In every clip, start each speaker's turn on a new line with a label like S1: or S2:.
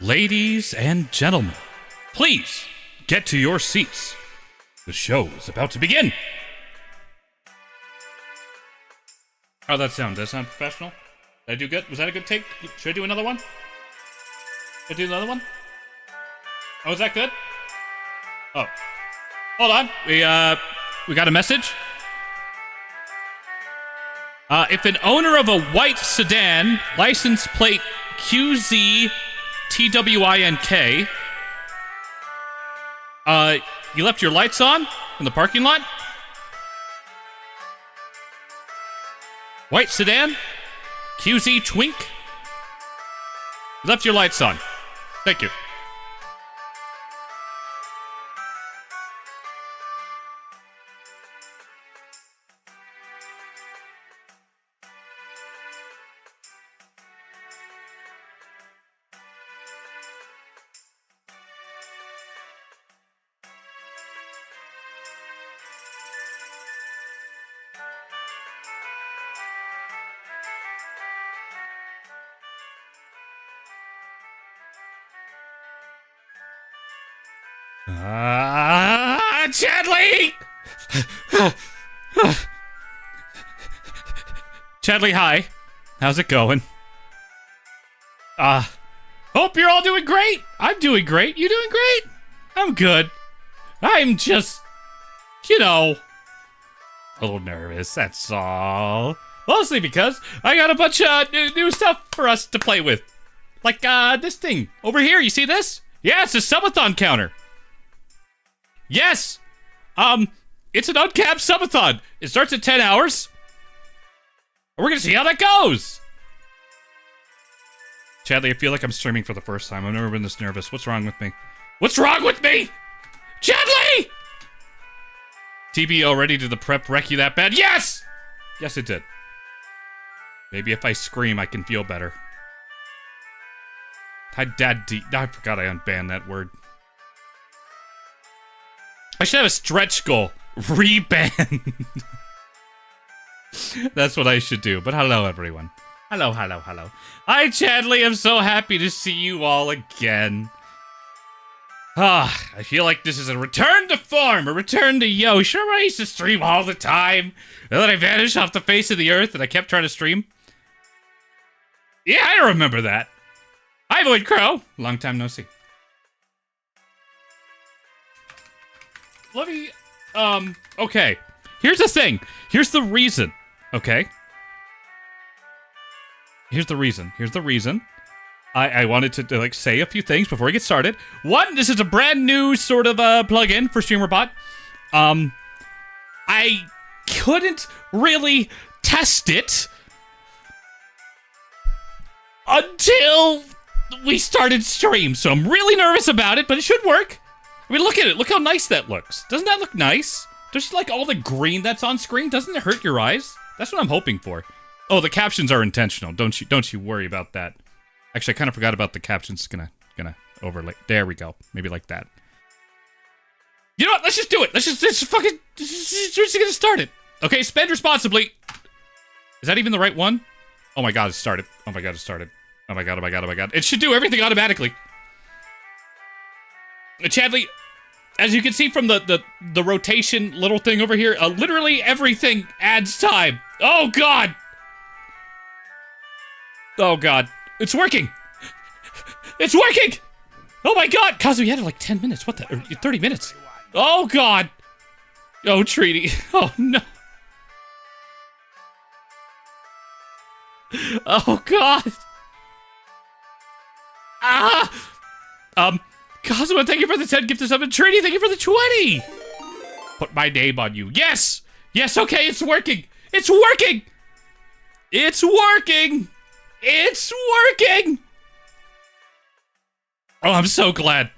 S1: Ladies and gentlemen, please get to your seats. The show is about to begin. How'd that sound? Does that sound professional? Did I do good? Was that a good take? Should I do another one? Should I do another one? Oh, is that good? Oh. Hold on. We got a message. If an owner of a white sedan, license plate QZTWINK, you left your lights on in the parking lot? White sedan, QZ Twink, you left your lights on. Thank you. Chadley! Chadley, hi. How's it going? Hope you're all doing great. I'm doing great. You doing great? I'm good. I'm just, a little nervous, that's all. Mostly because I got a bunch of new stuff for us to play with. Like, this thing over here. You see this? Yeah, it's a subathon counter. Yes! It's an Uncapped Subathon. It starts at 10 hours. We're gonna see how that goes! Chadley, I feel like I'm streaming for the first time. I've never been this nervous. What's wrong with me? What's wrong with me? Chadley! TBO, ready to the prep wreck you that bad? Yes! Yes, it did. Maybe if I scream, I can feel better. I forgot I unbanned that word. I should have a stretch goal. Reban. That's what I should do. But hello, everyone. Hello. Hi, Chadley. I'm so happy to see you all again. I feel like this is a return to form, a return to Yosh. Remember I used to stream all the time? And then I vanished off the face of the earth and I kept trying to stream? Yeah, I remember that. Hi, Void Crow. Long time no see. Let me, okay. Here's the thing. Here's the reason, okay? Here's the reason. I wanted to, like, say a few things before we get started. One, this is a brand new sort of, plugin for StreamerBot. I couldn't really test it until we started stream, so I'm really nervous about it, but it should work. I mean, look at it. Look how nice that looks. Doesn't that look nice? Just like all the green that's on screen, doesn't it hurt your eyes? That's what I'm hoping for. Oh, the captions are intentional. Don't you worry about that. Actually, I kind of forgot about the captions. Gonna overlay. There we go. Maybe like that. You know what? Let's just do it. Let's just fucking just gonna start it. Okay, spend responsibly. Is that even the right one? Oh my god, it started. Oh my god, it started. Oh my god. It should do everything automatically. Chadley, as you can see from the rotation little thing over here, literally everything adds time. Oh god! Oh god. It's working! It's working! Oh my god! Kazu, you had it like 10 minutes. What the? 30 minutes. Oh god! Oh, Treaty. Oh no. Oh god! Cosmo, thank you for the 10 gifted sub, and Trini, thank you for the 20! Put my name on you. Yes! Yes, okay, it's working! It's working! It's working! It's working! Oh, I'm so glad.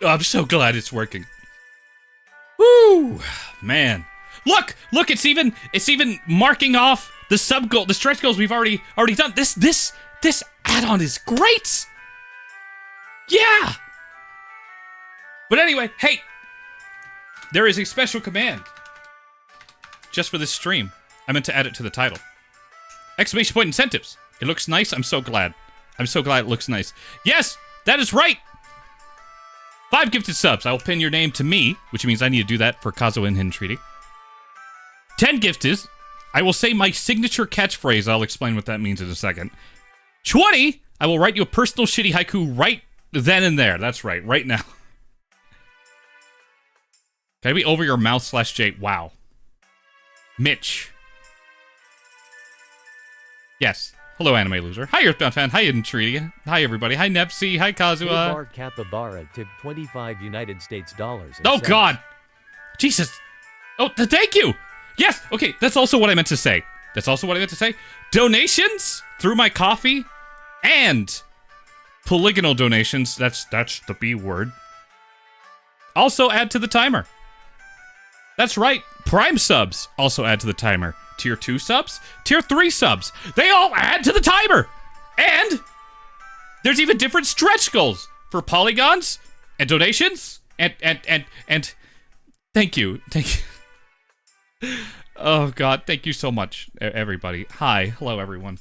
S1: Oh, I'm so glad it's working. Woo! Man. Look! Look, it's even marking off the sub goal, the stretch goals we've already done. This add-on is great! Yeah! But anyway, hey! There is a special command. Just for this stream. I meant to add it to the title. Exclamation point incentives. It looks nice. I'm so glad. I'm so glad it looks nice. Yes! That is right. 5 gifted subs. I will pin your name to me, which means I need to do that for Kazo and Treaty. 10 gifted. I will say my signature catchphrase. I'll explain what that means in a second. 20. I will write you a personal shitty haiku right then and there. That's right now. Can I be over your mouth /J? Wow. Mitch. Yes. Hello, Anime Loser. Hi, Earthbound Fan. Hi, Treaty. Hi, everybody. Hi, Nepsi. Hi, Kazua.
S2: Bar Capybara tipped 25 United States dollars.
S1: Oh, God. Jesus. Oh, thank you. Yes. Okay, that's also what I meant to say. Donations through my coffee and polygonal donations. That's the B word. Also add to the timer. That's right. Prime subs also add to the timer. Tier 2 subs, Tier 3 subs. They all add to the timer. And there's even different stretch goals for polygons and donations and thank you. Oh, God. Thank you so much, everybody. Hi. Hello, everyone.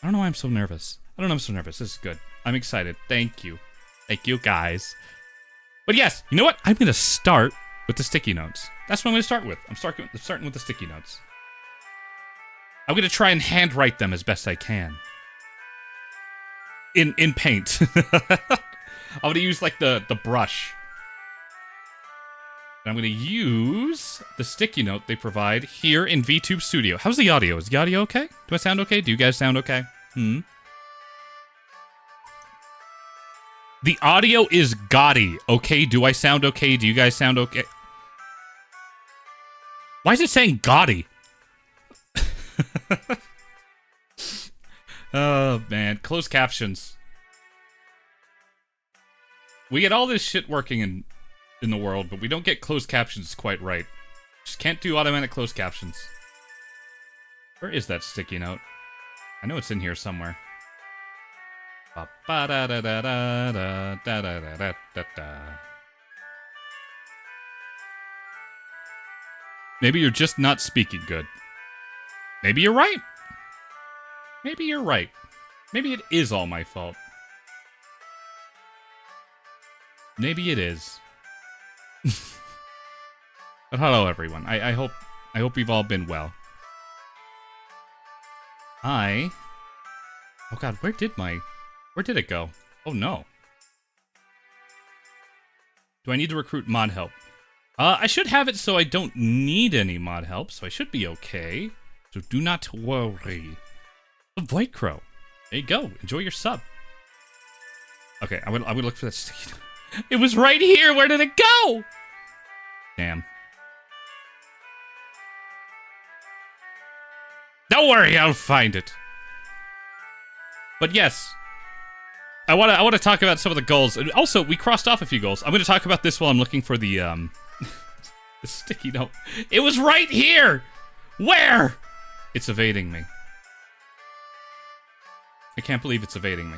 S1: I don't know why I'm so nervous. This is good. I'm excited. Thank you. Thank you, guys. But yes, you know what? I'm going to start with the sticky notes. That's what I'm going to start with. I'm starting with the sticky notes. I'm going to try and handwrite them as best I can. In paint. I'm going to use, like, the brush. And I'm going to use the sticky note they provide here in VTube Studio. How's the audio? Is the audio okay? Do I sound okay? Do you guys sound okay? The audio is gaudy, okay? Do I sound okay? Do you guys sound okay? Why is it saying gaudy? Oh, man. Closed captions. We get all this shit working in the world, but we don't get closed captions quite right. Just can't do automatic closed captions. Where is that sticky note? I know it's in here somewhere. Maybe you're just not speaking good. Maybe you're right. Maybe it is all my fault. Maybe it is. But hello, everyone. I hope you've all been well. Oh God, where did it go? Oh no. Do I need to recruit mod help? I should have it so I don't need any mod help, so I should be okay. So do not worry. The Void Crow. There you go. Enjoy your sub. Okay, I would look for that sticky note. It was right here. Where did it go? Damn. Don't worry, I'll find it. But yes, I want to talk about some of the goals. And also, we crossed off a few goals. I'm going to talk about this while I'm looking for the the sticky note. It was right here. Where? It's evading me. I can't believe it's evading me.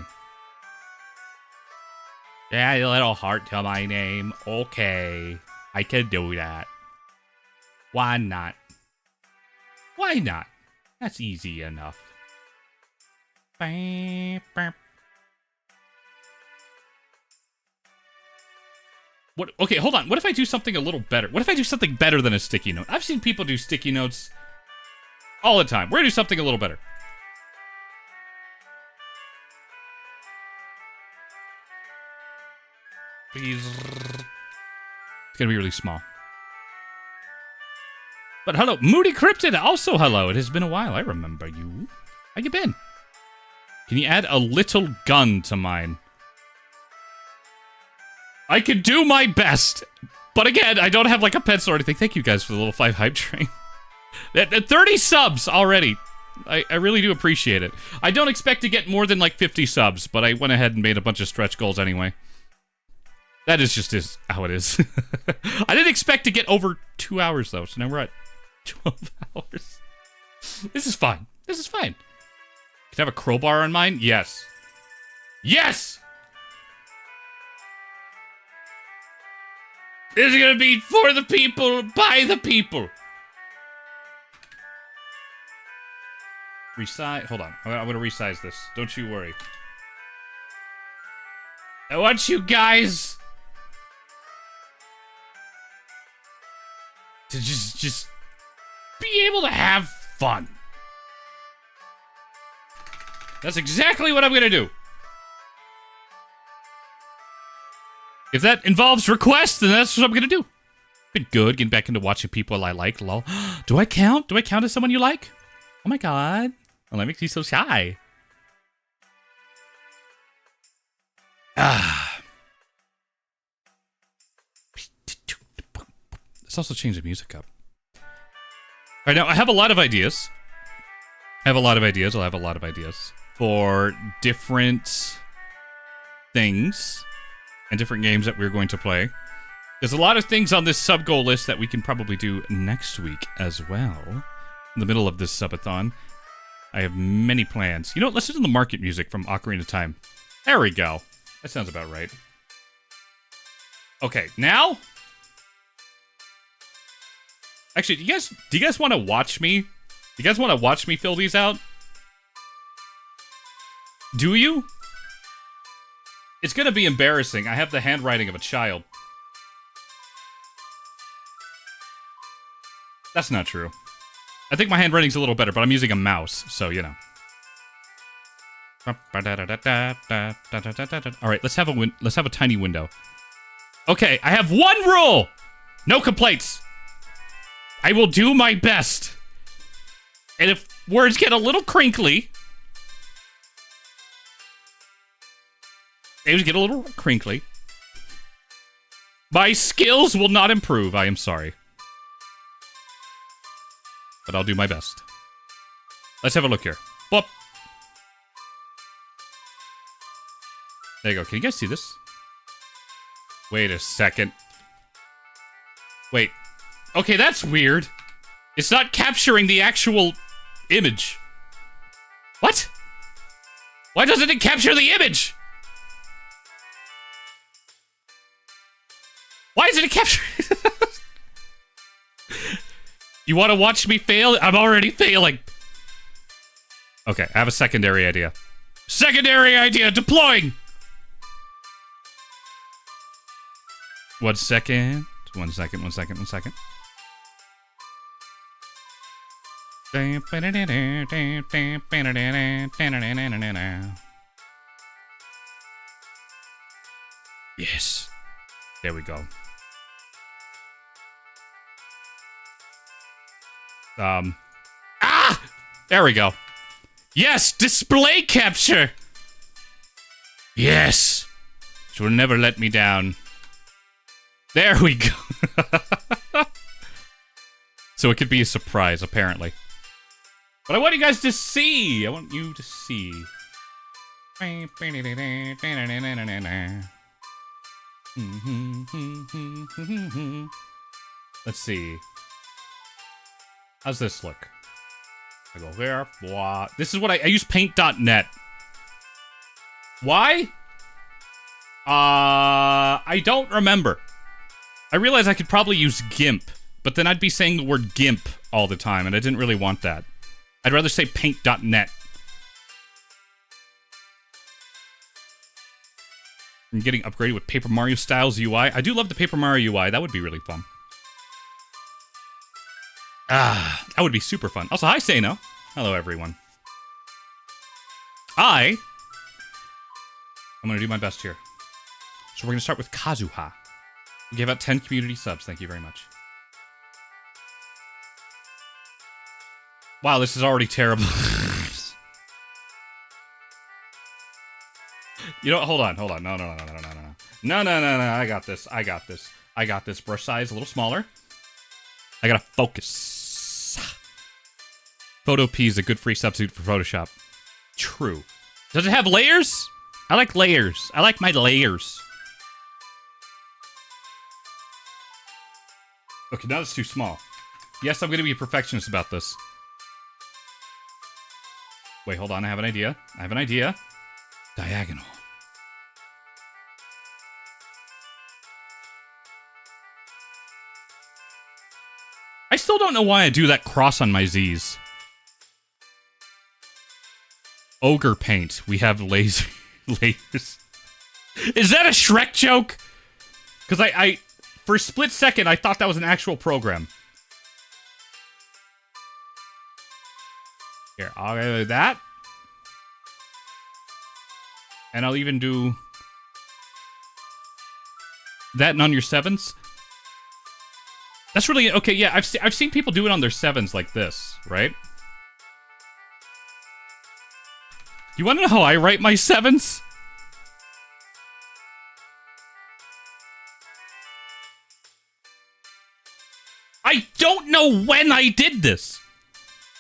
S1: Yeah, a little heart to my name. Okay, I can do that. Why not? Why not? That's easy enough. What? Okay, hold on. What if I do something a little better? What if I do something better than a sticky note? I've seen people do sticky notes all the time. We're gonna do something a little better. Please. It's gonna be really small. But hello, Moody Cryptid, also hello. It has been a while. I remember you. How you been? Can you add a little gun to mine? I can do my best. But again, I don't have like a pencil or anything. Thank you guys for the little 5 hype train. 30 subs already. I really do appreciate it. I don't expect to get more than like 50 subs, but I went ahead and made a bunch of stretch goals anyway. That is just how it is. I didn't expect to get over 2 hours though, so now we're at 12 hours. This is fine. This is fine. Can I have a crowbar on mine? Yes. Yes! This is gonna be for the people, by the people. Resize. Hold on. I'm gonna resize this. Don't you worry. I want you guys to just be able to have fun. That's exactly what I'm gonna do. If that involves requests, then that's what I'm gonna do. Been good getting back into watching people I like. Lol. Do I count? Do I count as someone you like? Oh my god. Well, that makes you so shy. Ah. Let's also change the music up. All right, now I have a lot of ideas. I'll have a lot of ideas for different things and different games that we're going to play. There's a lot of things on this sub-goal list that we can probably do next week as well. In the middle of this subathon, I have many plans. You know what? Listen to the market music from Ocarina of Time. There we go. That sounds about right. Okay, now... Actually, do you guys want to watch me? Do you guys want to watch me fill these out? Do you? It's gonna be embarrassing. I have the handwriting of a child. That's not true. I think my handwriting's a little better, but I'm using a mouse, so you know. All right, let's have a tiny window. Okay, I have one rule. No complaints. I will do my best. And if words get a little crinkly, my skills will not improve. I am sorry. But I'll do my best. Let's have a look here. Boop. There you go. Can you guys see this? Wait a second. Wait. Okay, that's weird. It's not capturing the actual image. What? Why doesn't it capture the image? Why isn't it capturing? You want to watch me fail? I'm already failing. Okay, I have a secondary idea. Secondary idea, deploying! One second. Yes. There we go. There we go. Yes, display capture. Yes. Which will never let me down. There we go. So it could be a surprise, apparently. But I want you guys to see. I want you to see. Let's see. How's this look? I go there. Blah. This is what I use paint.net. Why? I don't remember. I realize I could probably use GIMP, but then I'd be saying the word GIMP all the time, and I didn't really want that. I'd rather say paint.net. I'm getting upgraded with Paper Mario Styles UI. I do love the Paper Mario UI. That would be really fun. That would be super fun. Also, hi, Sano. Hello, everyone. I'm going to do my best here. So we're going to start with Kazuha. We gave out 10 community subs. Thank you very much. Wow, this is already terrible. You know what? Hold on. No. I got this. Brush size a little smaller. I gotta focus. Photo P is a good free substitute for Photoshop. True. Does it have layers? I like layers. I like my layers. Okay, now it's too small. Yes, I'm gonna be a perfectionist about this. Wait, hold on. I have an idea. Diagonal. I still don't know why I do that cross on my Z's. Ogre paint. We have layers. Is that a Shrek joke? Because I for a split second, I thought that was an actual program. Here, I'll do that. And I'll even do that and on your 7s. That's really... Okay, yeah, I've seen people do it on their 7s like this, right? You want to know how I write my 7s? I don't know when I did this.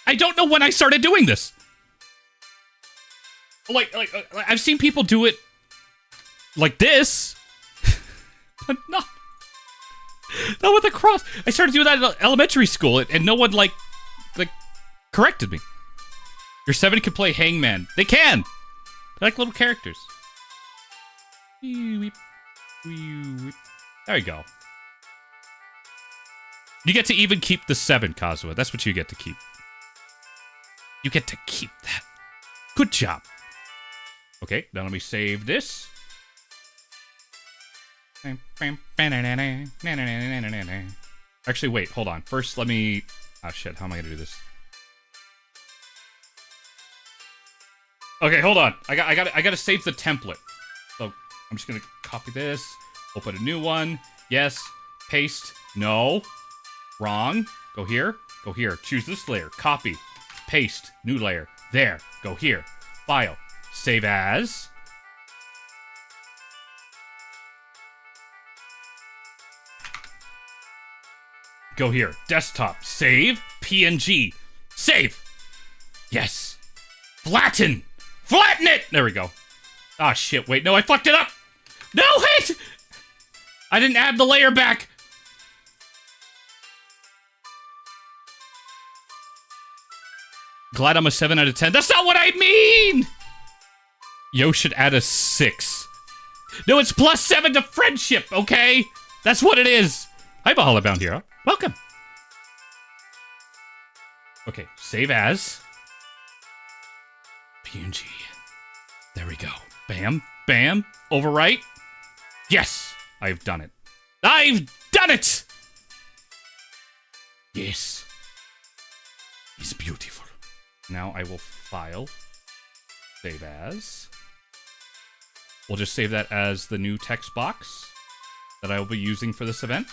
S1: I don't know when I started doing this. Like I've seen people do it like this, but not with a cross. I started doing that in elementary school, and no one like corrected me. Your 7 can play hangman. They can. They're like little characters. There we go. You get to even keep the 7, Kazuha. That's what you get to keep. You get to keep that. Good job. Okay, now let me save this. Actually, wait, hold on. First, let me... Oh, shit, how am I going to do this? Okay, hold on. I got to save the template. So, I'm just going to copy this. Open a new one. Yes. Paste. No. Wrong. Go here. Go here. Choose this layer. Copy. Paste. New layer. There. Go here. File. Save as. Go here. Desktop. Save. PNG. Save. Yes. Flatten. Flatten it! There we go. Ah, shit. Wait. No, I fucked it up. No, wait! I didn't add the layer back. Glad I'm a 7 out of 10. That's not what I mean! Yosh should add a 6. No, it's +7 to friendship, okay? That's what it is. Hi, Bahala Bound Hero. Welcome. Okay, save as. PNG. There we go. Bam, bam, overwrite. Yes, I've done it. I've done it! Yes. It's beautiful. Now I will file. Save as. We'll just save that as the new text box that I will be using for this event.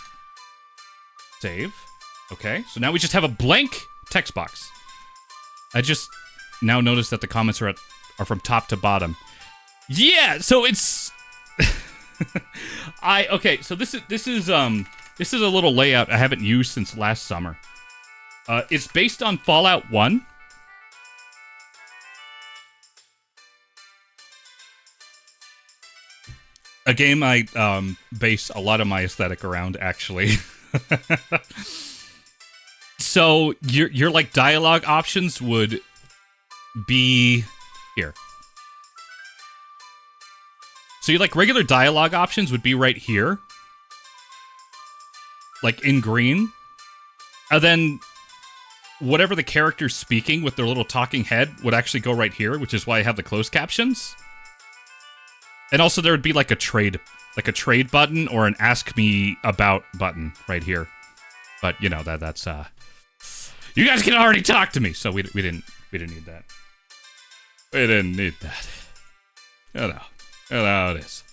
S1: Save. Okay, so now we just have a blank text box. I just now noticed that the comments are from top to bottom. Yeah, so it's okay, so this is a little layout I haven't used since last summer. It's based on Fallout 1. A game I base a lot of my aesthetic around, actually. So your like dialogue options would be here. So you like regular dialogue options would be right here, like in green, and then whatever the character's speaking with their little talking head would actually go right here, which is why I have the closed captions. And also there would be like a trade button or an ask me about button right here. But you know that's you guys can already talk to me, so we didn't need that. We didn't need that. You know how it is.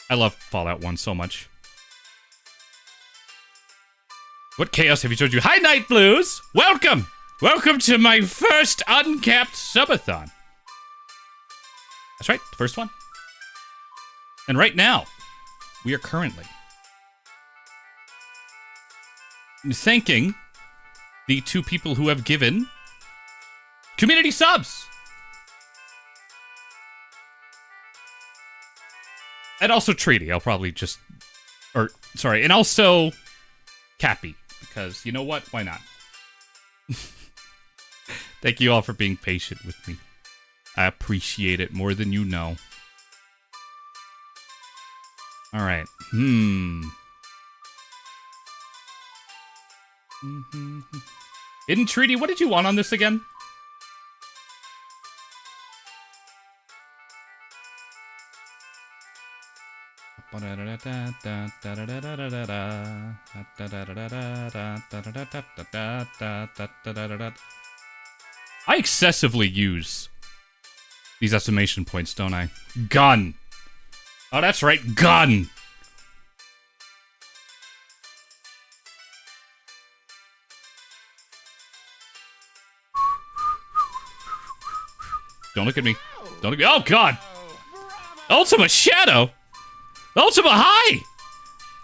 S1: I love Fallout 1 so much. What chaos have you showed you? Hi, Night Blues! Welcome! Welcome to my first Uncapped Subathon. That's right, the first one. And right now, we are currently thanking the 2 people who have given community subs. And also Treaty, I'll probably just... and also Cappy, because you know what? Why not? Thank you all for being patient with me. I appreciate it more than you know. Alright. Hidden Treaty, what did you want on this again? I excessively use these exclamation points, don't I? Gun. Oh, that's right, gun. Don't look at me. Don't look at me. Oh, God. Ultima Shadow. Ultima High.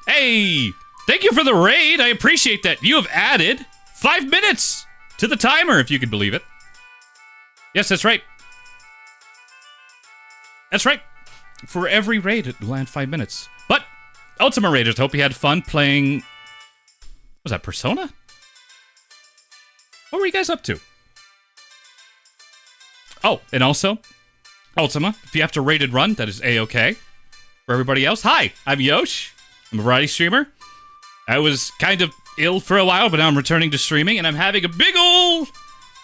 S1: Hey, thank you for the raid. I appreciate that. You have added 5 minutes to the timer, if you can believe it. Yes, that's right. That's right. For every raid, it will land 5 minutes. But, Ultima Raiders, hope you had fun playing... Was that Persona? What were you guys up to? Oh, and also, Ultima, if you have to rated run, that is A-okay. For everybody else, hi, I'm Yosh. I'm a variety streamer. I was kind of ill for a while, but now I'm returning to streaming, and I'm having a big ol'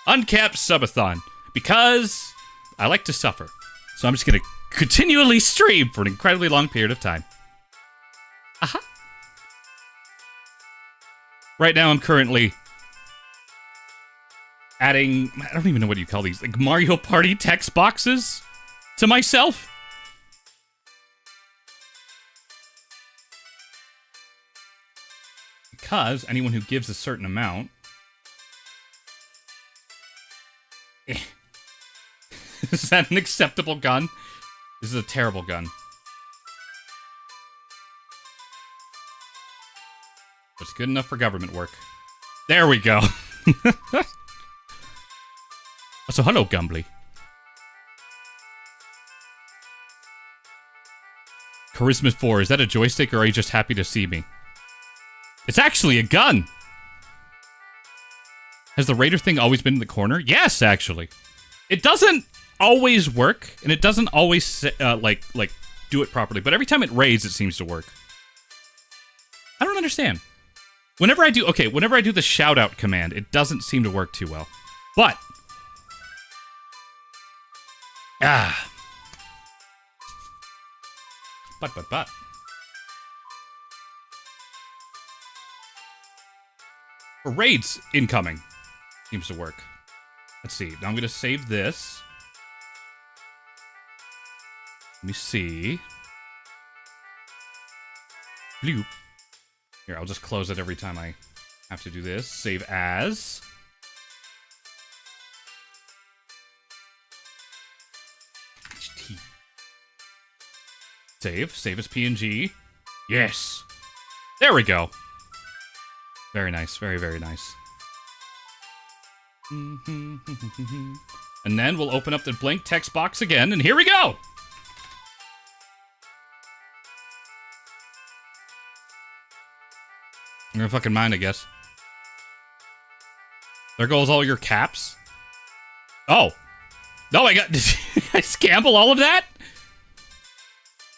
S1: Uncapped Subathon. Because I like to suffer. So I'm just going to continually stream for an incredibly long period of time. Aha. Right now, I'm currently adding, I don't even know what you call these, like Mario Party text boxes to myself. Because anyone who gives a certain amount... Is that an acceptable gun? This is a terrible gun. It's good enough for government work. There we go. So hello, Gumbly. Charisma 4, is that a joystick or are you just happy to see me? It's actually a gun! Has the Raider thing always been in the corner? Yes, actually. It doesn't always work, and it doesn't always, like, do it properly, but every time it raids, it seems to work. I don't understand. Whenever I do the shout-out command, it doesn't seem to work too well. But... But. For raids incoming. Seems to work. Let's see. Now I'm going to save this. Let me see. Bloop. Here, I'll just close it every time I have to do this. Save as. HT. Save as PNG. Yes. There we go. Very nice. Very, very nice. And then we'll open up the blank text box again, and here we go! I'm gonna fucking mind, I guess. There goes all your caps. Oh. No, did I scamble all of that?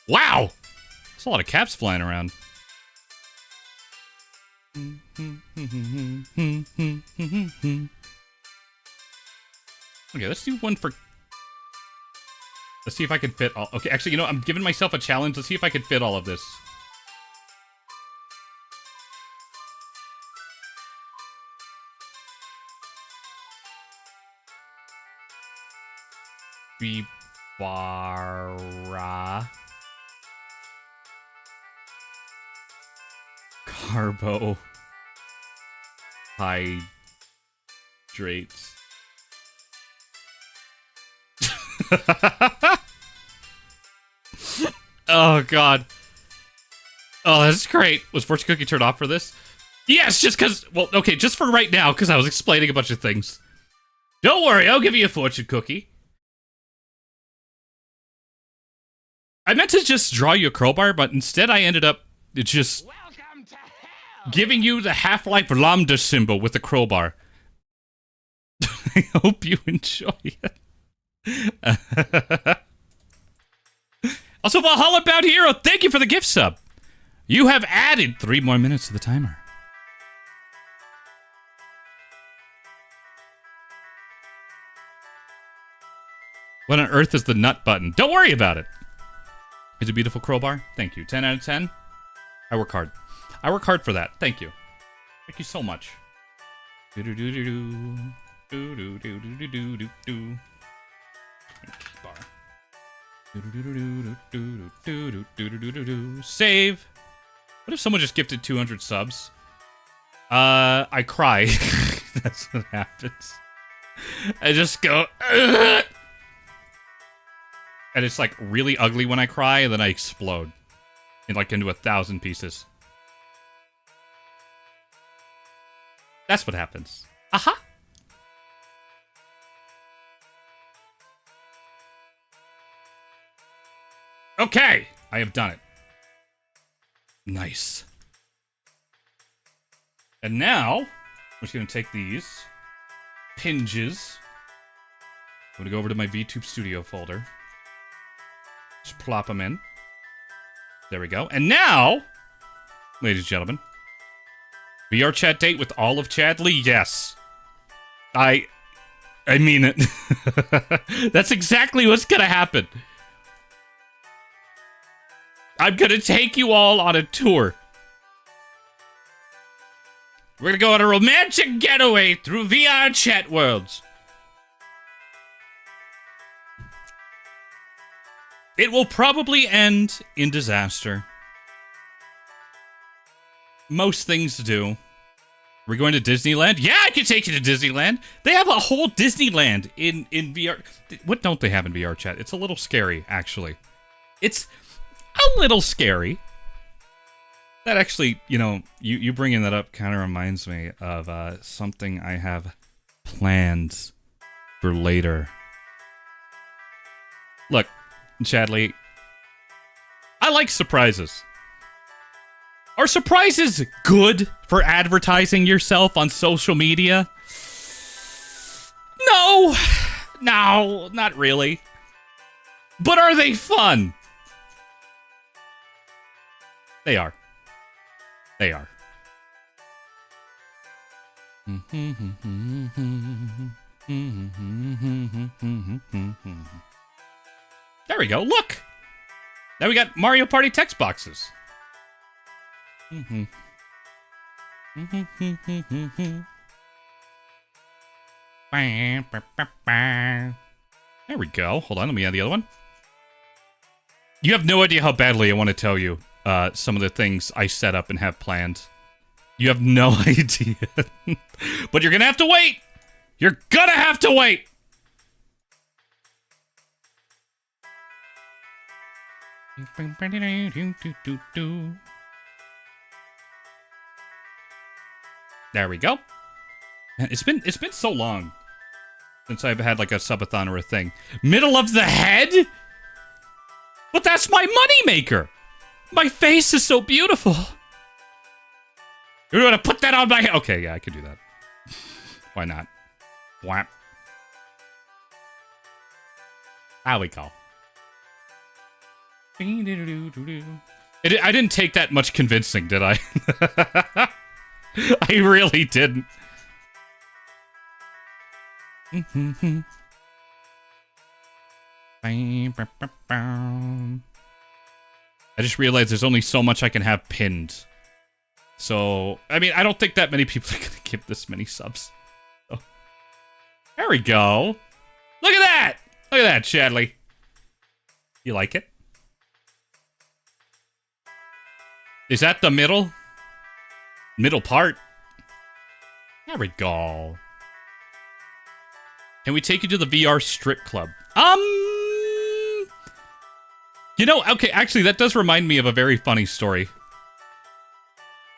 S1: Wow! There's a lot of caps flying around. Okay, let's do one for... Let's see if I can fit all... Okay, actually, you know, I'm giving myself a challenge. Let's see if I can fit all of this. Bibara. Carbohydrates. Oh, God. Oh, that's great. Was Fortune Cookie turned off for this? Yes, just because... Well, okay, just for right now, because I was explaining a bunch of things. Don't worry, I'll give you a Fortune Cookie. I meant to just draw you a crowbar, but instead I ended up just giving you the Half-Life Lambda symbol with a crowbar. I hope you enjoy it. Also, Valhalla Bound Hero, thank you for the gift sub. You have added 3 more minutes to the timer. What on earth is the nut button? Don't worry about it. It's a beautiful crowbar. Thank you. 10 out of 10. I work hard. I work hard for that. Thank you. Thank you so much. Do-do-do-do-do. Do-do-do-do-do-do-do. Bar. Do-do-do-do-do-do-do-do-do-do-do. Save. What if someone just gifted 200 subs? I cry. That's what happens. I just go... Ugh! And it's like really ugly when I cry, and then I explode. Into 1,000 pieces. That's what happens. Aha! Okay! I have done it. Nice. And now, I'm just gonna take these pinges. I'm gonna go over to my VTube Studio folder. Just plop them in. There we go. And now, ladies and gentlemen, VR chat date with all of Chadley? Yes. I mean it. That's exactly what's gonna happen. I'm gonna take you all on a tour. We're gonna go on a romantic getaway through VR chat worlds. It will probably end in disaster. Most things do. We're going to Disneyland? Yeah, I can take you to Disneyland. They have a whole Disneyland in VR. What don't they have in VR chat? It's a little scary, actually. It's a little scary. That actually, you know, you bringing that up kind of reminds me of something I have planned for later. Look, Chadley, I like surprises. Are surprises good for advertising yourself on social media? No, not really. But are they fun? They are. They are. There we go. Look! Now we got Mario Party text boxes. There we go. Hold on, let me add the other one. You have no idea how badly I want to tell you some of the things I set up and have planned. You have no idea. But you're gonna have to wait! You're gonna have to wait! There we go. Man, it's been so long since I've had like a subathon or a thing. Middle of the head? But that's my moneymaker! My face is so beautiful! You're gonna put that on my head? Okay, yeah, I could do that. Why not? Whap. There we go. I didn't take that much convincing, did I? I really didn't. I just realized there's only so much I can have pinned. So, I mean, I don't think that many people are going to give this many subs. So, there we go. Look at that! Look at that, Chadley. You like it? Is that the middle? Middle part? There we go. Can we take you to the VR strip club? You know, okay, actually, that does remind me of a very funny story.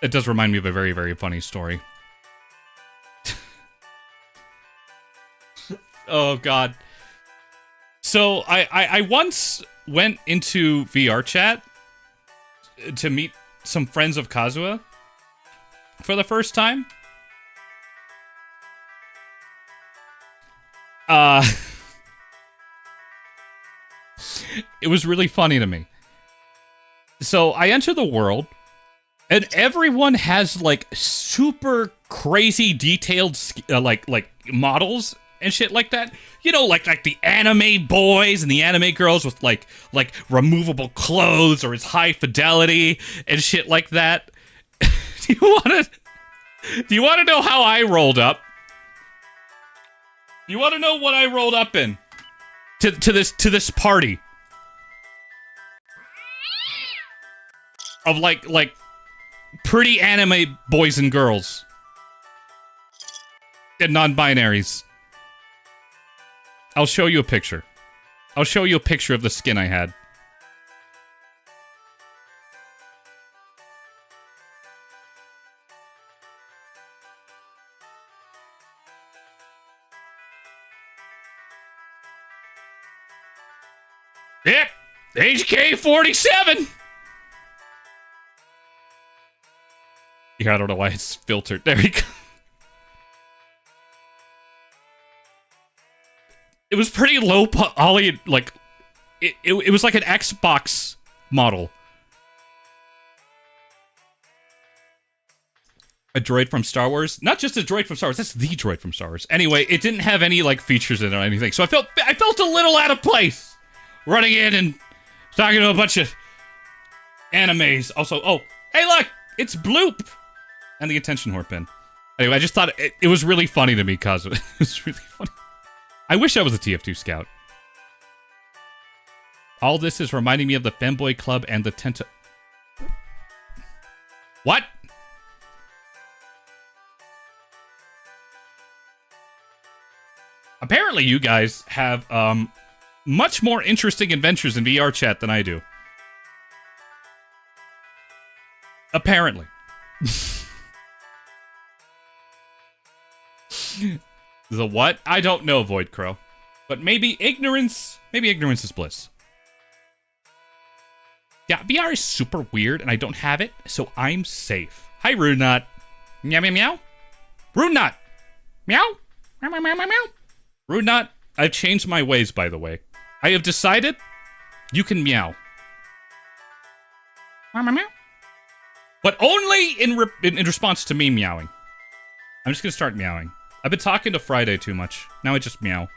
S1: It does remind me of a very, very funny story. Oh, God. So, I once went into VR chat to meet some friends of Kazuha for the first time. It was really funny to me. So I enter the world, and everyone has like super crazy detailed like models and shit like that. You know, like the anime boys and the anime girls with like removable clothes or it's high fidelity and shit like that. Do you want to know how I rolled up? You want to know what I rolled up in to this party of like pretty anime boys and girls and non-binaries? I'll show you a picture. I'll show you a picture of the skin I had. Yep, HK47. Yeah, I don't know why it's filtered. There we go. It was pretty low poly, like it was like an Xbox model. A droid from Star Wars? Not just a droid from Star Wars, that's the droid from Star Wars. Anyway, it didn't have any like features in it or anything, so I felt a little out of place running in and talking to a bunch of animes. Also, oh, hey look, it's Bloop! And the attention whore pin. Anyway, I just thought it was really funny to me, cause it was really funny. I wish I was a TF2 scout. All this is reminding me of the Femboy Club and the Tenta... What? Apparently you guys have, much more interesting adventures in VR chat than I do. Apparently. The what? I don't know, Void Crow. But maybe ignorance is bliss. Yeah, VR is super weird and I don't have it, so I'm safe. Hi, Runot. Meow, meow, meow. Runot. Meow. Meow, meow, meow, meow, meow. Runot, I've changed my ways, by the way. I have decided you can meow. Meow, meow, meow. But only in response to me meowing. I'm just gonna start meowing. I've been talking to Friday too much. Now I just meow.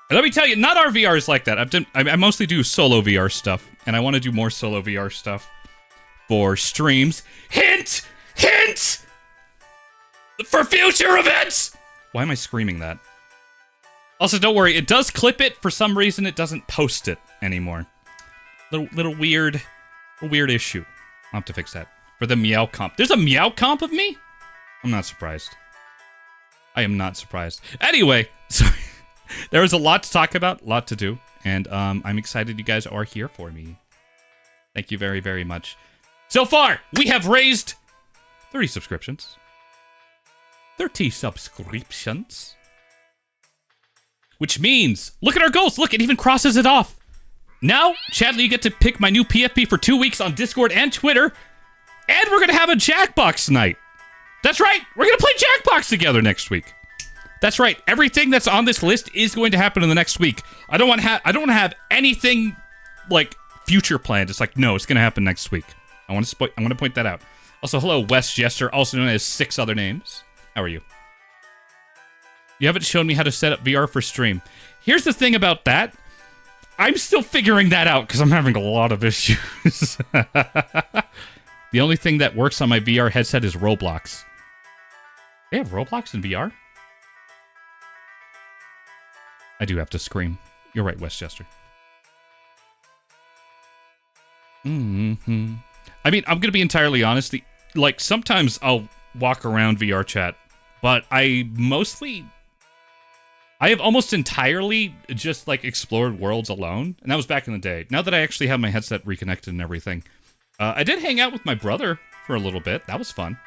S1: And let me tell you, not our VR is like that. I mostly do solo VR stuff, and I want to do more solo VR stuff for streams. Hint! Hint! For future events! Why am I screaming that? Also, don't worry, it does clip it. For some reason, it doesn't post it anymore. Little weird issue. I'll have to fix that. For the meow comp. There's a meow comp of me? I'm not surprised. I am not surprised. Anyway, sorry. There was a lot to talk about, a lot to do, and I'm excited you guys are here for me. Thank you very, very much. So far, we have raised 30 subscriptions. 30 subscriptions. Which means, look at our goals. Look, it even crosses it off. Now, Chadley, you get to pick my new PFP for 2 weeks on Discord and Twitter. And we're going to have a Jackbox night. That's right. We're going to play Jackbox together next week. That's right. Everything that's on this list is going to happen in the next week. I don't want to have anything like future planned. It's like, no, it's going to happen next week. I want to point that out. Also, hello, Wes Jester, also known as 6 other names. How are you? You haven't shown me how to set up VR for stream. Here's the thing about that. I'm still figuring that out because I'm having a lot of issues. The only thing that works on my VR headset is Roblox. They have Roblox in VR? I do have to scream. You're right, Westchester. Mm-hmm. I mean, I'm going to be entirely honest. Like, sometimes I'll walk around VR chat, but I have almost entirely just, like, explored worlds alone, and that was back in the day. Now that I actually have my headset reconnected and everything, I did hang out with my brother for a little bit. That was fun.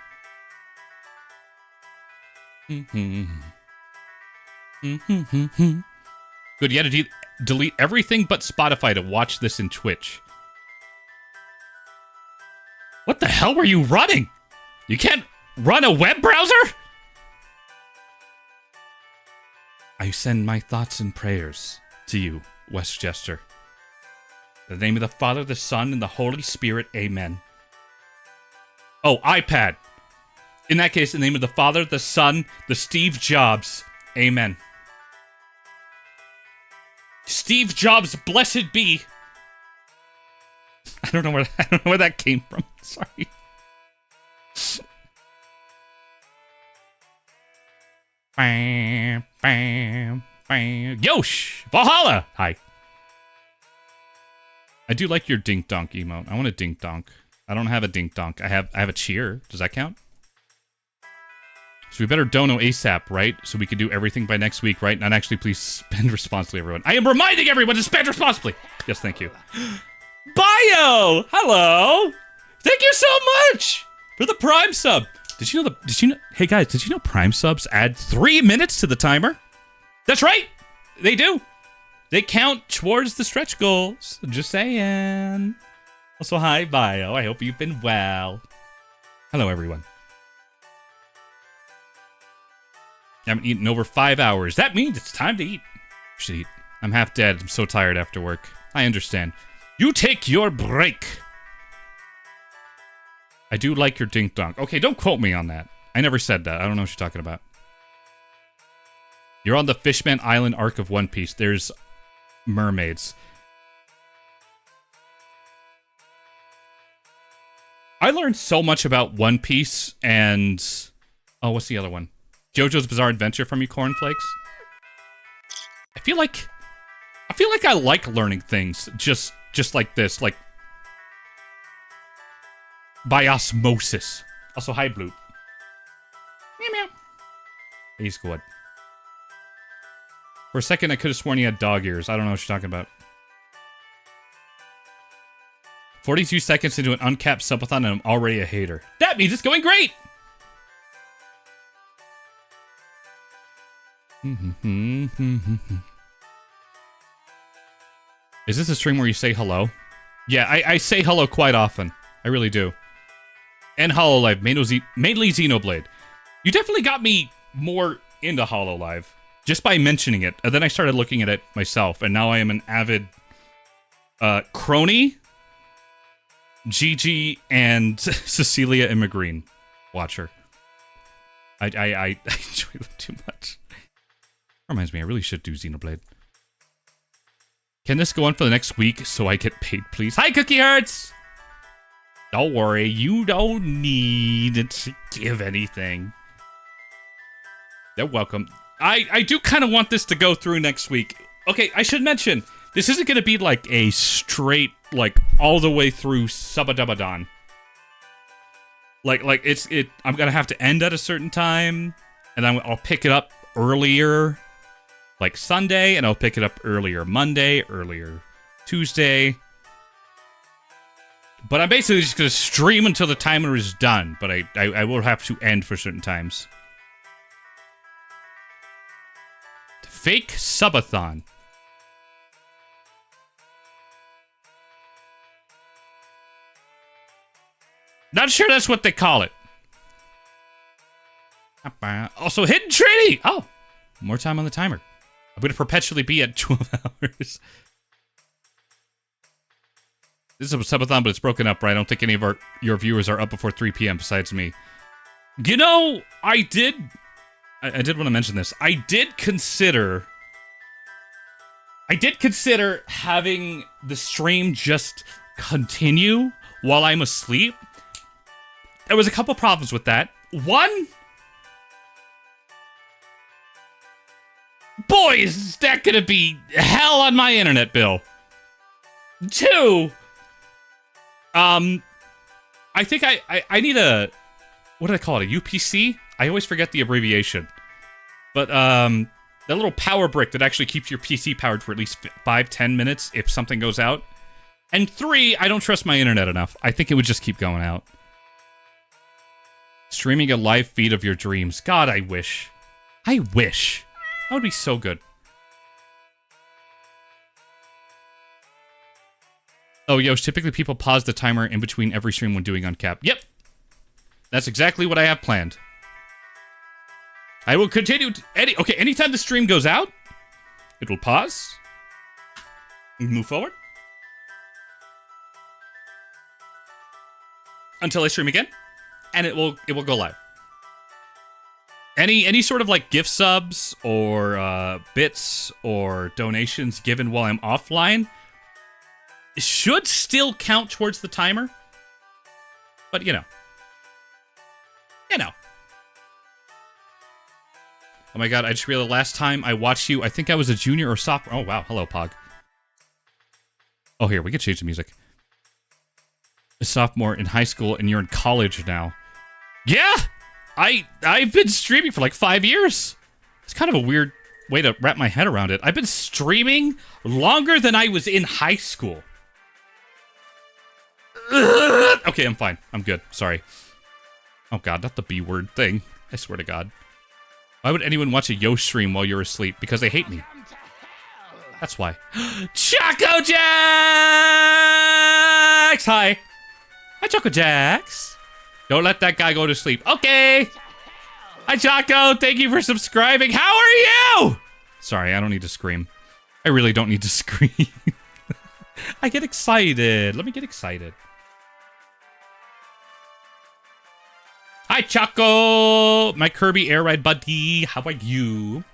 S1: Mm-hmm. Mm-hmm. Good, you had to delete everything but Spotify to watch this in Twitch. What the hell were you running? You can't run a web browser? I send my thoughts and prayers to you, Westchester. In the name of the Father, the Son, and the Holy Spirit, amen. Oh, iPad. In that case, in the name of the Father, the Son, the Steve Jobs. Amen. Steve Jobs, blessed be. I don't know where that came from. Sorry. Bam, bam, bam. Yosh! Valhalla! Hi. I do like your dink donk emote. I want a dink donk. I don't have a dink donk. I have a cheer. Does that count? So we better dono ASAP, right? So we can do everything by next week, right? And actually, please spend responsibly, everyone. I am reminding everyone to spend responsibly. Yes, thank you. Bio! Hello! Thank you so much for the Prime sub. Did you know, hey guys, did you know Prime subs add 3 minutes to the timer? That's right! They do. They count towards the stretch goals. Just saying. Also, hi, Bio. I hope you've been well. Hello, everyone. I haven't eaten in over 5 hours. That means it's time to eat. I should eat. I'm half dead. I'm so tired after work. I understand. You take your break. I do like your dink donk. Okay, don't quote me on that. I never said that. I don't know what you're talking about. You're on the Fishman Island arc of One Piece. There's mermaids. I learned so much about One Piece and... Oh, what's the other one? JoJo's Bizarre Adventure from you, Cornflakes. I feel like I like learning things just like this, like by osmosis. Also, hi, Bloop. Meow meow. He's good. For a second, I could have sworn he had dog ears. I don't know what you're talking about. 42 seconds into an uncapped subathon, and I'm already a hater. That means it's going great. Is this a stream where you say hello? Yeah, I say hello quite often. I really do. And HoloLive, mainly Xenoblade. You definitely got me more into HoloLive just by mentioning it. And then I started looking at it myself, and now I am an avid Crony, Gigi, and Cecilia Immigreen watcher. I enjoy them too much. Reminds me, I really should do Xenoblade. Can this go on for the next week so I get paid, please? Hi, Cookie Hearts! Don't worry, you don't need to give anything. They're welcome. I do kind of want this to go through next week. Okay, I should mention, this isn't going to be like a straight, like, all the way through Subathon. Like, I'm going to have to end at a certain time, and then I'll pick it up earlier, like Sunday, and I'll pick it up earlier Monday, earlier Tuesday. But I'm basically just going to stream until the timer is done, but I will have to end for certain times. Fake Subathon. Not sure that's what they call it. Also, Hidden Trinity! Oh, more time on the timer. I'm going to perpetually be at 12 hours. This is a subathon, but it's broken up, right? I don't think any of your viewers are up before 3 p.m. besides me. You know, I did want to mention this. I did consider having the stream just continue while I'm asleep. There was a couple problems with that. One, boy, is that gonna be hell on my internet bill. Two, I think I need a, what do I call it, a UPC? I always forget the abbreviation. But, that little power brick that actually keeps your PC powered for at least 5-10 minutes if something goes out. And three, I don't trust my internet enough. I think it would just keep going out. Streaming a live feed of your dreams. God, I wish. I wish. That would be so good. Oh, Yosh, typically people pause the timer in between every stream when doing Uncapped. Yep. That's exactly what I have planned. I will continue anytime the stream goes out, it will pause. Move forward. Until I stream again. And it will go live. Any sort of like gift subs or bits or donations given while I'm offline should still count towards the timer. But you know. Oh my god, I just realized last time I watched you, I think I was a junior or sophomore. Oh wow, hello Pog. Oh here, we can change the music. A sophomore in high school and you're in college now. Yeah! I've been streaming for like 5 years. It's kind of a weird way to wrap my head around it. I've been streaming longer than I was in high school. Okay, I'm fine. I'm good. Sorry. Oh god, not the B word thing. I swear to god. Why would anyone watch a Yosh stream while you're asleep? Because they hate me. That's why. Choco Jax! Hi. Hi, Choco Jax. Don't let that guy go to sleep. Okay. Hi, Choco. Thank you for subscribing. How are you? Sorry, I don't need to scream. I really don't need to scream. I get excited. Let me get excited. Hi, Choco. My Kirby Air Ride buddy. How are you?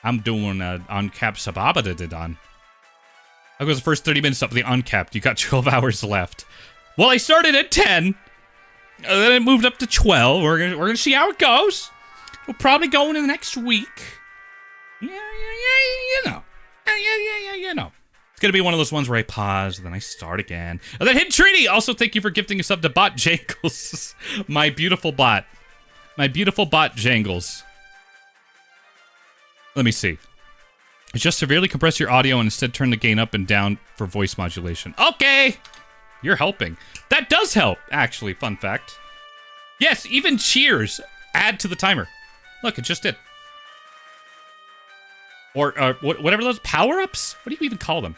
S1: I'm doing Uncapped Subathon. I was the first 30 minutes up with the Uncapped. You got 12 hours left. Well, I started at 10. Then it moved up to 12. We're gonna see how it goes. We'll probably go in the next week. Yeah, you know. You know. It's gonna be one of those ones where I pause, then I start again. And then Hidden Treaty! Also, thank you for gifting us up to Bot Jangles. My beautiful bot. My beautiful bot Jangles. Let me see. Just severely compress your audio and instead turn the gain up and down for voice modulation. Okay! You're helping. That does help, actually. Fun fact. Yes, even cheers add to the timer. Look, it just did. Or whatever those power-ups? What do you even call them?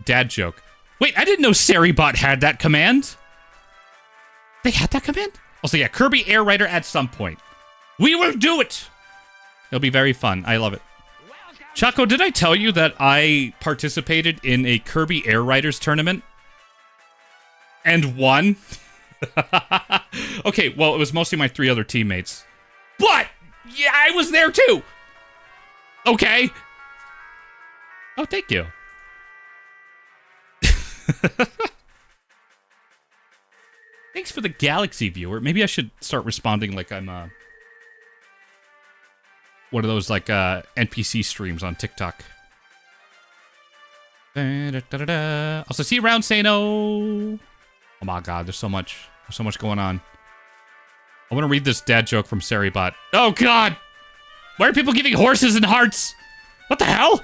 S1: Dad joke. Wait, I didn't know Seribot had that command. They had that command? Also, yeah, Kirby Air Rider at some point. We will do it! It'll be very fun. I love it. Choco, did I tell you that I participated in a Kirby Air Riders tournament? And won? Okay, well, it was mostly my 3 other teammates. But, yeah, I was there too! Okay. Oh, thank you. Thanks for the Galaxy viewer. Maybe I should start responding like I'm, one of those, like, NPC streams on TikTok. Also, see you around, Sano. Oh my god, there's so much going on. I want to read this dad joke from Seribot. Oh god! Why are people giving horses and hearts? What the hell?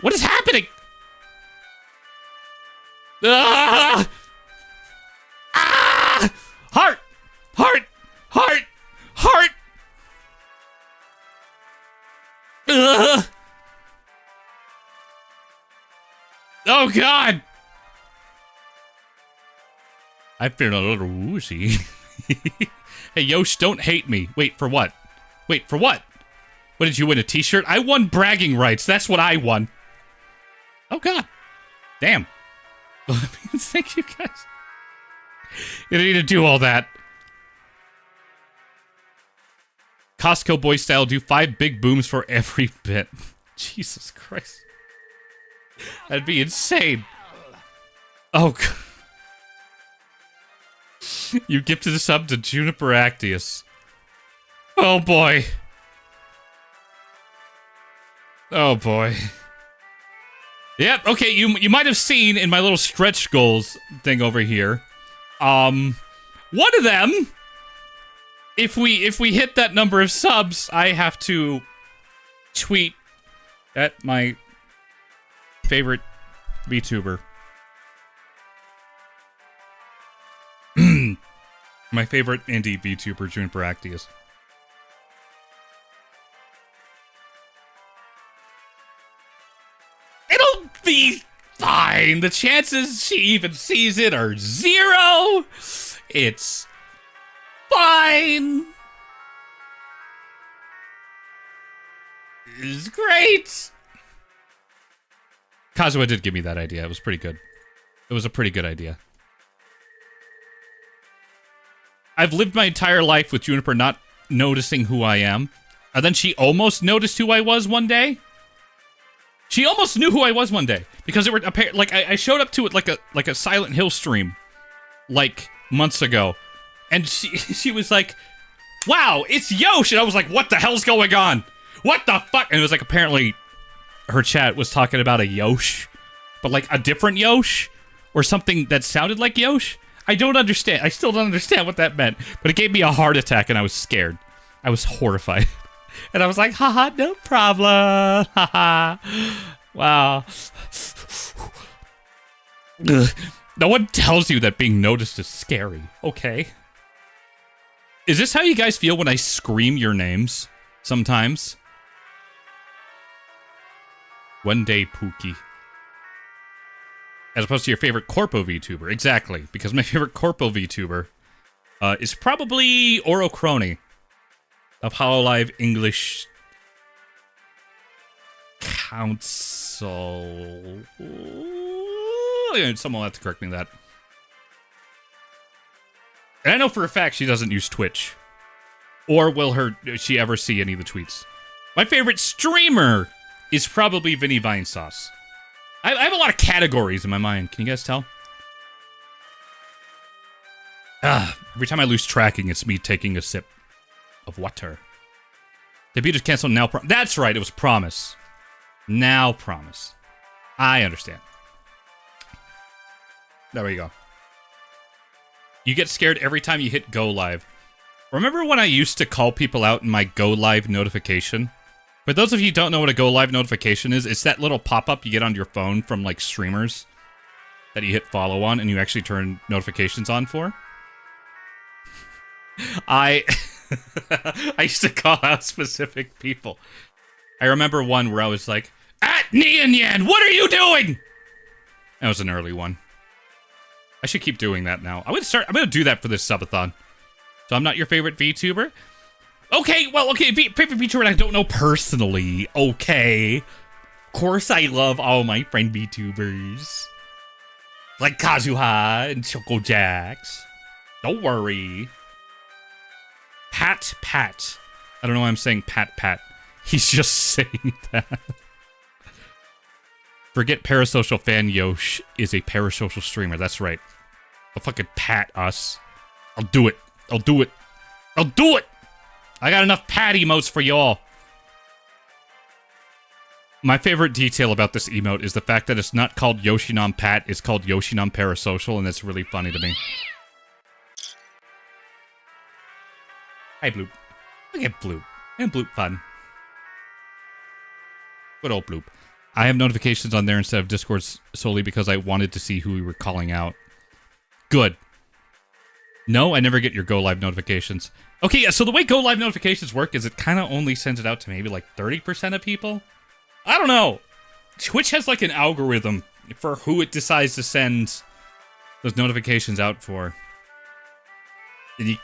S1: What is happening? Ah! Ah! Heart! Heart! Heart! Heart! Ugh. Oh god! I feel a little woozy. Hey, Yosh, don't hate me. Wait, for what? Wait, for what? What, did you win a t-shirt? I won bragging rights. That's what I won. Oh god. Damn. Thank you guys. You don't need to do all that. Costco boy style, do 5 big booms for every bit. Jesus Christ. That'd be insane. Oh, God. You gifted a sub to Juniper Actius. Oh, boy. Oh, boy. Yep, okay, you might have seen in my little stretch goals thing over here. One of them, if we hit that number of subs, I have to tweet at my favorite VTuber. My favorite indie VTuber, Juniper Actius. It'll be fine. The chances she even sees it are 0. It's fine. It's great. Kazuha did give me that idea. It was pretty good. It was a pretty good idea. I've lived my entire life with Juniper not noticing who I am. And then she almost noticed who I was one day. She almost knew who I was one day. Because it were like I showed up to it like a Silent Hill stream like months ago. And she was like, wow, it's Yosh. And I was like, what the hell's going on? What the fuck? And it was like, apparently her chat was talking about a Yosh, but like a different Yosh or something that sounded like Yosh. I don't understand. I still don't understand what that meant, but it gave me a heart attack and I was scared. I was horrified. And I was like, haha, no problem. Haha. Wow. Ugh. No one tells you that being noticed is scary, okay? Is this how you guys feel when I scream your names sometimes? One day, Pookie. As opposed to your favorite Corpo VTuber. Exactly, because my favorite Corpo VTuber is probably Oro Crony of Hololive English Council. Someone will have to correct me on that. And I know for a fact she doesn't use Twitch. Or will she ever see any of the tweets. My favorite streamer is probably Vinny Vinesauce. I have a lot of categories in my mind. Can you guys tell? Every time I lose tracking, it's me taking a sip of water. Debut is canceled now. That's right, it was Promise. Now Promise. I understand. There we go. You get scared every time you hit go live. Remember when I used to call people out in my go live notification? For those of you who don't know what a go live notification is, it's that little pop-up you get on your phone from like streamers that you hit follow on and you actually turn notifications on for. I used to call out specific people. I remember one where I was like, "At Nian Yan, what are you doing?" That was an early one. I should keep doing that now. I'm gonna do that for this subathon. So I'm not your favorite VTuber? Okay, well, okay, favorite VTuber I don't know personally. Okay. Of course I love all my friend VTubers. Like Kazuha and Choco Jax. Don't worry. Pat. I don't know why I'm saying Pat. He's just saying that. Forget parasocial fan. Yosh is a parasocial streamer. That's right. I'll fucking pat us. I'll do it. I got enough pat emotes for y'all. My favorite detail about this emote is the fact that it's not called Yoshinam Pat, it's called Yoshinam Parasocial, and that's really funny to me. Hi, Bloop. Look at Bloop. And Bloop fun. Good old Bloop. I have notifications on there instead of Discord solely because I wanted to see who we were calling out. Good. No, I never get your Go Live notifications. Okay, yeah, so the way Go Live notifications work is it kind of only sends it out to maybe like 30% of people? I don't know. Twitch has like an algorithm for who it decides to send those notifications out for. And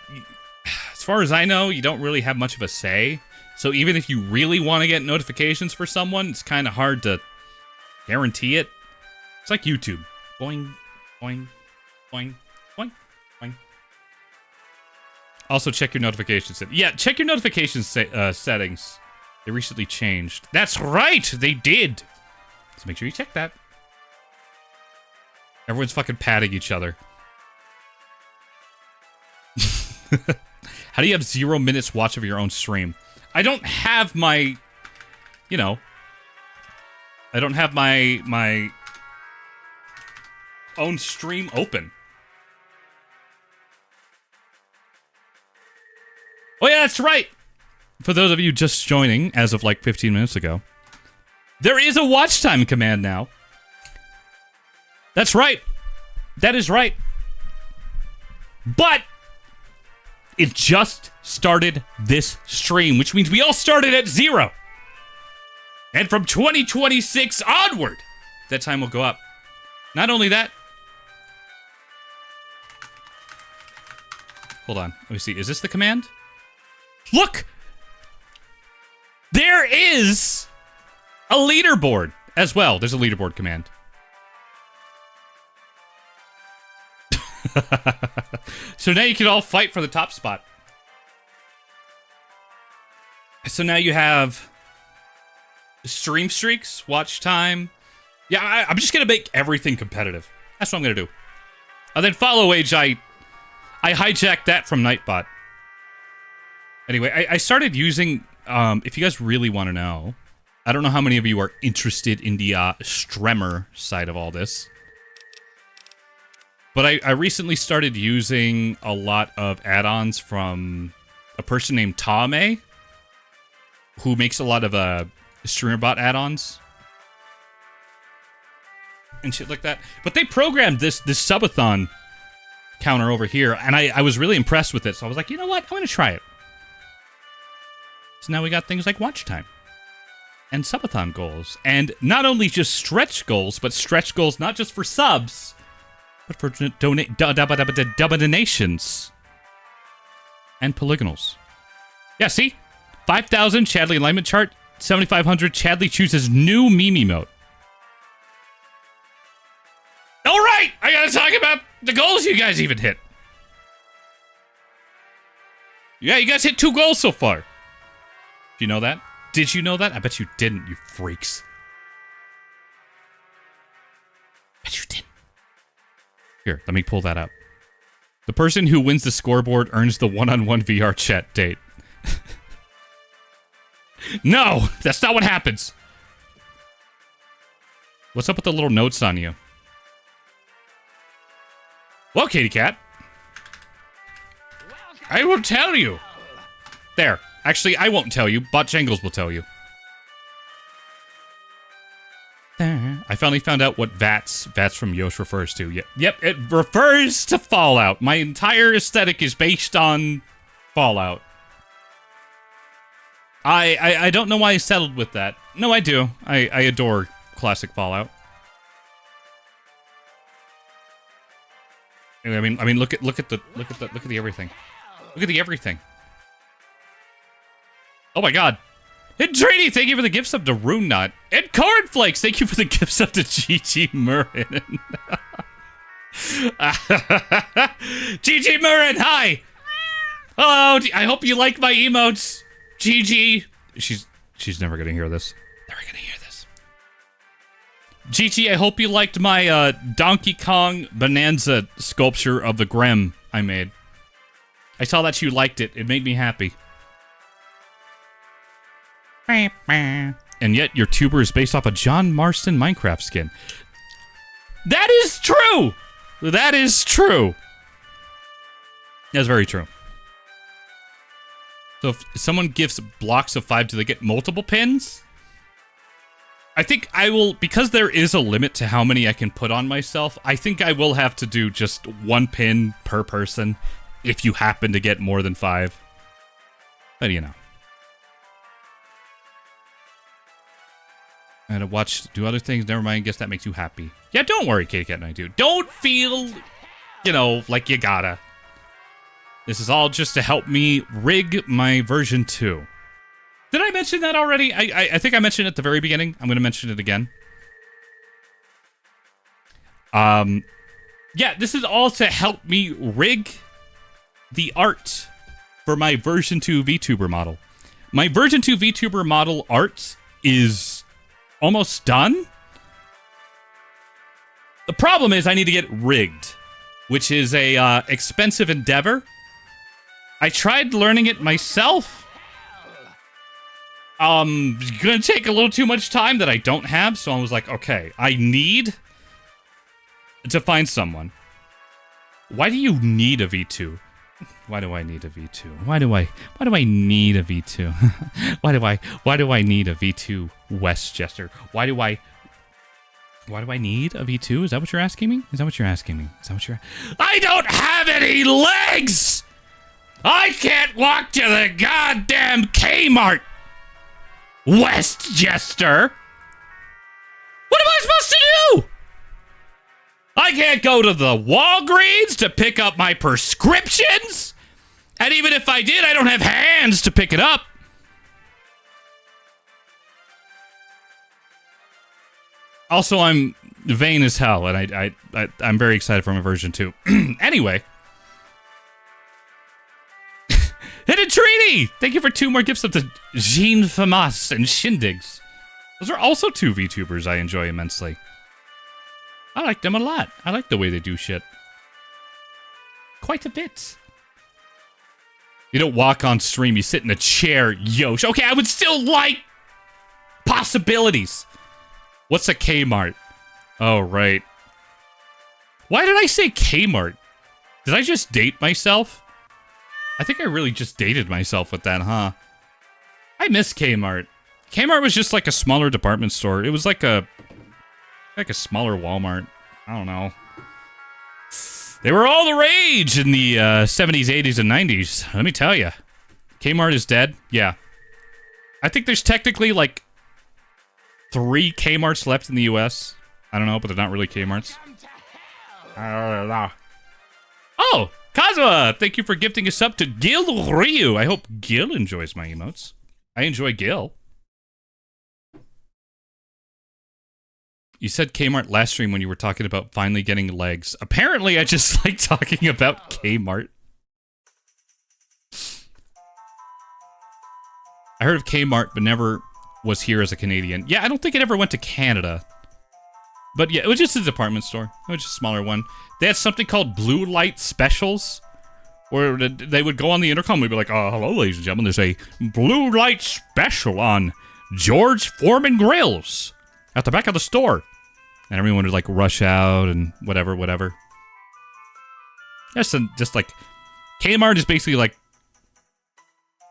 S1: as far as I know, you don't really have much of a say. So even if you really want to get notifications for someone, it's kind of hard to guarantee it. It's like YouTube. Boing, boing, boing, boing, boing. Also, check your notifications. Yeah, check your notifications settings. They recently changed. That's right, they did. So make sure you check that. Everyone's fucking patting each other. How do you have 0 minutes watch of your own stream? I don't have my, you know, I don't have my own stream open. Oh yeah, that's right. For those of you just joining, as of like 15 minutes ago, there is a watch time command now. That's right. That is right. But it just started this stream, which means we all started at 0. And from 2026 onward, that time will go up. Not only that. Hold on. Let me see. Is this the command? Look! There is a leaderboard as well. There's a leaderboard command. So now you can all fight for the top spot. So now you have stream streaks, watch time. Yeah, I'm just going to make everything competitive. That's what I'm going to do. And then follow age, I hijacked that from Nightbot. Anyway, I started using, if you guys really want to know, I don't know how many of you are interested in the Stremmer side of all this. But I recently started using a lot of add-ons from a person named Tame, who makes a lot of StreamerBot add-ons and shit like that. But they programmed this subathon counter over here, and I was really impressed with it. So I was like, you know what? I'm going to try it. So now we got things like watch time and subathon goals. And not only just stretch goals, but stretch goals not just for subs, but for donations and polygonals. Yeah, see? 5,000 Chadley alignment chart, 7,500 Chadley chooses new meme mode. All right, I gotta talk about the goals you guys even hit. Yeah, you guys hit 2 goals so far. Do you know that? Did you know that? I bet you didn't, you freaks. Bet you didn't. Here, let me pull that up. The person who wins the scoreboard earns the one-on-one VR chat date. No, that's not what happens. What's up with the little notes on you? Well, Katie Cat, I will tell you. There. Actually, I won't tell you. Bot Jangles will tell you. There. I finally found out what VATS from Yosh refers to. Yep, it refers to Fallout. My entire aesthetic is based on Fallout. I don't know why I settled with that. No, I do. I adore classic Fallout. I mean, look at the everything. Look at the everything. Oh my God! And Trady, thank you for the gift sub to Rune Knot. And Cornflakes, thank you for the gift sub to GG Murrin. GG Murrin, hi. Hello. I hope you like my emotes. GG. She's never gonna hear this. Never gonna hear this. GG, I hope you liked my Donkey Kong Bonanza sculpture of the Grem I made. I saw that you liked it. It made me happy. And yet your tuber is based off a John Marston Minecraft skin. That is true! That is true. That's very true. So if someone gives blocks of 5, do they get multiple pins? I think I will, because there is a limit to how many I can put on myself, I think I will have to do just 1 pin per person if you happen to get more than 5. But you know. I had to watch, do other things, never mind, guess that makes you happy. Yeah, don't worry, KitKat92. Don't feel, you know, like you gotta. This is all just to help me rig my version 2. Did I mention that already? I think I mentioned it at the very beginning. I'm going to mention it again. Yeah, this is all to help me rig the art for my version 2 VTuber model. My version 2 VTuber model art is almost done. The problem is I need to get rigged, which is a expensive endeavor. I tried learning it myself. It's gonna take a little too much time that I don't have, so I was like, okay, I need to find someone. Why do you need a V2? Why do I need a V2? Why do I need a V2? why do I need a V2 Westchester? Why do I need a V2? Is that what you're asking me? Is that what you're asking me? Is that what you're... I don't have any legs! I can't walk to the goddamn Kmart! Westchester! What am I supposed to do? I can't go to the Walgreens to pick up my prescriptions? And even if I did, I don't have hands to pick it up. Also, I'm vain as hell, and I'm very excited for my version 2. Anyway. Hidden Treaty! Thank you for 2 more gifts up to Jean Famas and Shindigs. Those are also 2 VTubers I enjoy immensely. I like them a lot. I like the way they do shit. Quite a bit. You don't walk on stream, you sit in a chair, Yosh. Okay, I would still like possibilities. What's a Kmart? Oh, right. Why did I say Kmart? Did I just date myself? I think I really just dated myself with that, huh? I miss Kmart. Kmart was just like a smaller department store. It was like a smaller Walmart. I don't know. They were all the rage in the 70s, 80s, and 90s. Let me tell you. Kmart is dead. Yeah. I think there's technically like 3 Kmarts left in the US. I don't know, but they're not really Kmarts. I don't know. Oh! Kazuma, thank you for gifting us up to Gil Ryu. I hope Gil enjoys my emotes. I enjoy Gil. You said Kmart last stream when you were talking about finally getting legs. Apparently, I just like talking about Kmart. I heard of Kmart, but never was here as a Canadian. Yeah, I don't think it ever went to Canada. But yeah, it was just a department store. It was just a smaller one. They had something called Blue Light Specials, where they would go on the intercom. We'd be like, hello, ladies and gentlemen. There's a Blue Light Special on George Foreman Grills at the back of the store. And everyone would, like, rush out and whatever. Just like, Kmart is basically like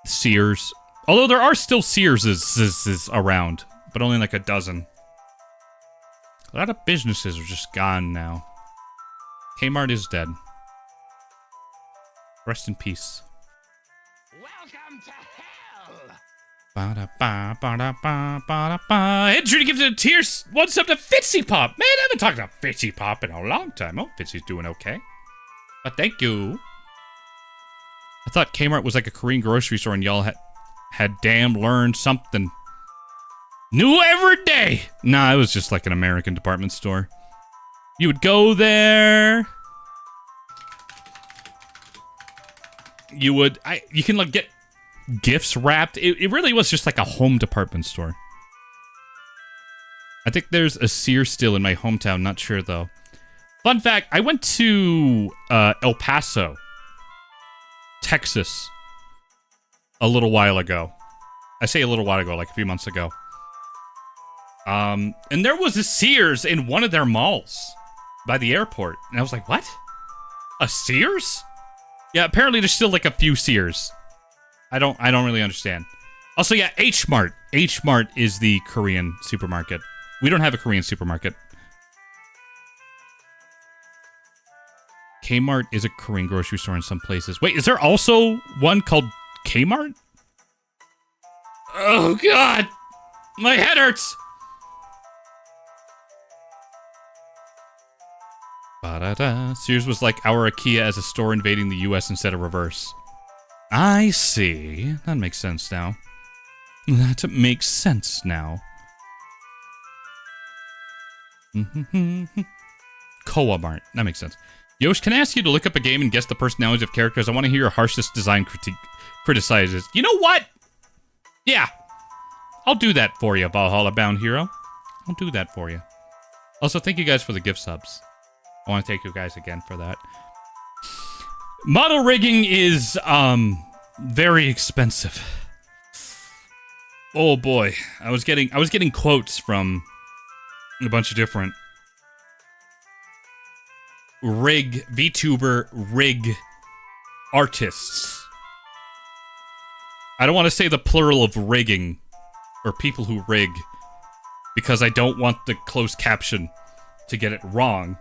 S1: Sears. Although there are still Sears around, but only like a dozen. A lot of businesses are just gone now. Kmart is dead. Rest in peace.
S3: Welcome to hell.
S1: Hey, Judy gives it a tier 1 sub to Fitzy Pop. Man, I haven't talked about Fitzy Pop in a long time. Oh, Fitzy's doing okay. But thank you. I thought Kmart was like a Korean grocery store and y'all had damn learned something new every day. Nah, it was just like an American department store. You would go there. You can like get gifts wrapped. It really was just like a home department store. I think there's a Sears still in my hometown. Not sure though. Fun fact, I went to El Paso, Texas, a little while ago. I say a little while ago, like a few months ago. And there was a Sears in one of their malls by the airport. And I was like, what? A Sears? Yeah, apparently there's still like a few Sears. I don't really understand. Also, yeah, H Mart. H Mart is the Korean supermarket. We don't have a Korean supermarket. Kmart is a Korean grocery store in some places. Wait, is there also one called Kmart? Oh, God. My head hurts. Ba-da-da. Sears was like our IKEA as a store invading the US instead of reverse. I see. That makes sense now. That makes sense now. Koa Mart. That makes sense. Yosh, can I ask you to look up a game and guess the personalities of characters? I want to hear your harshest design criticizes. You know what? Yeah. I'll do that for you, Valhalla Bound Hero. I'll do that for you. Also, thank you guys for the gift subs. I want to thank you guys again for that. Model rigging is, very expensive. Oh boy. I was getting quotes from a bunch of different VTuber rig artists. I don't want to say the plural of rigging or people who rig because I don't want the closed caption to get it wrong.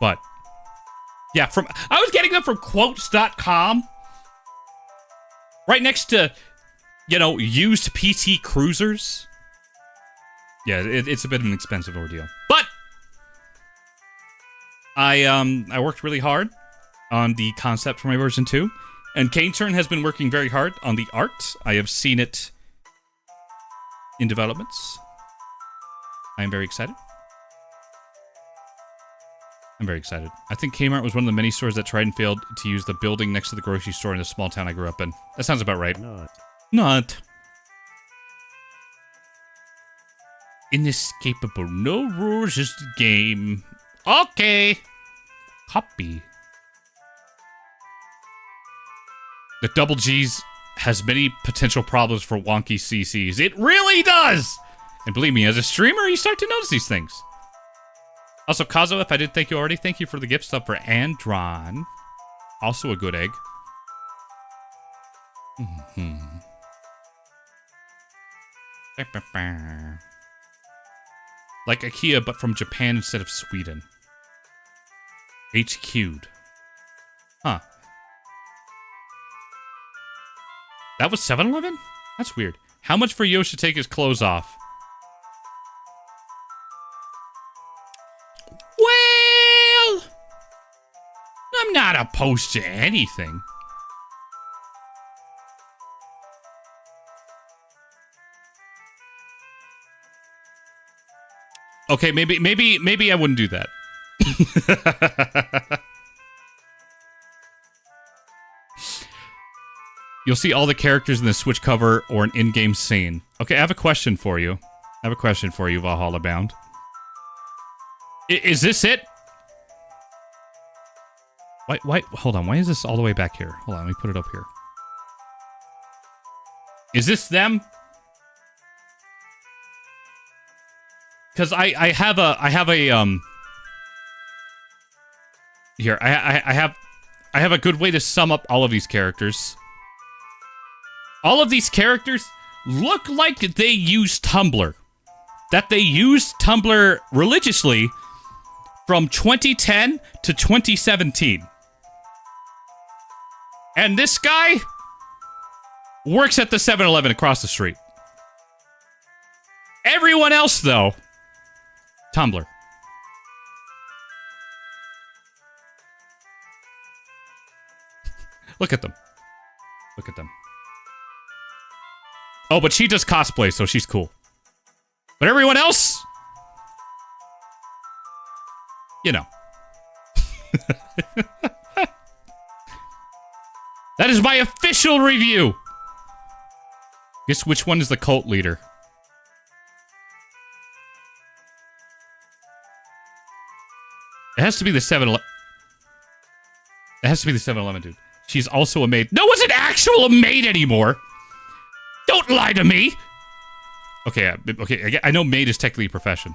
S1: But yeah, I was getting them from quotes.com. Right next to, used PT Cruisers. Yeah, it's a bit of an expensive ordeal. But I worked really hard on the concept for my version 2. And Kane Turn has been working very hard on the art. I have seen it in developments. I am very excited. I'm very excited. I think Kmart was one of the many stores that tried and failed to use the building next to the grocery store in the small town I grew up in. That sounds about right. Not. Inescapable. No rules, just a game. Okay. Copy. The Double G's has many potential problems for wonky CCs. It really does! And believe me, as a streamer, you start to notice these things. Also, Kazo, if I didn't thank you already, thank you for the gift stuff for Andron. Also a good egg. Like IKEA, but from Japan instead of Sweden. HQ'd. Huh. That was 7-Eleven? That's weird. How much for Yosh to take his clothes off? Well, I'm not opposed to anything. Okay, maybe I wouldn't do that. You'll see all the characters in the Switch cover or an in-game scene. Okay, I have a question for you. Valhalla Bound. Is this it? Why, hold on, why is this all the way back here? Hold on, let me put it up here. Is this them? Because I have a here, I have a good way to sum up all of these characters. All of these characters look like they use Tumblr. That they used Tumblr religiously from 2010 to 2017. And this guy works at the 7-Eleven across the street. Everyone else, though, Tumblr. Look at them. Look at them. Oh, but she does cosplay, so she's cool. But everyone else? You know. That is my official review. Guess which one is the cult leader? It has to be the 7-Eleven. It has to be the 7-Eleven dude. She's also a maid. No one's an actual maid anymore. Don't lie to me. Okay, okay. I know maid is technically a profession.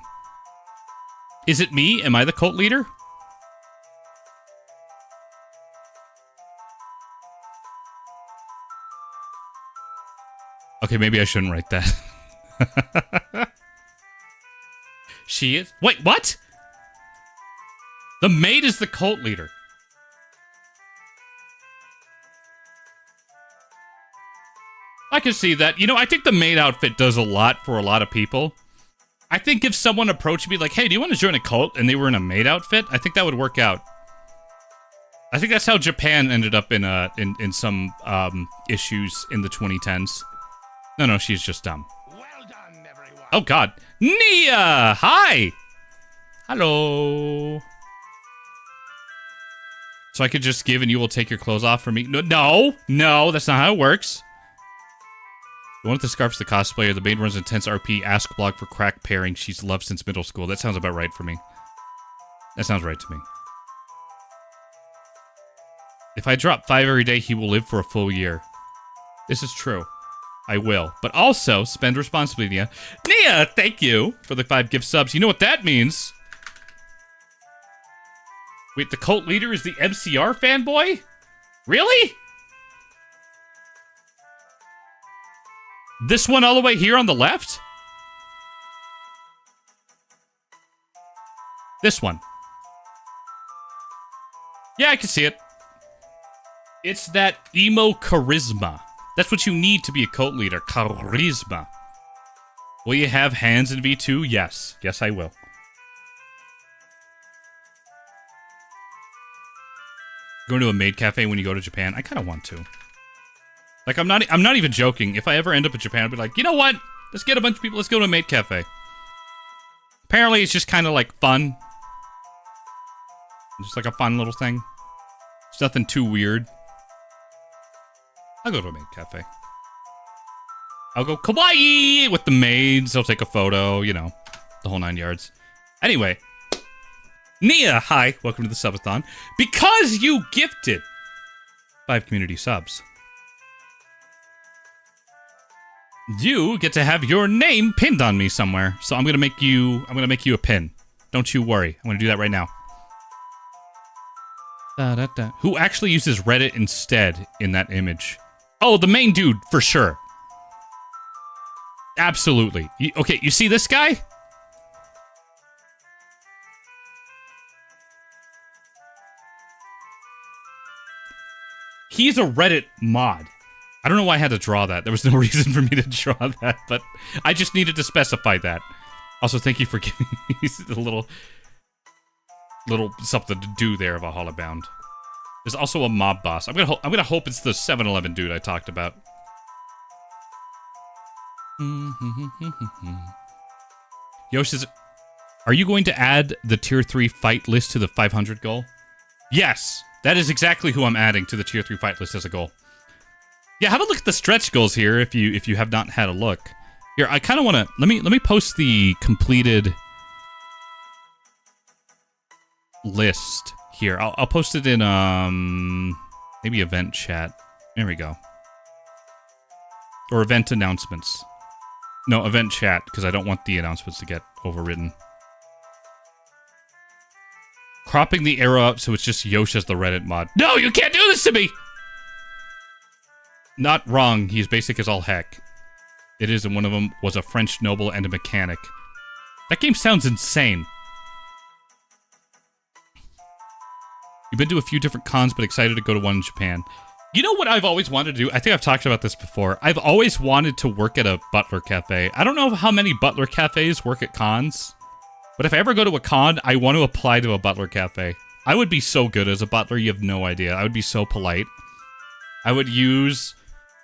S1: Is it me? Am I the cult leader? Okay, maybe I shouldn't write that. She is? Wait, what? The maid is the cult leader. I can see that. You know, I think the maid outfit does a lot for a lot of people. I think if someone approached me like, hey, do you want to join a cult? And they were in a maid outfit, I think that would work out. I think that's how Japan ended up in some issues in the 2010s. No, she's just dumb.
S3: Well done, everyone.
S1: Oh, God. Nia! Hi! Hello. So I could just give and you will take your clothes off for me? No, that's not how it works. The one with the scarf's the cosplayer. The maid runs intense RP ask blog for crack pairing she's loved since middle school. That sounds about right for me. That sounds right to me. If I drop 5 every day, he will live for a full year. This is true. I will. But also, spend responsibly, Nia. Nia, thank you for the 5 gift subs. You know what that means? Wait, the cult leader is the MCR fanboy? Really? This one all the way here on the left? This one. Yeah, I can see it. It's that emo charisma. That's what you need to be a cult leader. Charisma. Will you have hands in V2? Yes. Yes, I will. Going to a maid cafe when you go to Japan? I kind of want to. Like, I'm not even joking. If I ever end up in Japan, I'll be like, you know what? Let's get a bunch of people. Let's go to a maid cafe. Apparently, it's just kind of like fun. Just like a fun little thing. It's nothing too weird. I'll go to a maid cafe. I'll go kawaii with the maids. I'll take a photo, you know, the whole 9 yards. Anyway, Nia, hi, welcome to the subathon. Because you gifted 5 community subs, you get to have your name pinned on me somewhere. So I'm gonna make you a pin. Don't you worry. I'm gonna do that right now. Who actually uses Reddit instead in that image? Oh, the main dude, for sure. Absolutely. Okay, you see this guy? He's a Reddit mod. I don't know why I had to draw that. There was no reason for me to draw that, but I just needed to specify that. Also, thank you for giving me a little something to do there of a holobound. There's also a mob boss. I'm gonna hope it's the 7-Eleven dude I talked about. Yosh says, are you going to add the tier 3 fight list to the 500 goal? Yes, that is exactly who I'm adding to the tier 3 fight list as a goal. Yeah, have a look at the stretch goals here if you have not had a look. Here, I kind of want to let me post the completed list here. I'll post it in maybe event chat. There we go. Or event announcements. No, event chat, because I don't want the announcements to get overridden. Cropping the arrow out so it's just Yosh as the Reddit mod. No, you can't do this to me! Not wrong, he's basic as all heck. It is, and one of them was a French noble and a mechanic. That game sounds insane. You've been to a few different cons, but excited to go to one in Japan. You know what I've always wanted to do? I think I've talked about this before. I've always wanted to work at a butler cafe. I don't know how many butler cafes work at cons, but if I ever go to a con, I want to apply to a butler cafe. I would be so good as a butler, you have no idea. I would be so polite. I would use,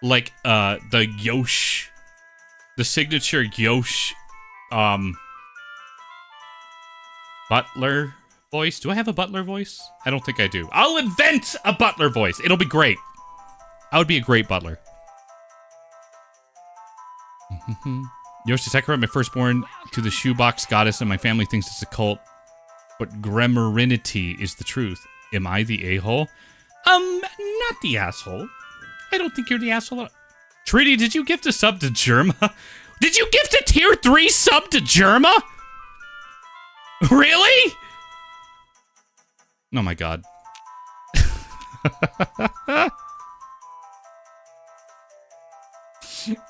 S1: like, the Yosh, the signature Yosh, butler voice. Do I have a butler voice? I don't think I do. I'll invent a butler voice. It'll be great. I would be a great butler. Yoshi Sakura, my firstborn to the shoebox goddess, and my family thinks it's a cult. But Gremerinity is the truth. Am I the a-hole? Not the asshole. I don't think you're the asshole. Treaty, did you gift a sub to Germa? Did you gift a tier 3 sub to Germa? Really? Oh my god.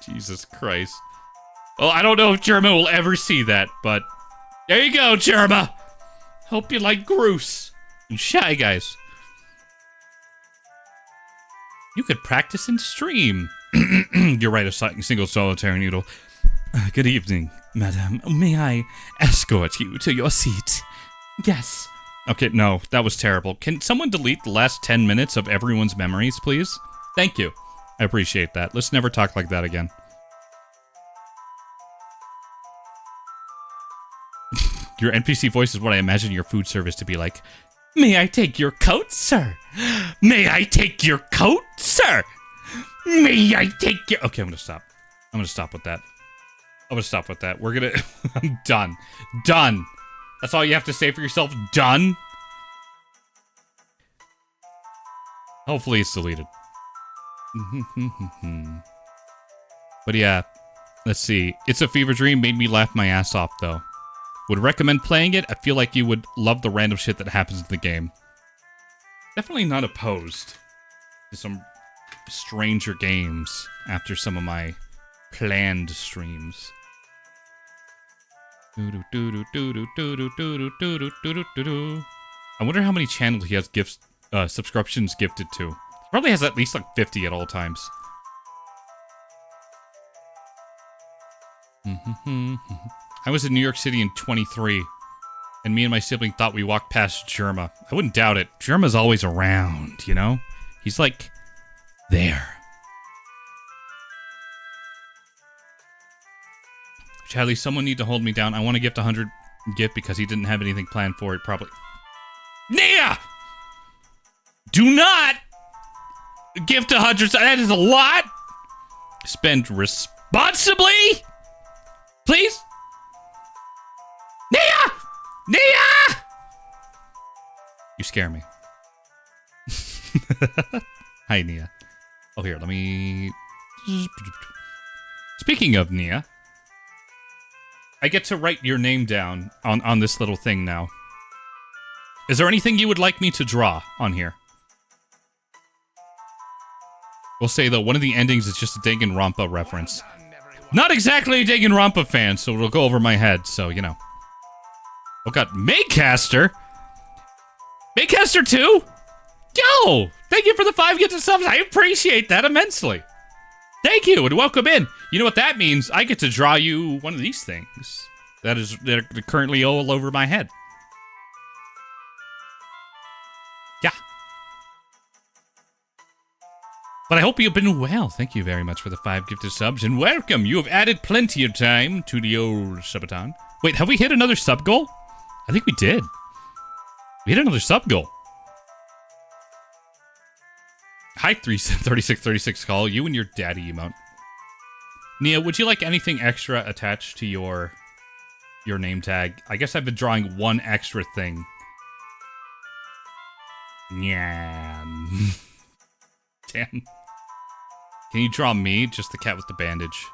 S1: Jesus Christ. Well, I don't know if Germa will ever see that, but there you go, Germa. Hope you like Groose. And Shy Guys. You could practice and stream. You're right, a single solitary needle. Good evening, madam. May I escort you to your seat? Yes. Okay, no, that was terrible. Can someone delete the last 10 minutes of everyone's memories, please? Thank you. I appreciate that. Let's never talk like that again. Your NPC voice is what I imagine your food service to be like. May I take your coat, sir? May I take your coat, sir? May I take your... Okay, I'm gonna stop. I'm gonna stop with that. I'm gonna stop with that. We're gonna... I'm done. Done. That's all you have to say for yourself? Done? Hopefully it's deleted. But yeah, let's see. It's a Fever Dream made me laugh my ass off, though. Would recommend playing it. I feel like you would love the random shit that happens in the game. Definitely not opposed to some stranger games after some of my planned streams. I wonder how many channels he has subscriptions gifted to. Probably has at least like 50 at all times. I was in New York City in 23, and me and my sibling thought we walked past Germa. I wouldn't doubt it. Germa's always around, you know? He's like, there. Chadley, someone need to hold me down. I want to gift 100 gift because he didn't have anything planned for it, probably. Nia! Do not gift 100. That is a lot. Spend responsibly. Please. Nia! Nia! You scare me. Hi, Nia. Oh, here, let me... Speaking of Nia, I get to write your name down on this little thing now. Is there anything you would like me to draw on here? We'll say, though, one of the endings is just a Danganronpa reference. Not exactly a Danganronpa fan, so it'll go over my head, so, you know. Oh, God. Maycaster? Maycaster 2? Yo! Thank you for the 5 gifted subs. I appreciate that immensely. Thank you, and welcome in. You know what that means? I get to draw you one of these things. That are currently all over my head. Yeah. But I hope you've been well. Thank you very much for the 5 gifted subs, and welcome. You have added plenty of time to the old subathon. Wait, have we hit another sub goal? I think we did. We hit another sub goal. Hi, 3636 call. You and your daddy emote. Nia, would you like anything extra attached to your name tag? I guess I've been drawing one extra thing. Yeah. Damn. Can you draw me? Just the cat with the bandage.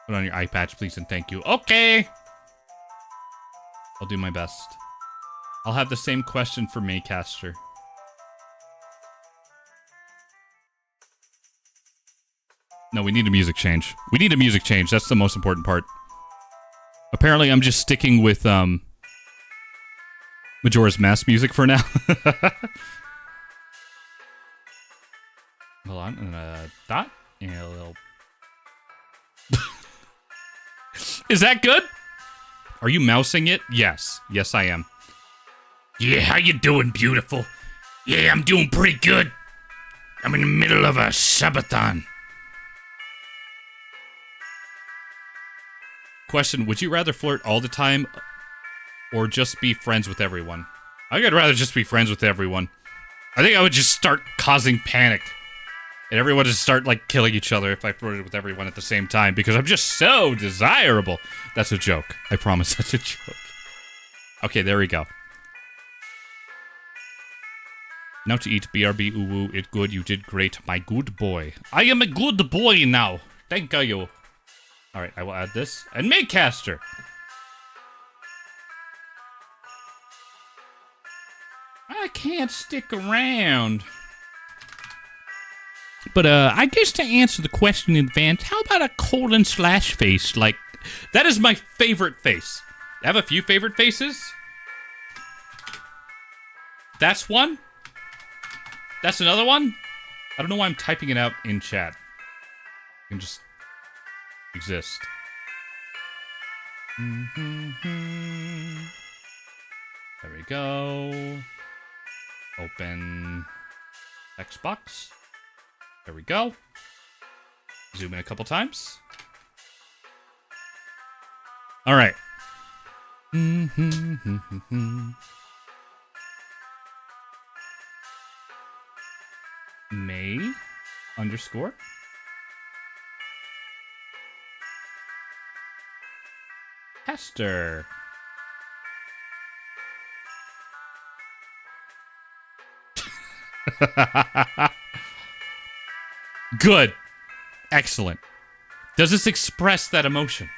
S1: Put on your eye patch, please, and thank you. Okay. I'll do my best. I'll have the same question for Maycaster. No, we need a music change. We need a music change. That's the most important part. Apparently, I'm just sticking with Majora's Mask music for now. Hold on, and a dot and a little. Is that good? Are you mousing it? Yes, yes, I am.
S3: Yeah, how you doing, beautiful? Yeah, I'm doing pretty good. I'm in the middle of a subathon.
S1: Question, would you rather flirt all the time or just be friends with everyone? I think I'd rather just be friends with everyone. I think I would just start causing panic. And everyone would just start, like, killing each other if I flirted with everyone at the same time because I'm just so desirable. That's a joke. I promise that's a joke. Okay, there we go. Now to eat BRB uwu, it good, you did great, my good boy. I am a good boy now. Thank you. Alright, I will add this. And Maycaster! I can't stick around. But, I guess to answer the question in advance, how about a colon slash face? Like, that is my favorite face. I have a few favorite faces. That's one. That's another one. I don't know why I'm typing it out in chat. I can just exist. There we go. Open text box. There we go. Zoom in a couple times. All right. May underscore. Hester. Good. Excellent. Does this express that emotion?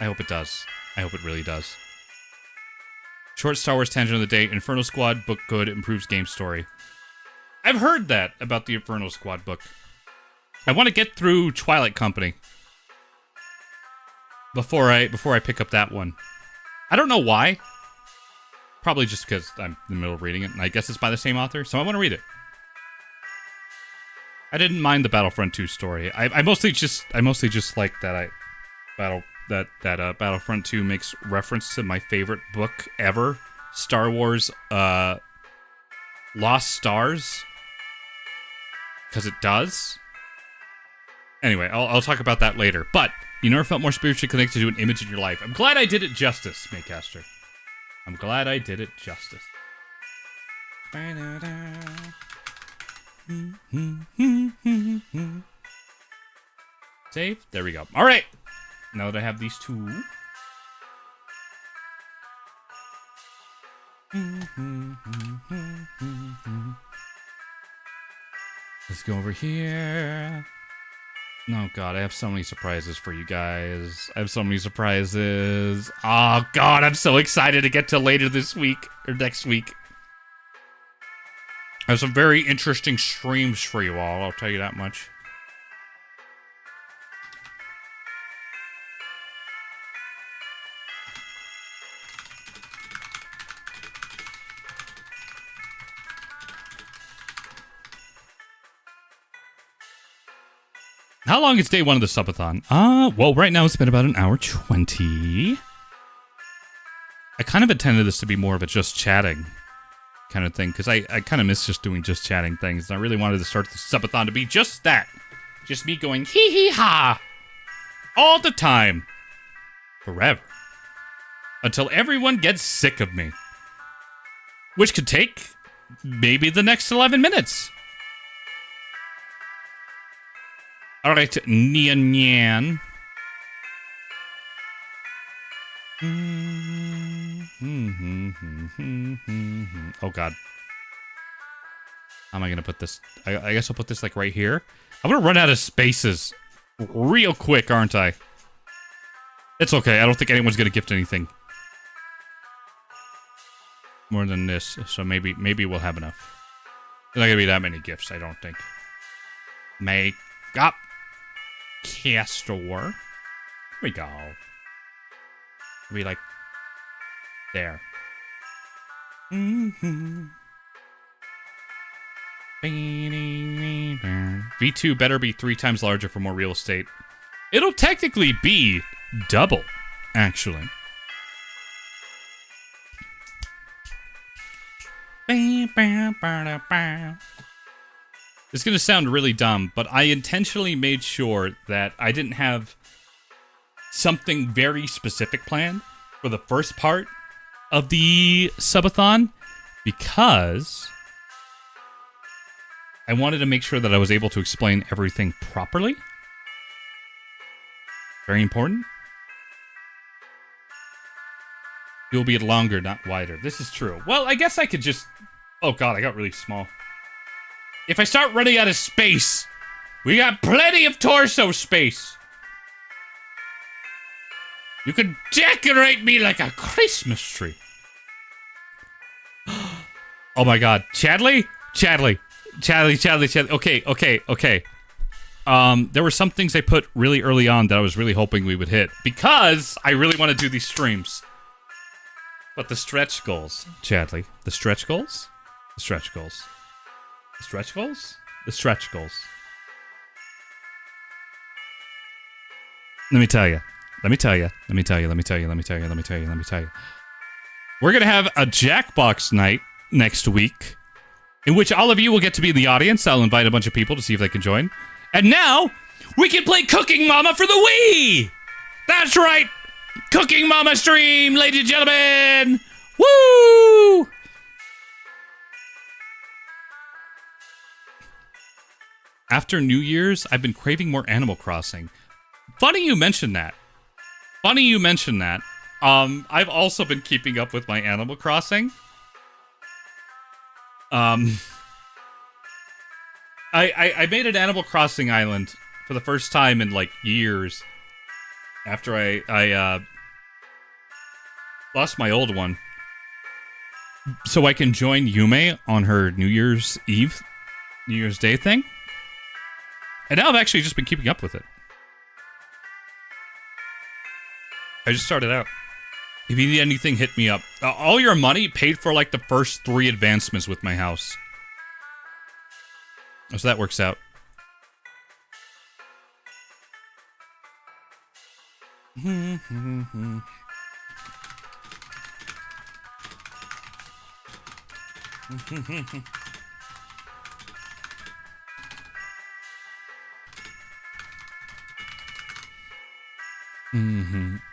S1: I hope it does. I hope it really does. Short Star Wars tangent of the day. Inferno Squad book good, improves game story. I've heard that about the Inferno Squad book. I want to get through Twilight Company before I pick up that one. I don't know why. Probably just because I'm in the middle of reading it, and I guess it's by the same author, so I want to read it. I didn't mind the Battlefront 2 story. I mostly just like that Battlefront 2 makes reference to my favorite book ever, Star Wars Lost Stars, because it does. Anyway, I'll talk about that later. But you never felt more spiritually connected to an image in your life. I'm glad I did it justice, Maycaster. I'm glad I did it justice. Save. There we go. All right. Now that I have these two. Let's go over here. Oh, God. I have so many surprises for you guys. I have so many surprises. Oh, God. I'm so excited to get to later this week or next week. I have some very interesting streams for you all. I'll tell you that much. How long is day one of the subathon? Well, right now it's been about an hour 20. I kind of intended this to be more of a just chatting kind of thing, because I kind of miss just doing just chatting things. And I really wanted to start the subathon to be just that. Just me going hee hee ha all the time. Forever. Until everyone gets sick of me. Which could take maybe the next 11 minutes. All right, Nian Yan. Oh, God. How am I going to put this? I guess I'll put this, like, right here. I'm going to run out of spaces real quick, aren't I? It's okay. I don't think anyone's going to gift anything more than this, so maybe we'll have enough. There's not going to be that many gifts, I don't think. Make up. Castor. Here we go. Be like there. V2 better be 3 times larger for more real estate. It'll technically be double, actually. It's going to sound really dumb, but I intentionally made sure that I didn't have something very specific planned for the first part of the subathon, because I wanted to make sure that I was able to explain everything properly. Very important. You'll be longer, not wider. This is true. Well, I guess I could just... Oh, God, I got really small. If I start running out of space, we got plenty of torso space. You can decorate me like a Christmas tree. Oh my God. Chadley? Chadley. Okay. There were some things I put really early on that I was really hoping we would hit, because I really want to do these streams. But the stretch goals, Chadley. The stretch goals? The stretch goals. The stretch goals? The stretch goals. Let me tell you. We're going to have a Jackbox night next week, in which all of you will get to be in the audience. I'll invite a bunch of people to see if they can join. And now, we can play Cooking Mama for the Wii! That's right! Cooking Mama stream, ladies and gentlemen! Woo! After New Year's, I've been craving more Animal Crossing. Funny you mentioned that. I've also been keeping up with my Animal Crossing. I made an Animal Crossing island for the first time in, like, years. After I lost my old one. So I can join Yume on her New Year's Day thing. And now I've actually just been keeping up with it. I just started out. If you need anything, hit me up. All your money paid for, like, the first 3 advancements with my house. So that works out.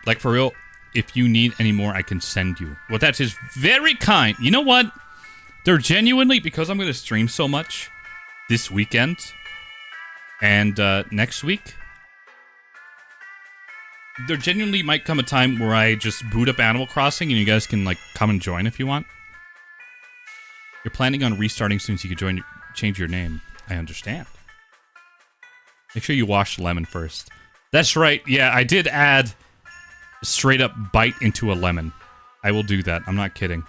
S1: Like, for real, if you need any more, I can send you. Well, that is very kind. You know what? They're genuinely, because I'm going to stream so much this weekend and next week, there genuinely might come a time where I just boot up Animal Crossing and you guys can, like, come and join if you want. You're planning on restarting soon so you can change your name. I understand. Make sure you wash lemon first. That's right. Yeah, I did add straight up bite into a lemon. I will do that. I'm not kidding.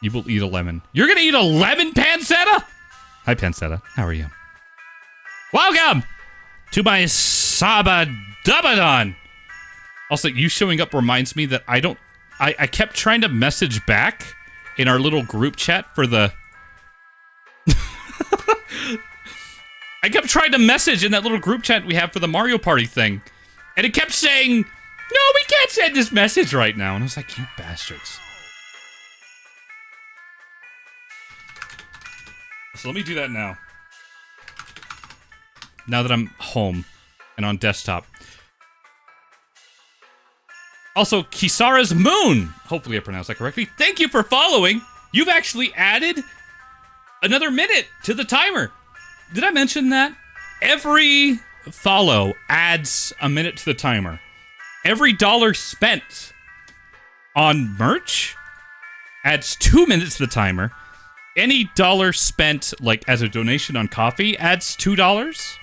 S1: You will eat a lemon. You're gonna eat a lemon, Pancetta? Hi, Pancetta. How are you? Welcome to my Subathon. Also, you showing up reminds me that I kept trying to message back in our little group chat for the... I kept trying to message in that little group chat we have for the Mario Party thing. And it kept saying, no, we can't send this message right now. And I was like, you bastards. So let me do that now. Now that I'm home and on desktop. Also, Kisara's Moon. Hopefully I pronounced that correctly. Thank you for following. You've actually added another minute to the timer. Did I mention that? Every follow adds a minute to the timer. Every dollar spent on merch adds 2 minutes to the timer. Any dollar spent, like, as a donation on coffee adds $2.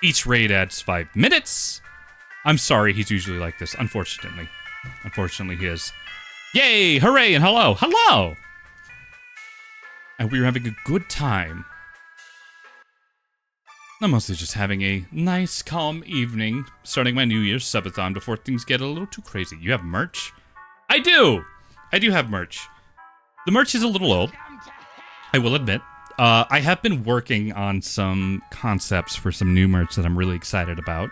S1: Each raid adds 5 minutes. I'm sorry, he's usually like this, unfortunately. Unfortunately, he is. Yay, hooray, and hello. Hello! And we were having a good time. I'm mostly just having a nice, calm evening, starting my New Year's subathon before things get a little too crazy. You have merch? I do! I do have merch. The merch is a little old, I will admit. I have been working on some concepts for some new merch that I'm really excited about.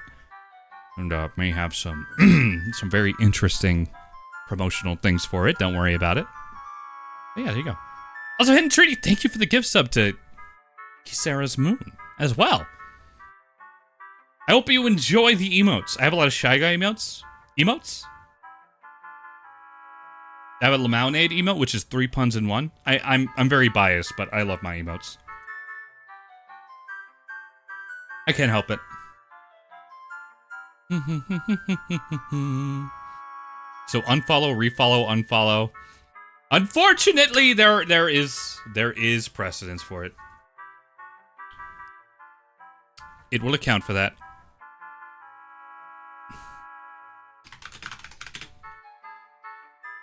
S1: And may have some some very interesting promotional things for it. Don't worry about it. But yeah, there you go. Also, Hidden Treaty, thank you for the gift sub to Kisara's Moon as well. I hope you enjoy the emotes. I have a lot of Shy Guy emotes. I have a Lemonade emote, which is 3 puns in one. I'm very biased, but I love my emotes. I can't help it. So unfollow, refollow, unfollow. Unfortunately, there is precedence for it. It will account for that.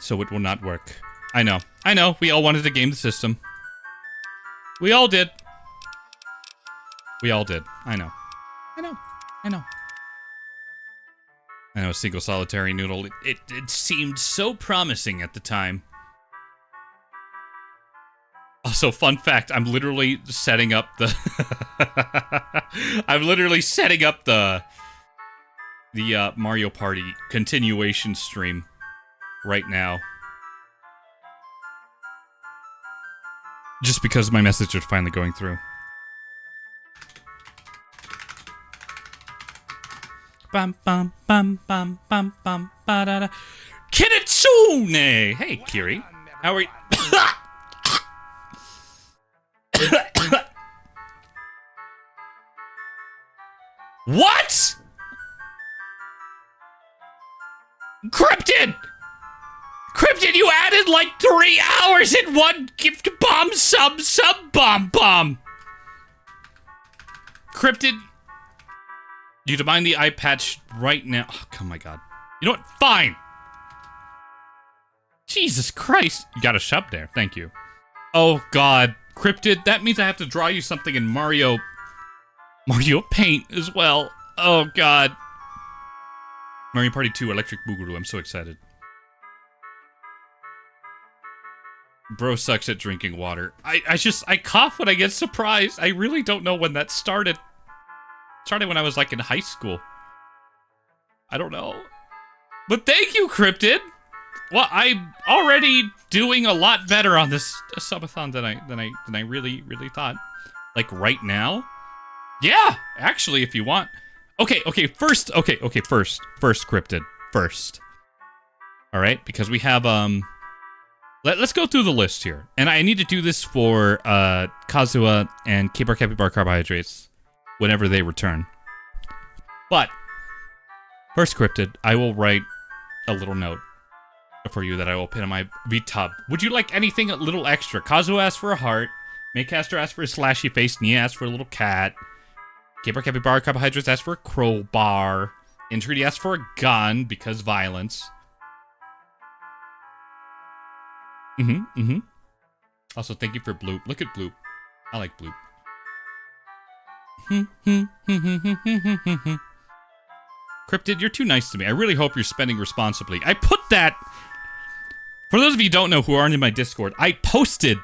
S1: So it will not work. I know. We all wanted to game the system. We all did. I know. I know, a single solitary noodle. It seemed so promising at the time. Also, fun fact, I'm literally setting up the... the Mario Party continuation stream right now. Just because my message is finally going through. Bum bum bum bum bum bum ba da da. Kinetsune! Hey, Kiri. How are you? What? Cryptid! Cryptid, you added like 3 hours in one gift bomb sub bomb. Cryptid, you demand the eye patch right now. Oh my god. You know what? Fine. Jesus Christ. You got a shop there. Thank you. Oh god. Cryptid, that means I have to draw you something in Mario Paint as well. Oh god. Mario Party 2 Electric Boogaloo. I'm so excited. Bro sucks at drinking water. I cough when I get surprised. I really don't know when that started. It started when I was like in high school. I don't know. But thank you, Cryptid. Well, I'm already doing a lot better on this subathon than I really thought. Like right now? Yeah, actually, if you want. Okay, first, Cryptid. First. All right, because we have let's go through the list here, and I need to do this for Kazuha and Capybar carbohydrates whenever they return. But first, Cryptid, I will write a little note for you that I will pin on my VTub. Would you like anything a little extra? Kazuha asked for a heart. Maycaster asked for a slashy face. Nia asked for a little cat. Capybar carbohydrates asked for a crowbar. Entreaty asked for a gun because violence. Also, thank you for Bloop. Look at Bloop. I like Bloop. Cryptid, you're too nice to me. I really hope you're spending responsibly. I put that... For those of you who don't know who aren't in my Discord, I posted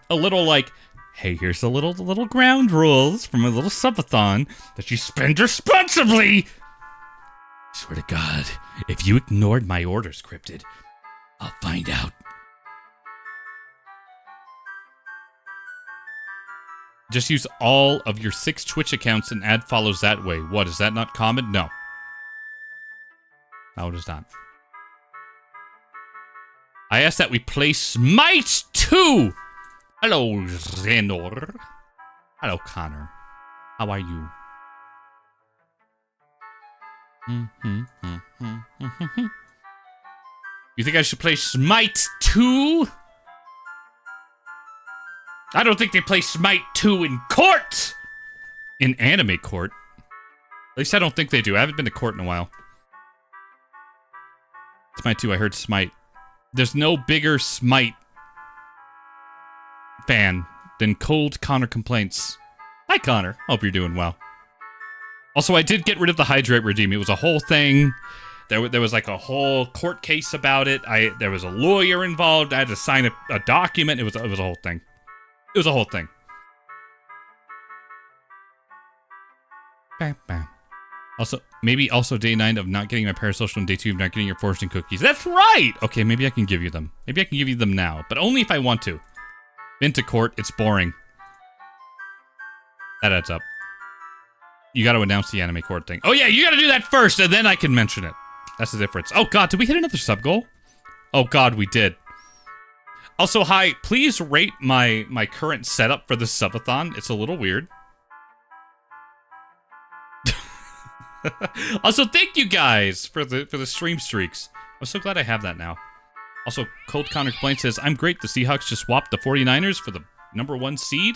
S1: a little like, hey, here's the little ground rules from a little subathon that you spend responsibly. Swear to God, if you ignored my orders, Cryptid, I'll find out. Just use all of your 6 Twitch accounts and add follows that way. What, is that not common? No. No, it is not. I asked that we play Smite 2! Hello, Xandor. Hello, Connor. How are you? You think I should play Smite 2? I don't think they play Smite 2 in court! In anime court. At least I don't think they do. I haven't been to court in a while. Smite 2, I heard Smite. There's no bigger Smite fan than Cold Connor Complaints. Hi, Connor. Hope you're doing well. Also, I did get rid of the Hydrate regime. It was a whole thing. There was like a whole court case about it. There was a lawyer involved. I had to sign a document. It was a whole thing. It was a whole thing. Bam, bam. Also, maybe also day 9 of not getting my parasocial and day 2 of not getting your fortune cookies. That's right! Okay, maybe I can give you them. Maybe I can give you them now, but only if I want to. Been to court, it's boring. That adds up. You gotta announce the anime court thing. Oh yeah, you gotta do that first, and then I can mention it. That's the difference. Oh god, did we hit another sub goal? Oh god, we did. Also, hi, please rate my current setup for this subathon. It's a little weird. Also, thank you guys for the stream streaks. I'm so glad I have that now. Also, Cold Connor Complaint says, I'm great. The Seahawks just swapped the 49ers for the #1 seed.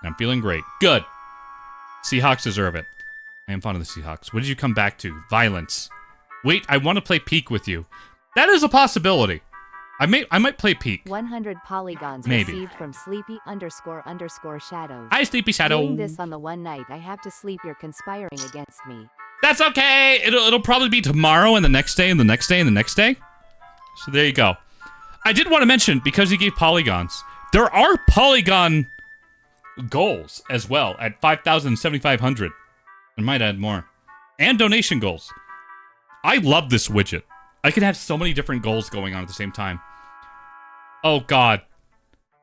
S1: I'm feeling great. Good. Seahawks deserve it. I am fond of the Seahawks. What did you come back to? Violence. Wait, I want to play Peak with you. That is a possibility. I might play Peak.
S4: 100 polygons
S1: Maybe.
S4: received from Sleepy__Shadows.
S1: Hi, Sleepy Shadow.
S4: Doing this on the one night I have to sleep, you're conspiring against me.
S1: That's okay. It'll probably be tomorrow and the next day and the next day and the next day. So there you go. I did want to mention, because you gave polygons, there are polygon goals as well at 5,000 and 7,500. I might add more. And donation goals. I love this widget. I can have so many different goals going on at the same time. Oh, God.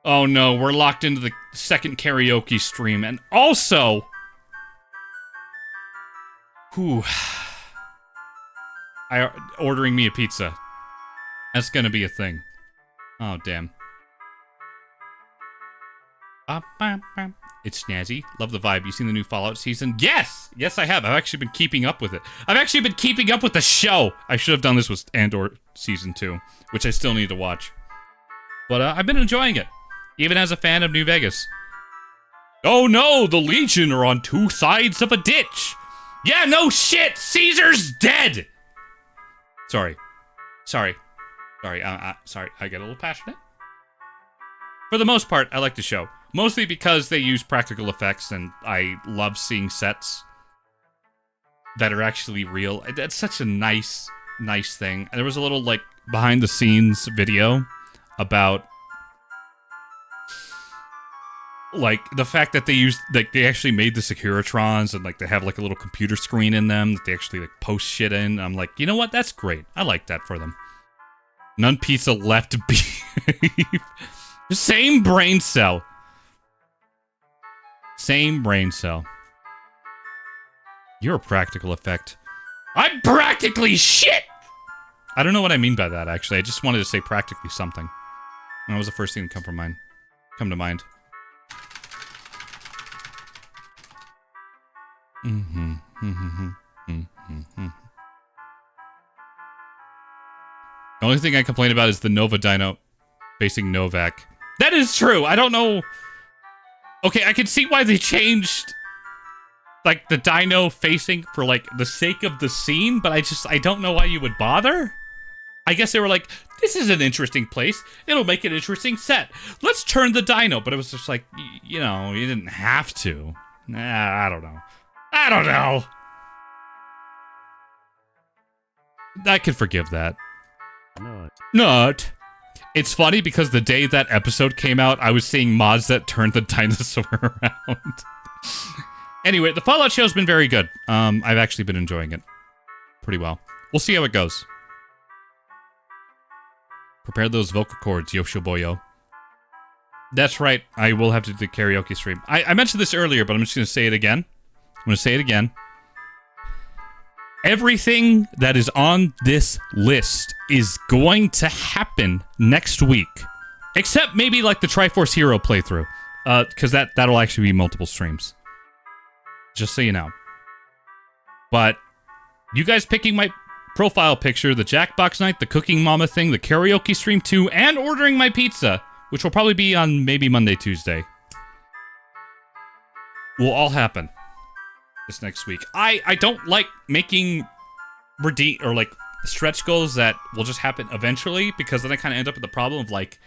S1: Oh, no. We're locked into the second karaoke stream. And also... Whew. Ordering me a pizza. That's gonna be a thing. Oh, damn. It's snazzy. Love the vibe. You seen the new Fallout season? Yes! Yes, I have. I've actually been keeping up with it. I've actually been keeping up with the show. I should have done this with Andor Season 2, which I still need to watch. But I've been enjoying it, even as a fan of New Vegas. Oh no, the Legion are on 2 sides of a ditch. Yeah, no shit! Caesar's dead! Sorry. Sorry. Sorry, I get a little passionate. For the most part, I like the show. Mostly because they use practical effects, and I love seeing sets that are actually real. That's such a nice thing. And there was a little, like, behind-the-scenes video about, like, the fact that they used, like, they actually made the Securitrons, and, like, they have, like, a little computer screen in them that they actually, like, post shit in. I'm like, you know what? That's great. I like that for them. None pizza left beef. Same brain cell. Same brain cell. You're a practical effect. I'm practically shit! I don't know what I mean by that, actually. I just wanted to say practically something. And that was the first thing to come to mind. The only thing I complain about is the Nova Dino facing Novak. That is true. I don't know. Okay, I can see why they changed, like, the Dino facing for, like, the sake of the scene, but I don't know why you would bother. I guess they were like, this is an interesting place. It'll make an interesting set. Let's turn the Dino. But it was just like, you know, you didn't have to. Nah, I don't know. I don't know. I can forgive that. Not. It's funny because the day that episode came out, I was seeing mods that turned the dinosaur around. Anyway, the Fallout show's been very good. I've actually been enjoying it pretty well. We'll see how it goes. Prepare those vocal cords, Yoshiboyo. That's right. I will have to do the karaoke stream. I mentioned this earlier, but I'm just going to say it again. I'm going to say it again. Everything that is on this list is going to happen next week. Except maybe like the Triforce Hero playthrough. Because that'll actually be multiple streams. Just so you know. But you guys picking my profile picture, the Jackbox night, the Cooking Mama thing, the karaoke stream too, and ordering my pizza, which will probably be on maybe Monday, Tuesday, will all happen this next week. I don't like making like stretch goals that will just happen eventually, because then I kind of end up with the problem of like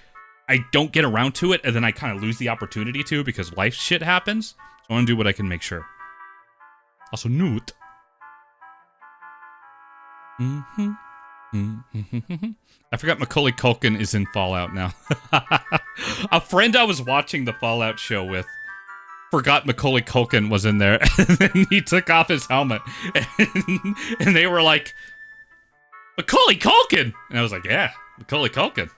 S1: I don't get around to it and then I kind of lose the opportunity to because life shit happens. So I want to do what I can make sure. Also, Newt. I forgot Macaulay Culkin is in Fallout now. A friend I was watching the Fallout show with forgot Macaulay Culkin was in there, and then he took off his helmet, and they were like, Macaulay Culkin! And I was like, yeah, Macaulay Culkin.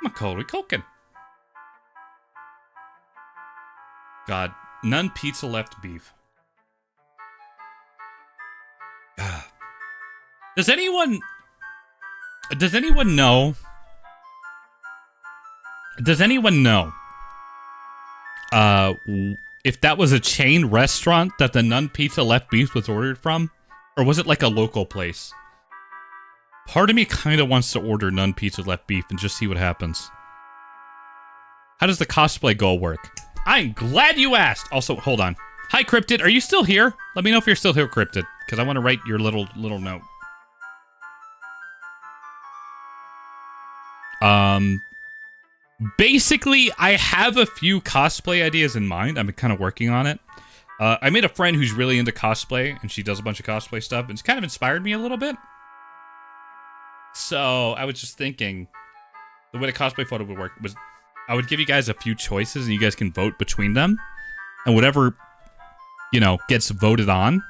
S1: Macaulay Culkin. God, none pizza left beef. Does anyone know? If that was a chain restaurant that the Nun Pizza Left Beef was ordered from? Or was it like a local place? Part of me kind of wants to order Nun Pizza Left Beef and just see what happens. How does the cosplay goal work? I'm glad you asked! Also, hold on. Hi, Cryptid. Are you still here? Let me know if you're still here, Cryptid, because I want to write your little note. Basically, I have a few cosplay ideas in mind. I'm kind of working on it. I made a friend who's really into cosplay, and she does a bunch of cosplay stuff, and it's kind of inspired me a little bit. So, I was just thinking, the way the cosplay photo would work was, I would give you guys a few choices, and you guys can vote between them. And whatever, you know, gets voted on,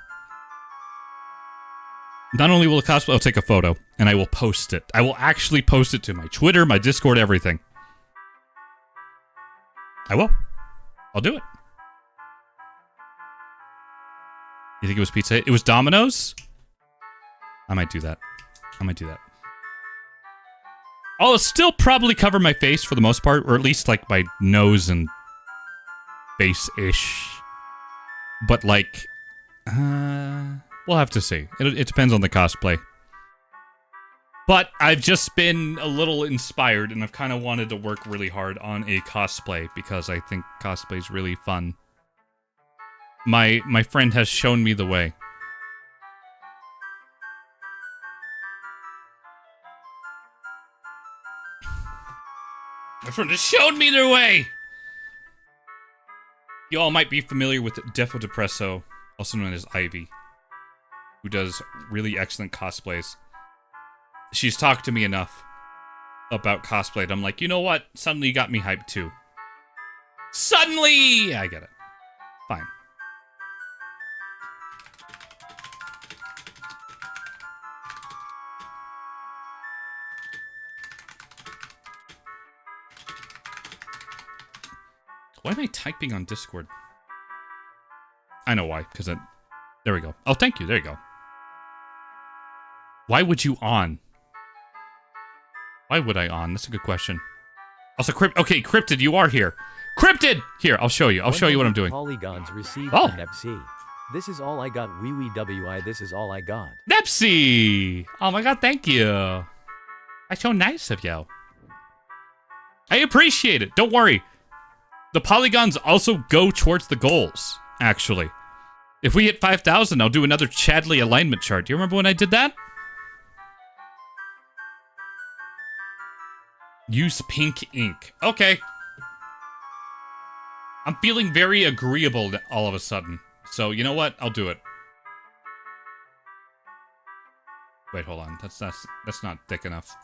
S1: not only will the cosplay, I'll take a photo, and I will post it. I will actually post it to my Twitter, my Discord, everything. I will. I'll do it. You think it was Pizza Hut? It was Domino's? I might do that. I'll still probably cover my face for the most part, or at least like my nose and face-ish. But like, we'll have to see. It depends on the cosplay. But I've just been a little inspired, and I've kind of wanted to work really hard on a cosplay, because I think cosplay is really fun. My friend has shown me the way. My friend has shown me the way! You all might be familiar with Defo Depresso, also known as Ivy, who does really excellent cosplays. She's talked to me enough about cosplay, and I'm like, you know what? Suddenly you got me hyped too. Suddenly! I get it. Fine. Why am I typing on Discord? I know why, because there we go. Oh, thank you. There you go. Why would you on? Why would I on? That's a good question. Also, okay, Cryptid, you are here. Cryptid! Here, I'll show you. I'll show you what I'm doing.
S2: Polygons received
S1: Oh.
S2: from Nepsi. This is all I got. Wee wee wi. This is all I got.
S1: Nepsi! Oh my god, thank you. That's so nice of you. I appreciate it. Don't worry. The polygons also go towards the goals, actually. If we hit 5,000, I'll do another Chadley alignment chart. Do you remember when I did that? Use pink ink. Okay. I'm feeling very agreeable all of a sudden. So, you know what? I'll do it. Wait, hold on. That's not thick enough.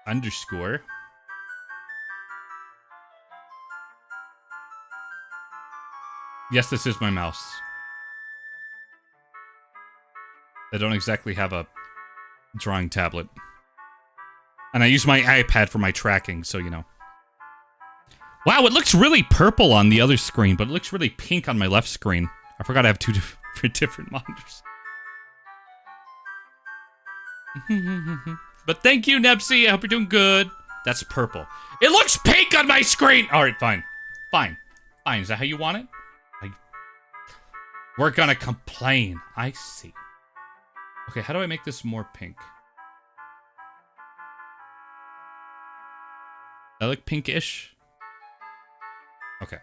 S1: Underscore. Yes, this is my mouse. I don't exactly have a drawing tablet. And I use my iPad for my tracking, so you know. Wow, it looks really purple on the other screen, but it looks really pink on my left screen. I forgot I have two different monitors. But thank you, Nepsi. I hope you're doing good. That's purple. It looks pink on my screen! Alright, fine. Fine. Fine. Is that how you want it? We're gonna complain. I see. Okay, how do I make this more pink? I look pinkish. Okay.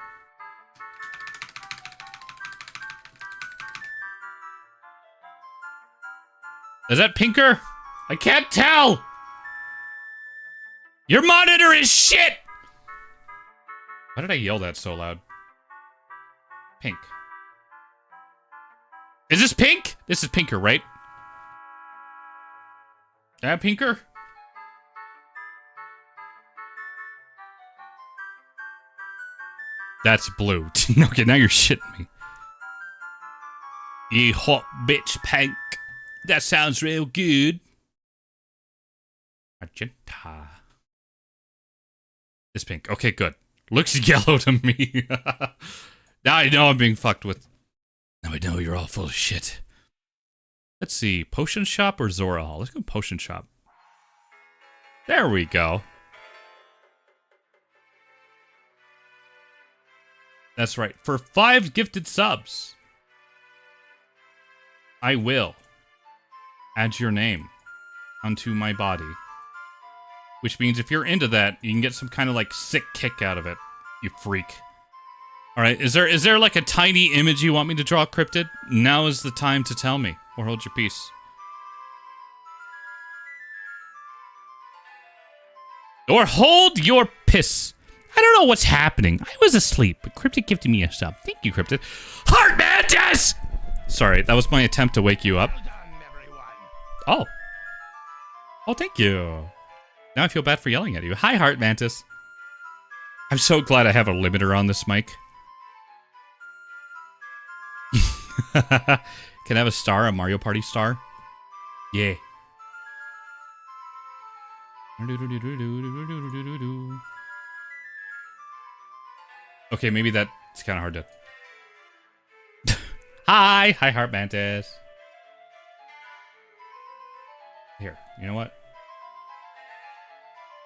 S1: Is that pinker? I can't tell! Your monitor is shit! Why did I yell that so loud? Pink. Is this pink? This is pinker, right? That pinker? That's blue. Okay, now you're shitting me. You hot bitch pink. That sounds real good. Magenta. This pink. Okay, good. Looks yellow to me. Now I know I'm being fucked with. Now I know you're all full of shit. Let's see. Potion shop or Zora Hall? Let's go potion shop. There we go. That's right. For 5 gifted subs, I will add your name onto my body. Which means if you're into that, you can get some kind of like sick kick out of it. You freak. Alright, is there like a tiny image you want me to draw, Cryptid? Now is the time to tell me. Or hold your peace. Or hold your piss. I don't know what's happening. I was asleep, but Cryptid gifted me a sub. Thank you, Cryptid. Heart Mantis! Sorry, that was my attempt to wake you up. Oh. Oh, thank you. Now I feel bad for yelling at you. Hi, Heart Mantis. I'm so glad I have a limiter on this mic. Can I have a star, a Mario Party star? Yeah. Okay, maybe that's kind of hard to... Hi! Hi, Heart Mantis. Here, you know what?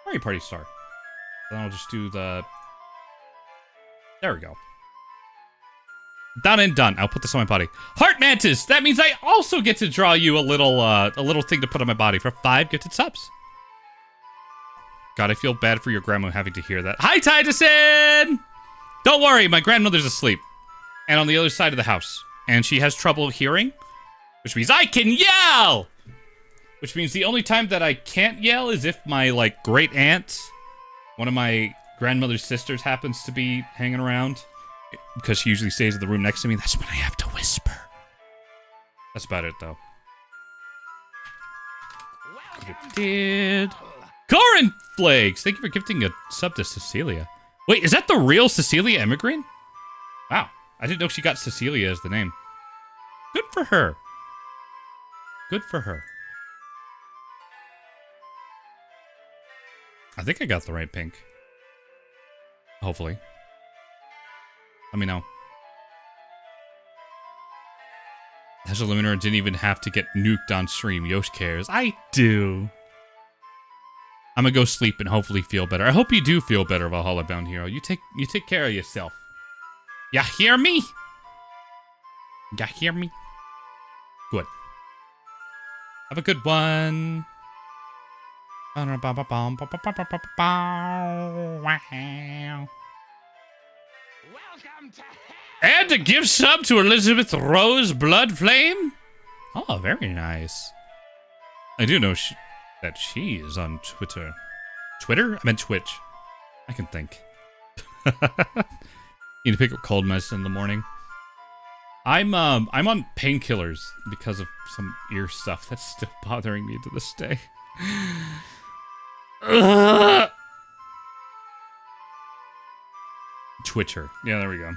S1: Mario Party star. Then I'll just do the... There we go. Done and done. I'll put this on my body. Heart Mantis! That means I also get to draw you a little thing to put on my body for 5 gifted subs. God, I feel bad for your grandma having to hear that. Hi, Tiduson! Don't worry, my grandmother's asleep. And on the other side of the house. And she has trouble hearing. Which means I can yell! Which means the only time that I can't yell is if my, like, great aunt, one of my grandmother's sisters, happens to be hanging around. Because she usually stays in the room next to me. That's when I have to whisper. That's about it, though. Did Corin Flakes! Thank you for gifting a sub to Cecilia. Wait, is that the real Cecilia Emigreen? Wow, I didn't know she got Cecilia as the name. Good for her. Good for her. I think I got the right pink. Hopefully. Let me know. Hezza Lunar didn't even have to get nuked on stream. Yosh cares. I do. I'm gonna go sleep and hopefully feel better. I hope you do feel better, Valhalla Bound Hero. You take care of yourself. Ya hear me? Ya hear me? Good. Have a good one. And to give sub to Elizabeth Rose Bloodflame. Oh, very nice. I do know that she is on Twitter. Twitter? I meant Twitch. I can think. Need to pick up cold medicine in the morning. I'm on painkillers because of some ear stuff that's still bothering me to this day. Twitcher. Yeah, there we go.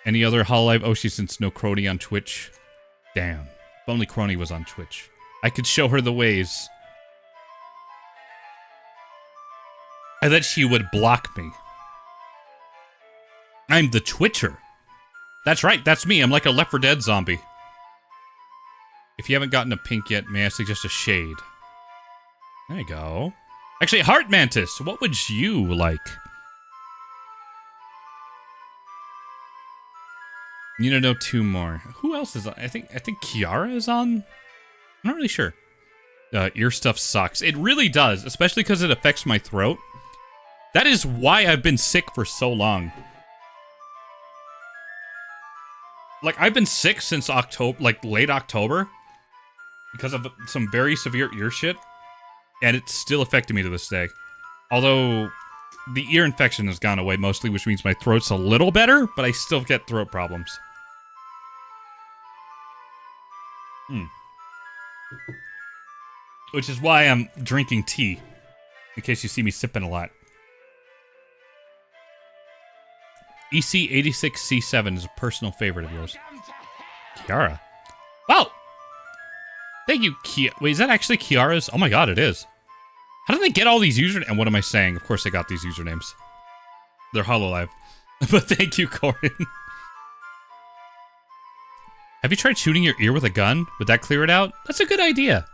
S1: Any other Hololive Oshi since no Crony on Twitch? Damn. If only Crony was on Twitch. I could show her the ways. I bet she would block me. I'm the Twitcher. That's right, that's me. I'm like a Left 4 Dead zombie. If you haven't gotten a pink yet, may I suggest a shade? There you go. Actually, Heart Mantis, what would you like? You need to know 2 more. Who else is on? I think Kiara is on? I'm not really sure. Ear stuff sucks. It really does, especially because it affects my throat. That is why I've been sick for so long. Like, I've been sick since October, like, late October. Because of some very severe ear shit. And it's still affecting me to this day. Although, the ear infection has gone away mostly, which means my throat's a little better, but I still get throat problems. Which is why I'm drinking tea. In case you see me sipping a lot. EC86C7 is a personal favorite of yours. Kiara. Wow! Thank you, Kiara. Wait, is that actually Kiara's? Oh my god, it is. How did they get all these usernames? And what am I saying? Of course they got these usernames. They're Hololive. But thank you, Corin. Have you tried shooting your ear with a gun? Would that clear it out? That's a good idea.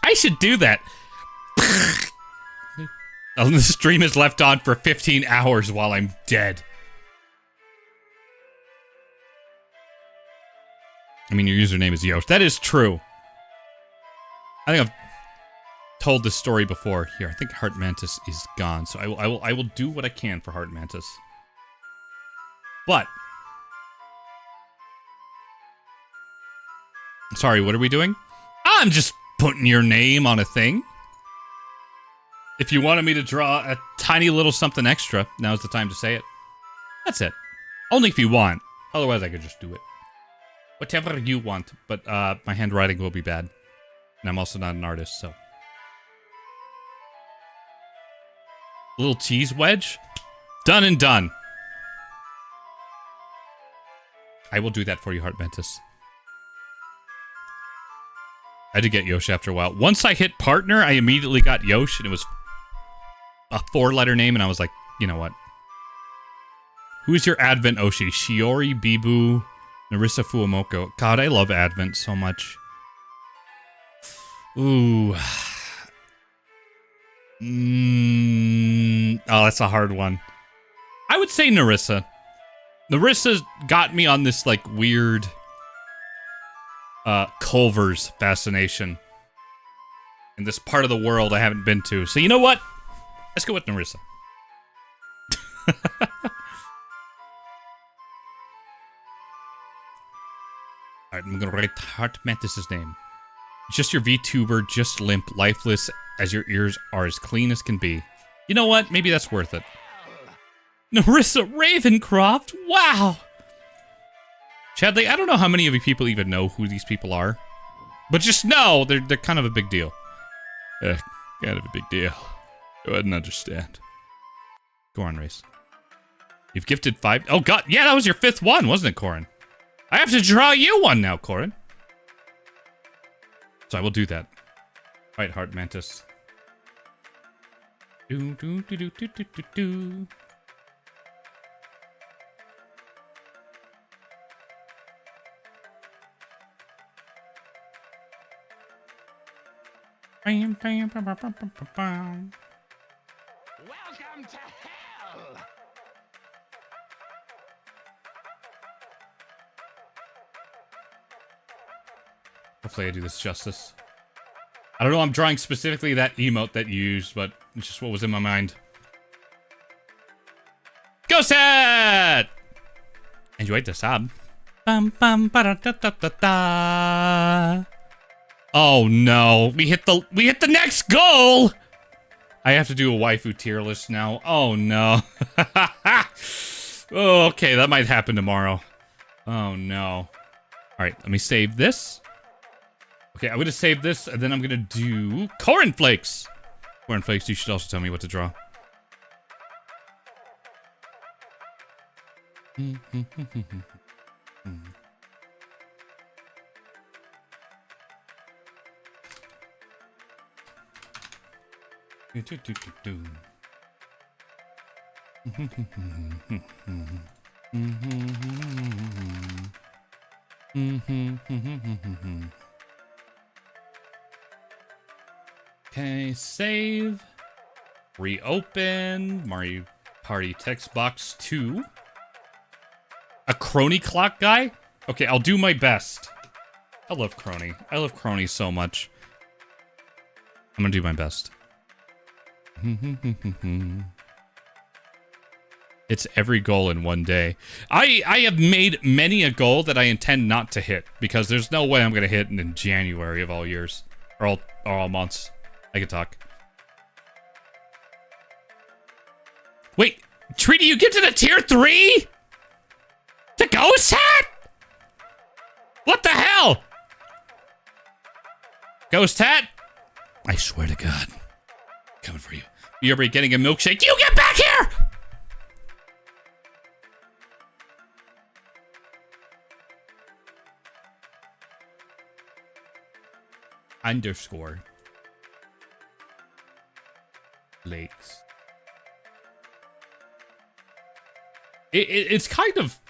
S1: I should do that. Oh, the stream is left on for 15 hours while I'm dead. I mean, your username is Yosh. That is true. I think I've told this story before. Here, I think Heart Mantis is gone, so I will do what I can for Heart Mantis. But sorry, what are we doing? I'm just putting your name on a thing. If you wanted me to draw a tiny little something extra, now's the time to say it. That's it. Only if you want. Otherwise, I could just do it. Whatever you want, but my handwriting will be bad. And I'm also not an artist, so. Little cheese wedge? Done and done. I will do that for you, Heart Mantis. I had to get Yosh after a while. Once I hit partner, I immediately got Yosh, and it was a 4-letter name, and I was like, you know what? Who's your Advent Oshi? Shiori, Bibu, Narissa Fuamoko. God, I love Advent so much. Ooh. Oh, that's a hard one. I would say Narissa. Narissa got me on this, like, weird Culver's fascination in this part of the world I haven't been to. So you know what? Let's go with Narissa. Alright, I'm gonna write Heart Mantis' name. Just your VTuber, just limp, lifeless, as your ears are as clean as can be. You know what? Maybe that's worth it. Narissa Ravencroft? Wow! Chadley, I don't know how many of you people even know who these people are. But just know, they're kind of a big deal. Kind of a big deal. Go ahead and understand. Go on, Race. You've gifted 5... Oh, God. Yeah, that was your 5th one, wasn't it, Corin? I have to draw you one now, Corin. So I will do that. Right, Heart Mantis. Do, do, do, do, do, do, do, do. Bam, bam, bam, bam, bam, bam, bam.
S3: Welcome to hell!
S1: Hopefully I do this justice. I don't know, I'm drawing specifically that emote that you used, but it's just what was in my mind. Go set! Enjoy the sub. Bum, bum, ba, da, da, da, da, da. Oh no, we hit the next goal! I have to do a waifu tier list now. Oh no. Oh, okay, that might happen tomorrow. Oh no. Alright, let me save this. Okay, I'm gonna save this, and then I'm gonna do cornflakes. Cornflakes, you should also tell me what to draw. Okay, save. Reopen. Mario Party text box 2. A crony clock guy? Okay, I'll do my best. I love crony. I love crony so much. I'm gonna do my best. It's every goal in one day. I have made many a goal that I intend not to hit, because there's no way I'm gonna hit in January of all years. Or all months. I can talk. Wait, Treaty, you get to the tier 3? The ghost hat? What the hell? Ghost hat? I swear to God. Coming for you. You're getting a milkshake. You get back here! Underscore. Lakes. It's kind of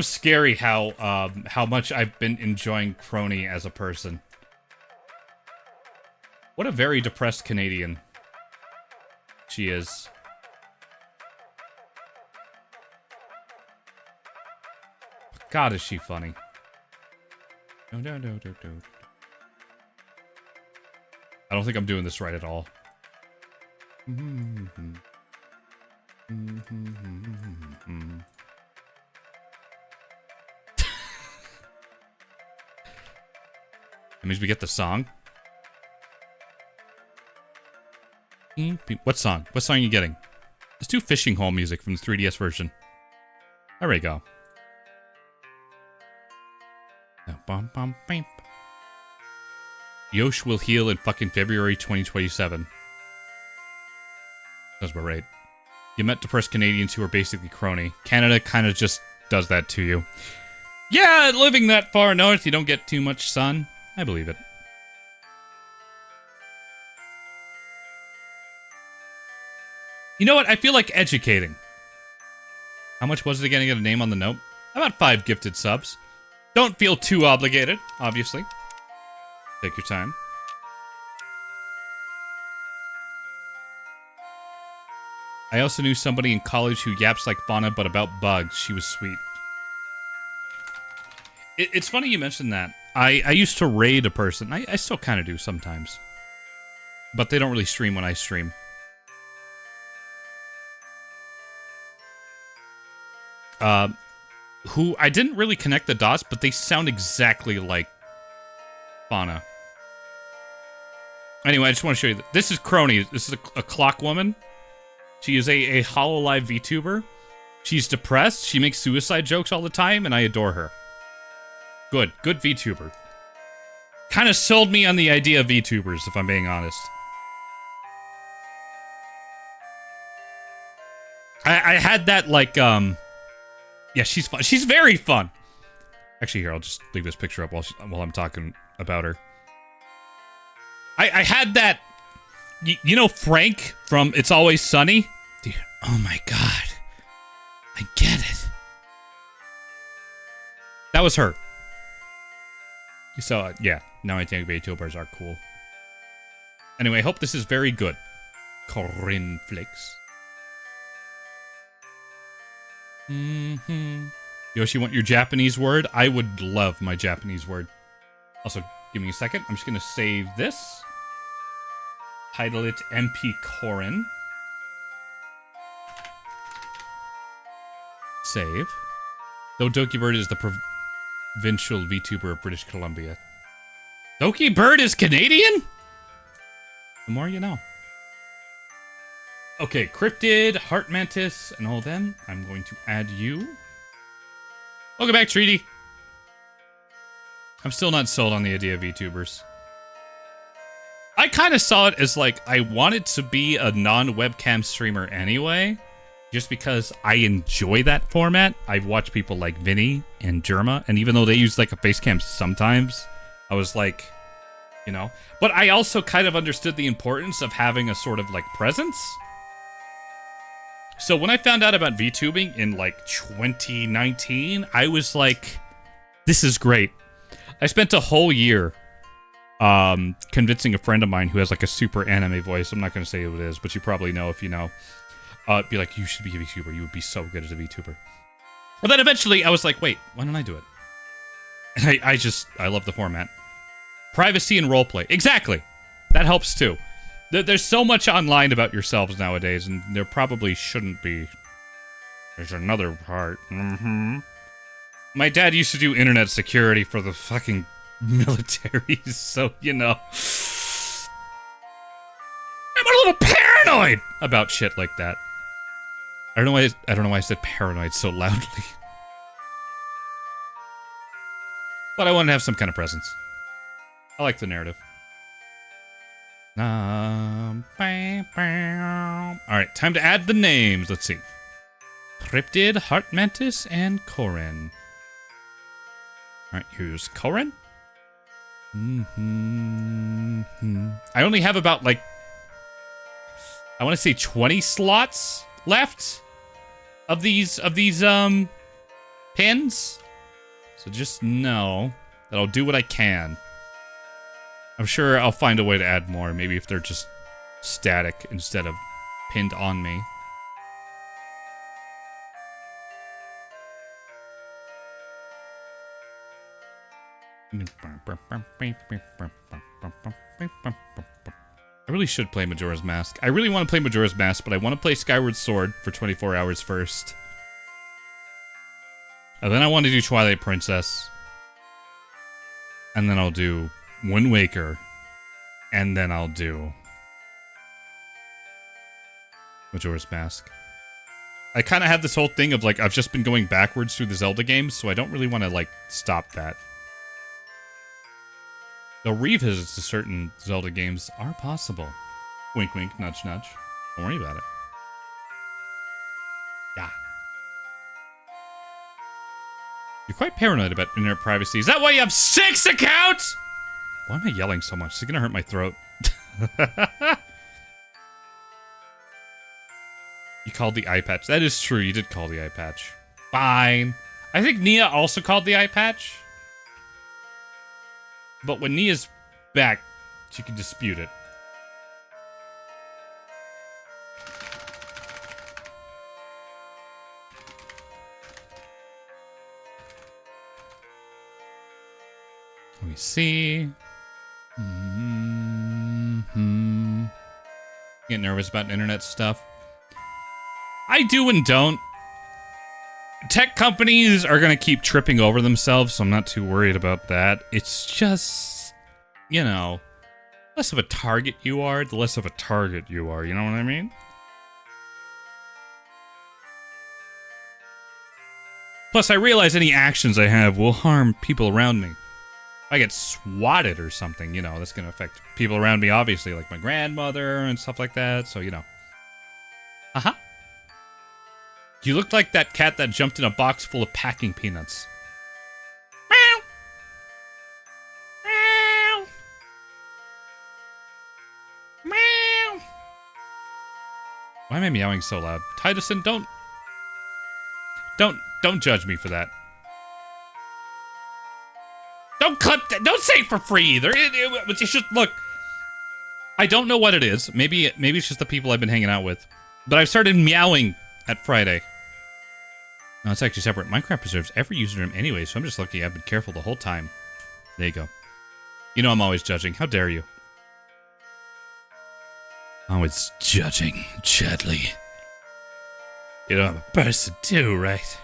S1: scary how much I've been enjoying Crony as a person. What a very depressed Canadian she is. God, is she funny. No. I don't think I'm doing this right at all. That means we get the song. What song? What song are you getting? Let's do Fishing Hole music from the 3DS version. There we go. Yosh will heal in fucking February 2027. That's about right. You met depressed Canadians who are basically crony. Canada kind of just does that to you. Yeah, living that far north, you don't get too much sun. I believe it. You know what? I feel like educating. How much was it again to get a name on the note? About 5 gifted subs. Don't feel too obligated, obviously. Take your time. I also knew somebody in college who yaps like Fauna, but about bugs. She was sweet. It's funny you mentioned that. I used to raid a person. I still kind of do sometimes. But they don't really stream when I stream. Who I didn't really connect the dots, but they sound exactly like Fauna. Anyway, I just want to show you. This is Crony. This is a clock woman. She is a HoloLive VTuber. She's depressed. She makes suicide jokes all the time, and I adore her. Good VTuber. Kind of sold me on the idea of VTubers, if I'm being honest. I had that, like, yeah, she's fun. She's very fun. Actually, here, I'll just leave this picture up while I'm talking about her. I had that you know Frank from It's Always Sunny? Dude, oh my god. I get it. That was her. So, yeah. Now I think VTubers are cool. Anyway, I hope this is very good. Corinne Flix. Yoshi, want your Japanese word? I would love my Japanese word. Also, give me a second. I'm just going to save this. Title it MP Corin. Save. Though Doki Bird is the provincial VTuber of British Columbia. Doki Bird is Canadian? The more you know. Okay, Cryptid, Heart Mantis, and all them. I'm going to add you. Welcome back, Treaty. I'm still not sold on the idea of VTubers. I kind of saw it as like, I wanted to be a non-webcam streamer anyway, just because I enjoy that format. I've watched people like Vinny and Germa, and even though they use like a face cam sometimes, I was like, you know. But I also kind of understood the importance of having a sort of like presence. So when I found out about VTubing in like 2019, I was like, this is great. I spent a whole year convincing a friend of mine who has like a super anime voice. I'm not going to say who it is, but you probably know if you know. Be like, you should be a VTuber. You would be so good as a VTuber. But then eventually I was like, wait, why don't I do it? And I love the format. Privacy and roleplay. Exactly. That helps too. There's so much online about yourselves nowadays, and there probably shouldn't be. There's another part. My dad used to do internet security for the fucking military, so, you know. I'm a little paranoid about shit like that. I don't know why I said paranoid so loudly. But I want to have some kind of presence. I like the narrative. Alright, time to add the names. Let's see. Cryptid, Heart Mantis, and Corin. Alright, here's Corin. I only have about, like, I want to say 20 slots left of these pins. So just know that I'll do what I can. I'm sure I'll find a way to add more, maybe if they're just static instead of pinned on me. I really should play Majora's Mask. I really want to play Majora's Mask, but I want to play Skyward Sword for 24 hours first. And then I want to do Twilight Princess. And then I'll do Wind Waker. And then I'll do Majora's Mask. I kind of have this whole thing of, like, I've just been going backwards through the Zelda games, so I don't really want to, like, stop that. The revisits to certain Zelda games are possible. Wink, wink, nudge, nudge. Don't worry about it. Yeah. You're quite paranoid about internet privacy. Is that why you have 6 accounts? Why am I yelling so much? It's gonna hurt my throat. You called the eye patch. That is true. You did call the eye patch. Fine. I think Nia also called the eye patch. But when Nia's back, she can dispute it. Let me see. Get nervous about internet stuff. I do and don't. Tech companies are going to keep tripping over themselves, so I'm not too worried about that. It's just, you know, less of a target you are, the less of a target you are. You know what I mean? Plus, I realize any actions I have will harm people around me. If I get swatted or something, you know, that's going to affect people around me, obviously, like my grandmother and stuff like that, so, you know. Uh-huh. You look like that cat that jumped in a box full of packing peanuts. Meow. Meow. Meow. Why am I meowing so loud? Titusson, don't judge me for that. Don't clip that. Don't say it for free either. But you should look. I don't know what it is. Maybe it's just the people I've been hanging out with. But I've started meowing at Friday. No, it's actually separate. Minecraft preserves every username anyway, so I'm just lucky I've been careful the whole time. There you go. You know I'm always judging. How dare you? Always judging, Chadley. You know I'm a person too, right?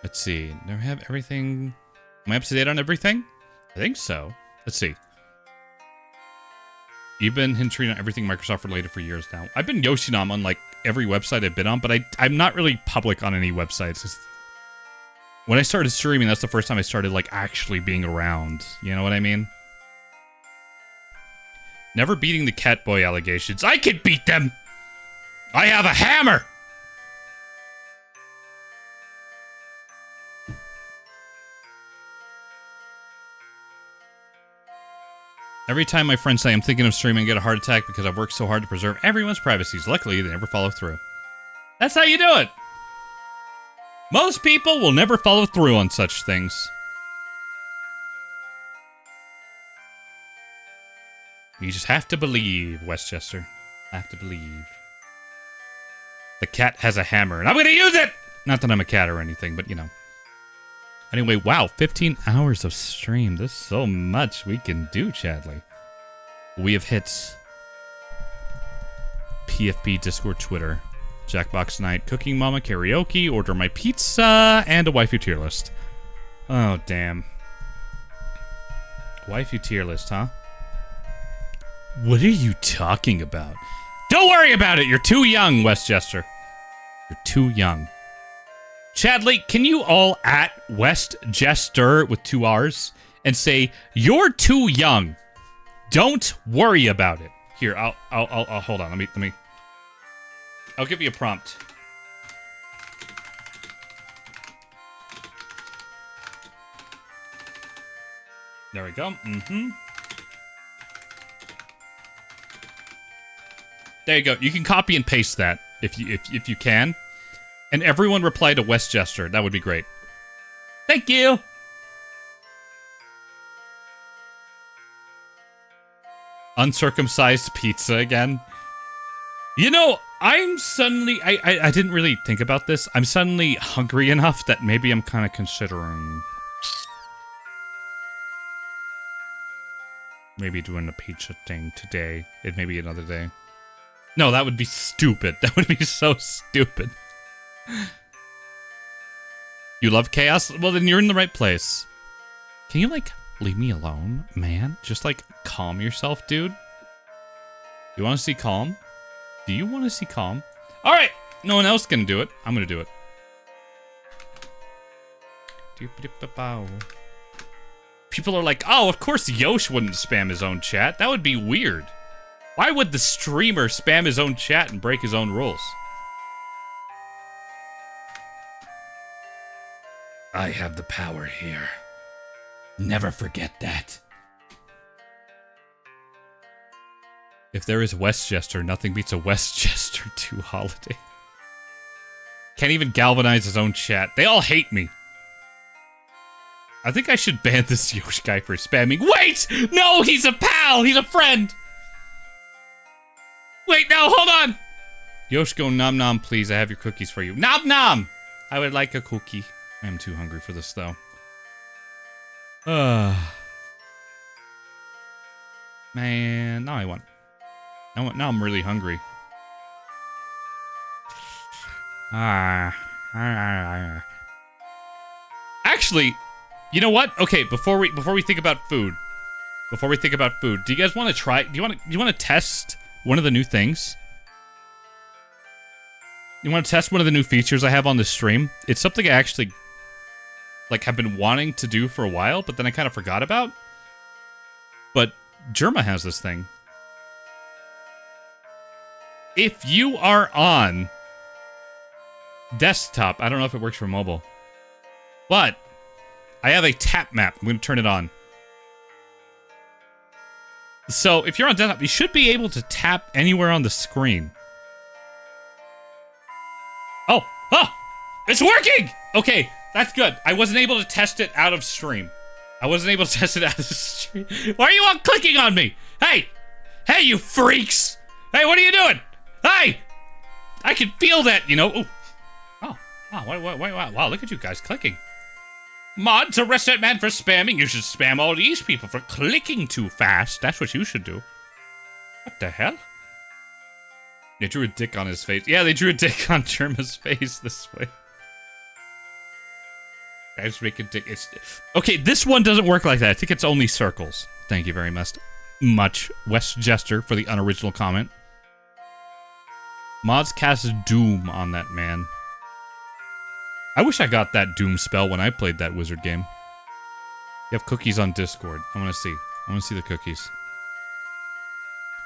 S1: Let's see. Do I have everything? Am I up to date on everything? I think so. Let's see. You've been hinting on everything Microsoft related for years now. I've been Yoshinam on like every website I've been on, but I'm not really public on any websites. When I started streaming, that's the first time I started like actually being around. You know what I mean? Never beating the Catboy allegations. I can beat them! I have a hammer! Every time my friends say I'm thinking of streaming, I get a heart attack because I've worked so hard to preserve everyone's privacies. Luckily, they never follow through. That's how you do it! Most people will never follow through on such things. You just have to believe, Westchester. Have to believe. The cat has a hammer, and I'm gonna use it! Not that I'm a cat or anything, but you know. Anyway, wow, 15 hours of stream. There's so much we can do, Chadley. We have hit PFP, Discord, Twitter, Jackbox Night, Cooking Mama, Karaoke, Order My Pizza, and a waifu tier list. Oh, damn. Waifu tier list, huh? What are you talking about? Don't worry about it! You're too young, Westchester. You're too young. Chadley, can you all at Westchester with 2 R's and say, you're too young. Don't worry about it. Here, I'll hold on. Let me. I'll give you a prompt. There we go. There you go. You can copy and paste that if you can. And everyone reply to Westchester. That would be great. Thank you. Uncircumcised pizza again. You know, I'm suddenly... I didn't really think about this. I'm suddenly hungry enough that maybe I'm kind of considering... maybe doing a pizza thing today. It may be another day. No, that would be stupid. That would be so stupid. You love chaos? Well, then you're in the right place. Can you, like, leave me alone, man? Just, like, calm yourself, dude. You want to see calm? Do you want to see calm? All right. No one else can do it. I'm going to do it. People are like, oh, of course Yosh wouldn't spam his own chat. That would be weird. Why would the streamer spam his own chat and break his own rules? I have the power here. Never forget that. If there is Westchester, nothing beats a Westchester 2 holiday. Can't even galvanize his own chat. They all hate me. I think I should ban this Yosh guy for spamming. Wait! No, he's a pal! He's a friend! Wait, no, hold on! Yosh, go nom nom, please. I have your cookies for you. Nom nom! I would like a cookie. I am too hungry for this, though. Man, now I want... Now I'm really hungry. Actually, you know what? Okay, before we think about food, do you guys want to try? Do you want to test one of the new things? You want to test one of the new features I have on the stream? It's something I actually like have been wanting to do for a while, but then I kind of forgot about. But Germa has this thing. If you are on desktop, I don't know if it works for mobile, but I have a TapMap. I'm going to turn it on. So if you're on desktop, you should be able to tap anywhere on the screen. Oh, it's working! Okay, that's good. I wasn't able to test it out of stream. Why are you all clicking on me? Hey, you freaks! Hey, what are you doing? Hey, I can feel that, you know. Ooh. Oh, wow, look at you guys clicking. Mods, arrest that man for spamming. You should spam all these people for clicking too fast. That's what you should do. What the hell? They drew a dick on his face. Yeah, they drew a dick on Germa's face this way. Guys, make a dick. Okay, this one doesn't work like that. I think it's only circles. Thank you very much, West Jester, for the unoriginal comment. Mods cast Doom on that man. I wish I got that Doom spell when I played that wizard game. You have cookies on Discord. I want to see. I want to see the cookies.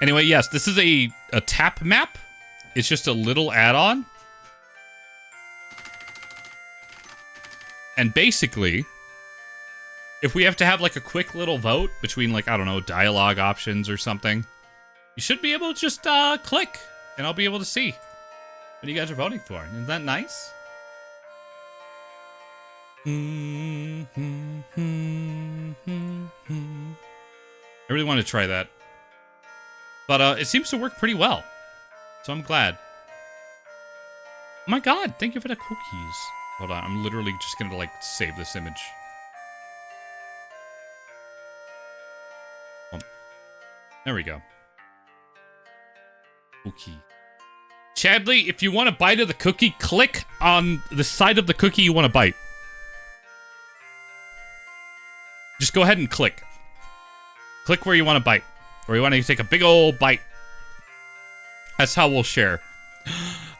S1: Anyway, yes, this is a TapMap. It's just a little add-on. And basically, if we have to have like a quick little vote between like, I don't know, dialogue options or something, you should be able to just click and I'll be able to see what you guys are voting for. Isn't that nice? I really want to try that. But it seems to work pretty well. So I'm glad. Oh my god, thank you for the cookies. Hold on, I'm literally just gonna like save this image. There we go. Cookie. Chadley, if you want a bite of the cookie, click on the side of the cookie you want to bite. Just go ahead and click. Click where you want to bite. Or you want to take a big old bite. That's how we'll share.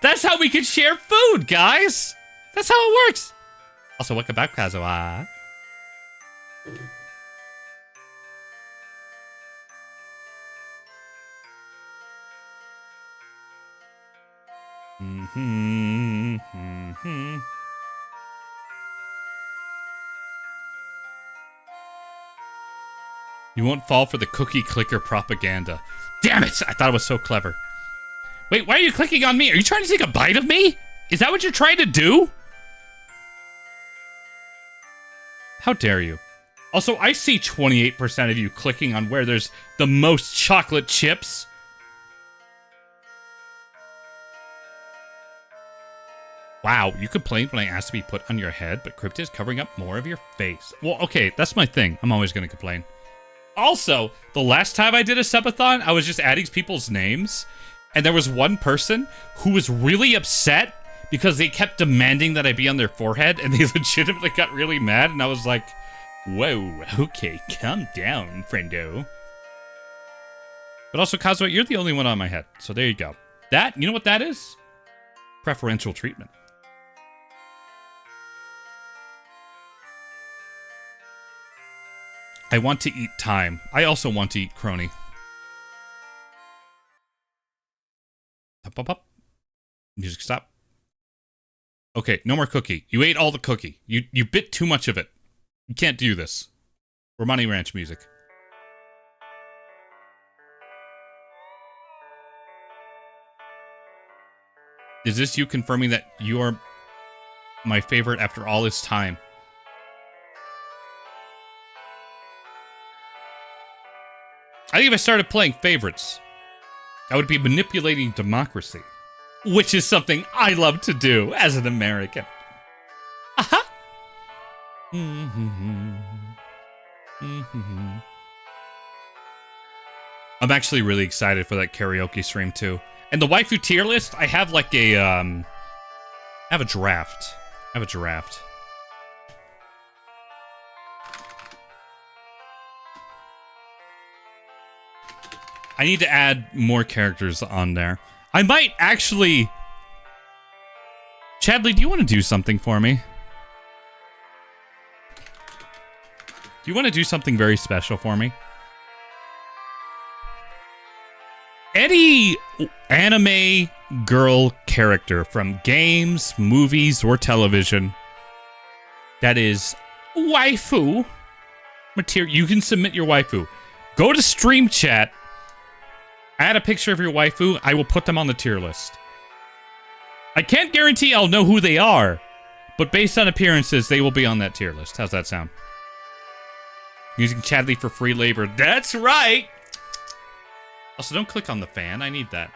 S1: That's how we can share food, guys! That's how it works! Also, welcome back, Kazuha. You won't fall for the cookie clicker propaganda. Damn it! I thought it was so clever. Wait, why are you clicking on me? Are you trying to take a bite of me? Is that what you're trying to do? How dare you? Also, I see 28% of you clicking on where there's the most chocolate chips. Wow, you complained when I asked to be put on your head, but Cryptid is covering up more of your face. Well, okay, that's my thing. I'm always going to complain. Also, the last time I did a subathon, I was just adding people's names, and there was one person who was really upset because they kept demanding that I be on their forehead, and they legitimately got really mad, and I was like, whoa, okay, calm down, friendo. But also, Kazuha, you're the only one on my head, so there you go. That, you know what that is? Preferential treatment. I want to eat time. I also want to eat crony. Up, up, up. Music stop. Okay, no more cookie. You ate all the cookie. You bit too much of it. You can't do this. Romani Ranch music. Is this you confirming that you are my favorite after all this time? I think if I started playing favorites, I would be manipulating democracy, which is something I love to do as an American. Aha! I'm actually really excited for that karaoke stream too. And the waifu tier list, I have like a, I have a draft. I need to add more characters on there. I might actually... Chadley, do you want to do something for me? Do you want to do something very special for me? Any anime girl character from games, movies, or television that is waifu material. You can submit your waifu. Go to stream chat, add a picture of your waifu. I will put them on the tier list. I can't guarantee I'll know who they are, but based on appearances, they will be on that tier list. How's that sound? Using Chadley for free labor. That's right! Also, don't click on the fan. I need that.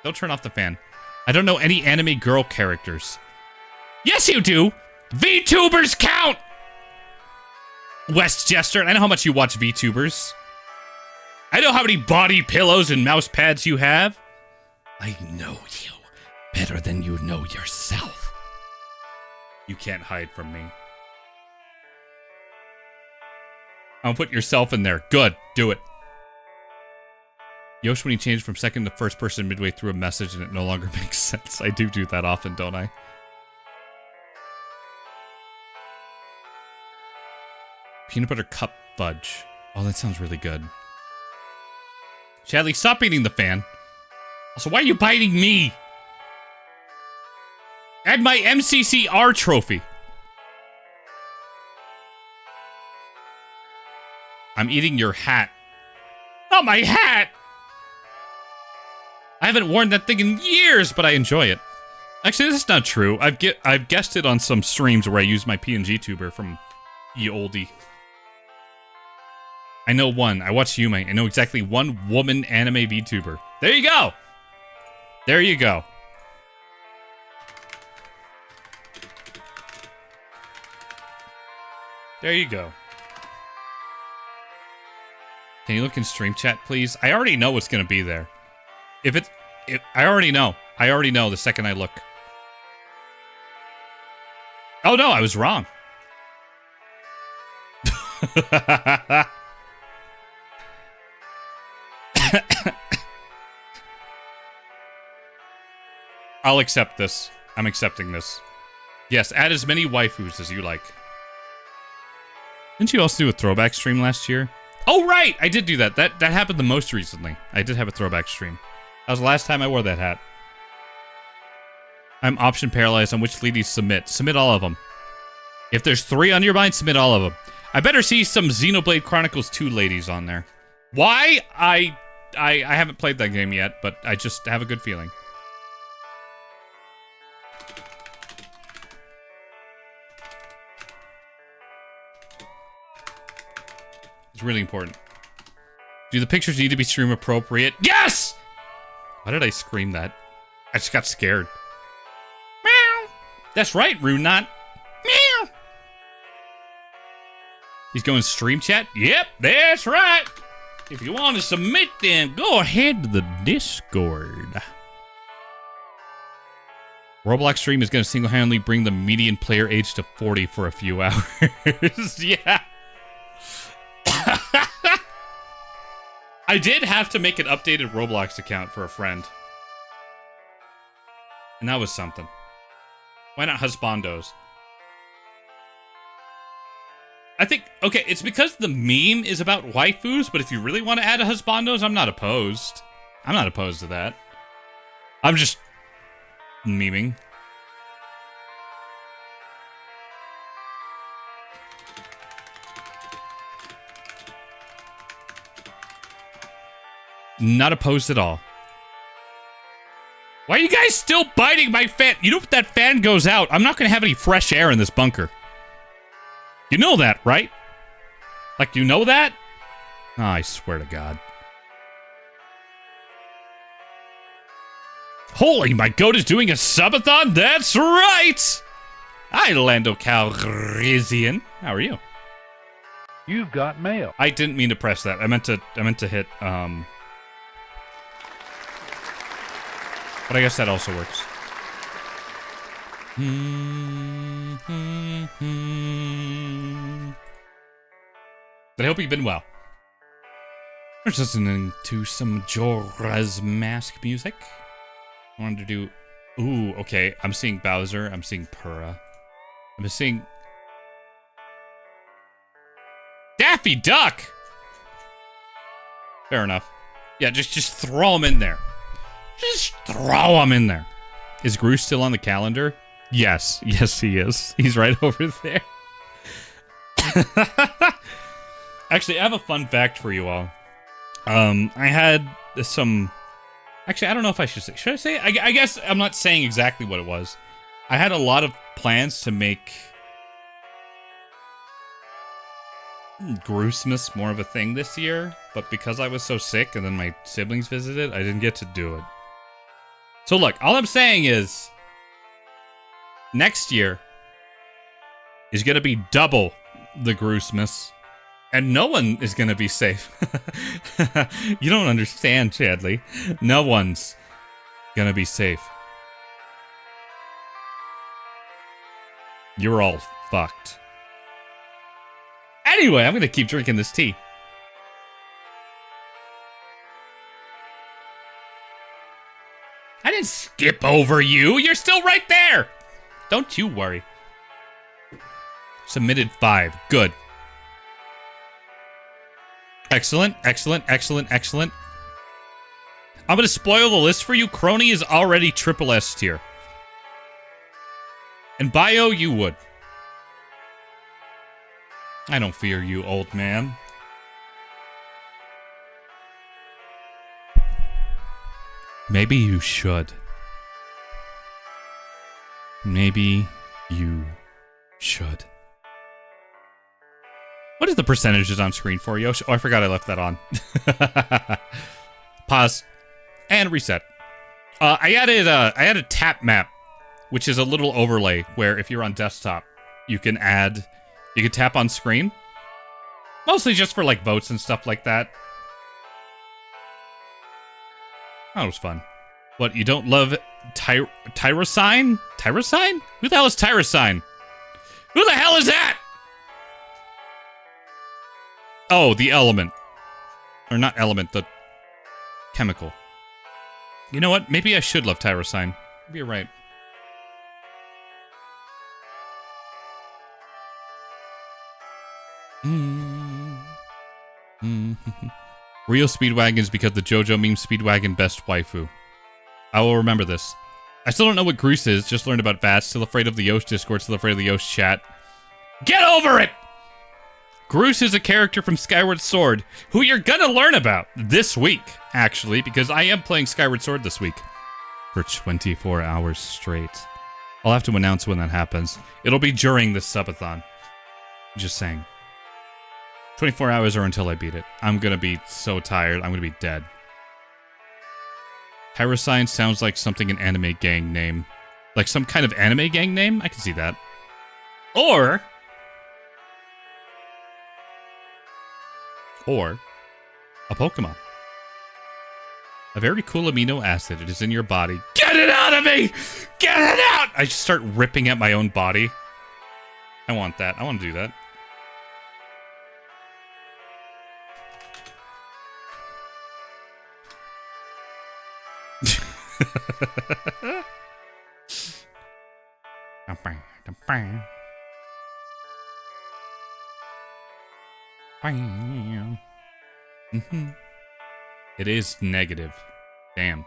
S1: Don't turn off the fan. I don't know any anime girl characters. Yes, you do! VTubers count! West Jester, I know how much you watch VTubers. I know how many body pillows and mouse pads you have. I know you better than you know yourself. You can't hide from me. I'll put yourself in there. Good. Do it. Yosh, when he changed from second to first person midway through a message and it no longer makes sense. I do that often, don't I? Peanut butter cup fudge. Oh, that sounds really good. Chadley, stop eating the fan. Also, why are you biting me? Add my MCCR trophy. I'm eating your hat. Not my hat! I haven't worn that thing in years, but I enjoy it. Actually, this is not true. I've guessed it on some streams where I use my PNG tuber from ye oldie. I know one. I watch Yume. I know exactly one woman anime VTuber. There you go! There you go. There you go. Can you look in stream chat, please? I already know what's gonna be there. I already know. I already know the second I look. Oh no, I was wrong. I'll accept this. I'm accepting this. Yes, add as many waifus as you like. Didn't you also do a throwback stream last year? Oh, right! I did do that. That happened the most recently. I did have a throwback stream. That was the last time I wore that hat. I'm option paralyzed on which ladies submit. Submit all of them. If there's 3 on your mind, submit all of them. I better see some Xenoblade Chronicles 2 ladies on there. Why? I haven't played that game yet, but I just have a good feeling. It's really important. Do the pictures need to be stream appropriate? Yes! Why did I scream that? I just got scared. Meow. That's right, Runot. Meow. He's going stream chat? Yep, that's right. If you want to submit, then go ahead to the Discord. Roblox stream is going to single-handedly bring the median player age to 40 for a few hours. Yeah. I did have to make an updated Roblox account for a friend. And that was something. Why not husbandos? I think, okay, it's because the meme is about waifus, but if you really want to add a husbandos, I'm not opposed. I'm not opposed to that. I'm just memeing. Not opposed at all. Why are you guys still biting my fan? You know if that fan goes out, I'm not going to have any fresh air in this bunker. You know that, right? Like, you know that? Oh, I swear to God. Holy, my goat is doing a subathon? That's right! Hi, Lando Calrissian. How are you?
S5: You've got mail.
S1: I didn't mean to press that. I meant to hit, but I guess that also works. But I hope you've been well. We're just listening to some Jorah's Mask music. I wanted to do... Ooh, okay. I'm seeing Bowser. I'm seeing Purah. I'm seeing... Daffy Duck! Fair enough. Yeah, just throw them in there. Just throw them in there. Is Groose still on the calendar? Yes. Yes, he is. He's right over there. Actually, I have a fun fact for you all. I had some... Actually, I don't know if I should say... Should I say it? I guess I'm not saying exactly what it was. I had a lot of plans to make... Gruesomeness more of a thing this year, but because I was so sick and then my siblings visited, I didn't get to do it. So look, all I'm saying is... Next year is going to be double the gruesomeness, and no one is going to be safe. You don't understand, Chadley. No one's going to be safe. You're all fucked. Anyway, I'm going to keep drinking this tea. I didn't skip over you. You're still right there. Don't you worry. Submitted 5. Good. Excellent, excellent, excellent, excellent. I'm going to spoil the list for you. Crony is already triple S tier. And Bio, you would. I don't fear you, old man. Maybe you should. Maybe you should. What is the percentages on screen for, Yosh? Oh, I forgot I left that on. Pause. And reset. I added a TapMap, which is a little overlay where if you're on desktop, you can tap on screen. Mostly just for like votes and stuff like that. That was fun. What, you don't love Tyrosine? Tyrosine? Who the hell is Tyrosine? Who the hell is that? Oh, the element. Or not element, the chemical. You know what? Maybe I should love Tyrosine. Maybe you're right. Real Speedwagons because the JoJo meme Speedwagon best waifu. I will remember this. I still don't know what Groose is, just learned about VATS, still afraid of the Yosh Discord, still afraid of the Yosh chat. Get over it! Groose is a character from Skyward Sword, who you're gonna learn about this week, actually, because I am playing Skyward Sword this week. For 24 hours straight. I'll have to announce when that happens. It'll be during this subathon. Just saying. 24 hours or until I beat it. I'm gonna be so tired, I'm gonna be dead. Tyrosine sounds like something an anime gang name. Like some kind of anime gang name? I can see that. Or a Pokemon. A very cool amino acid. It is in your body. Get it out of me! Get it out! I just start ripping at my own body. I want that. I want to do that. It is negative. Damn.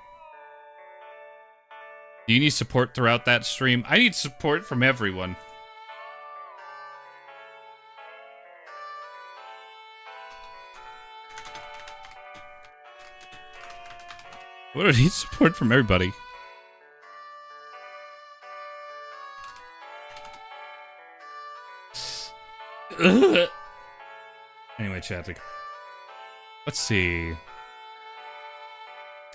S1: Do you need support throughout that stream? I need support from everyone. What do I need support from everybody? Ugh. Anyway, Chadley. Let's see.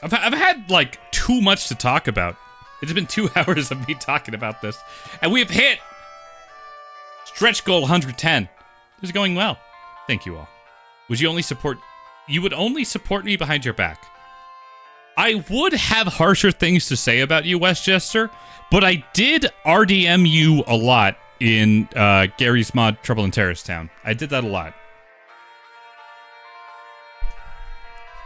S1: I've had, like, too much to talk about. It's been 2 hours of me talking about this. And we've hit stretch goal 110. This is going well. Thank you all. You would only support me behind your back. I would have harsher things to say about you, Westchester, but I did RDM you a lot in Gary's mod Trouble in Terrace Town. I did that a lot.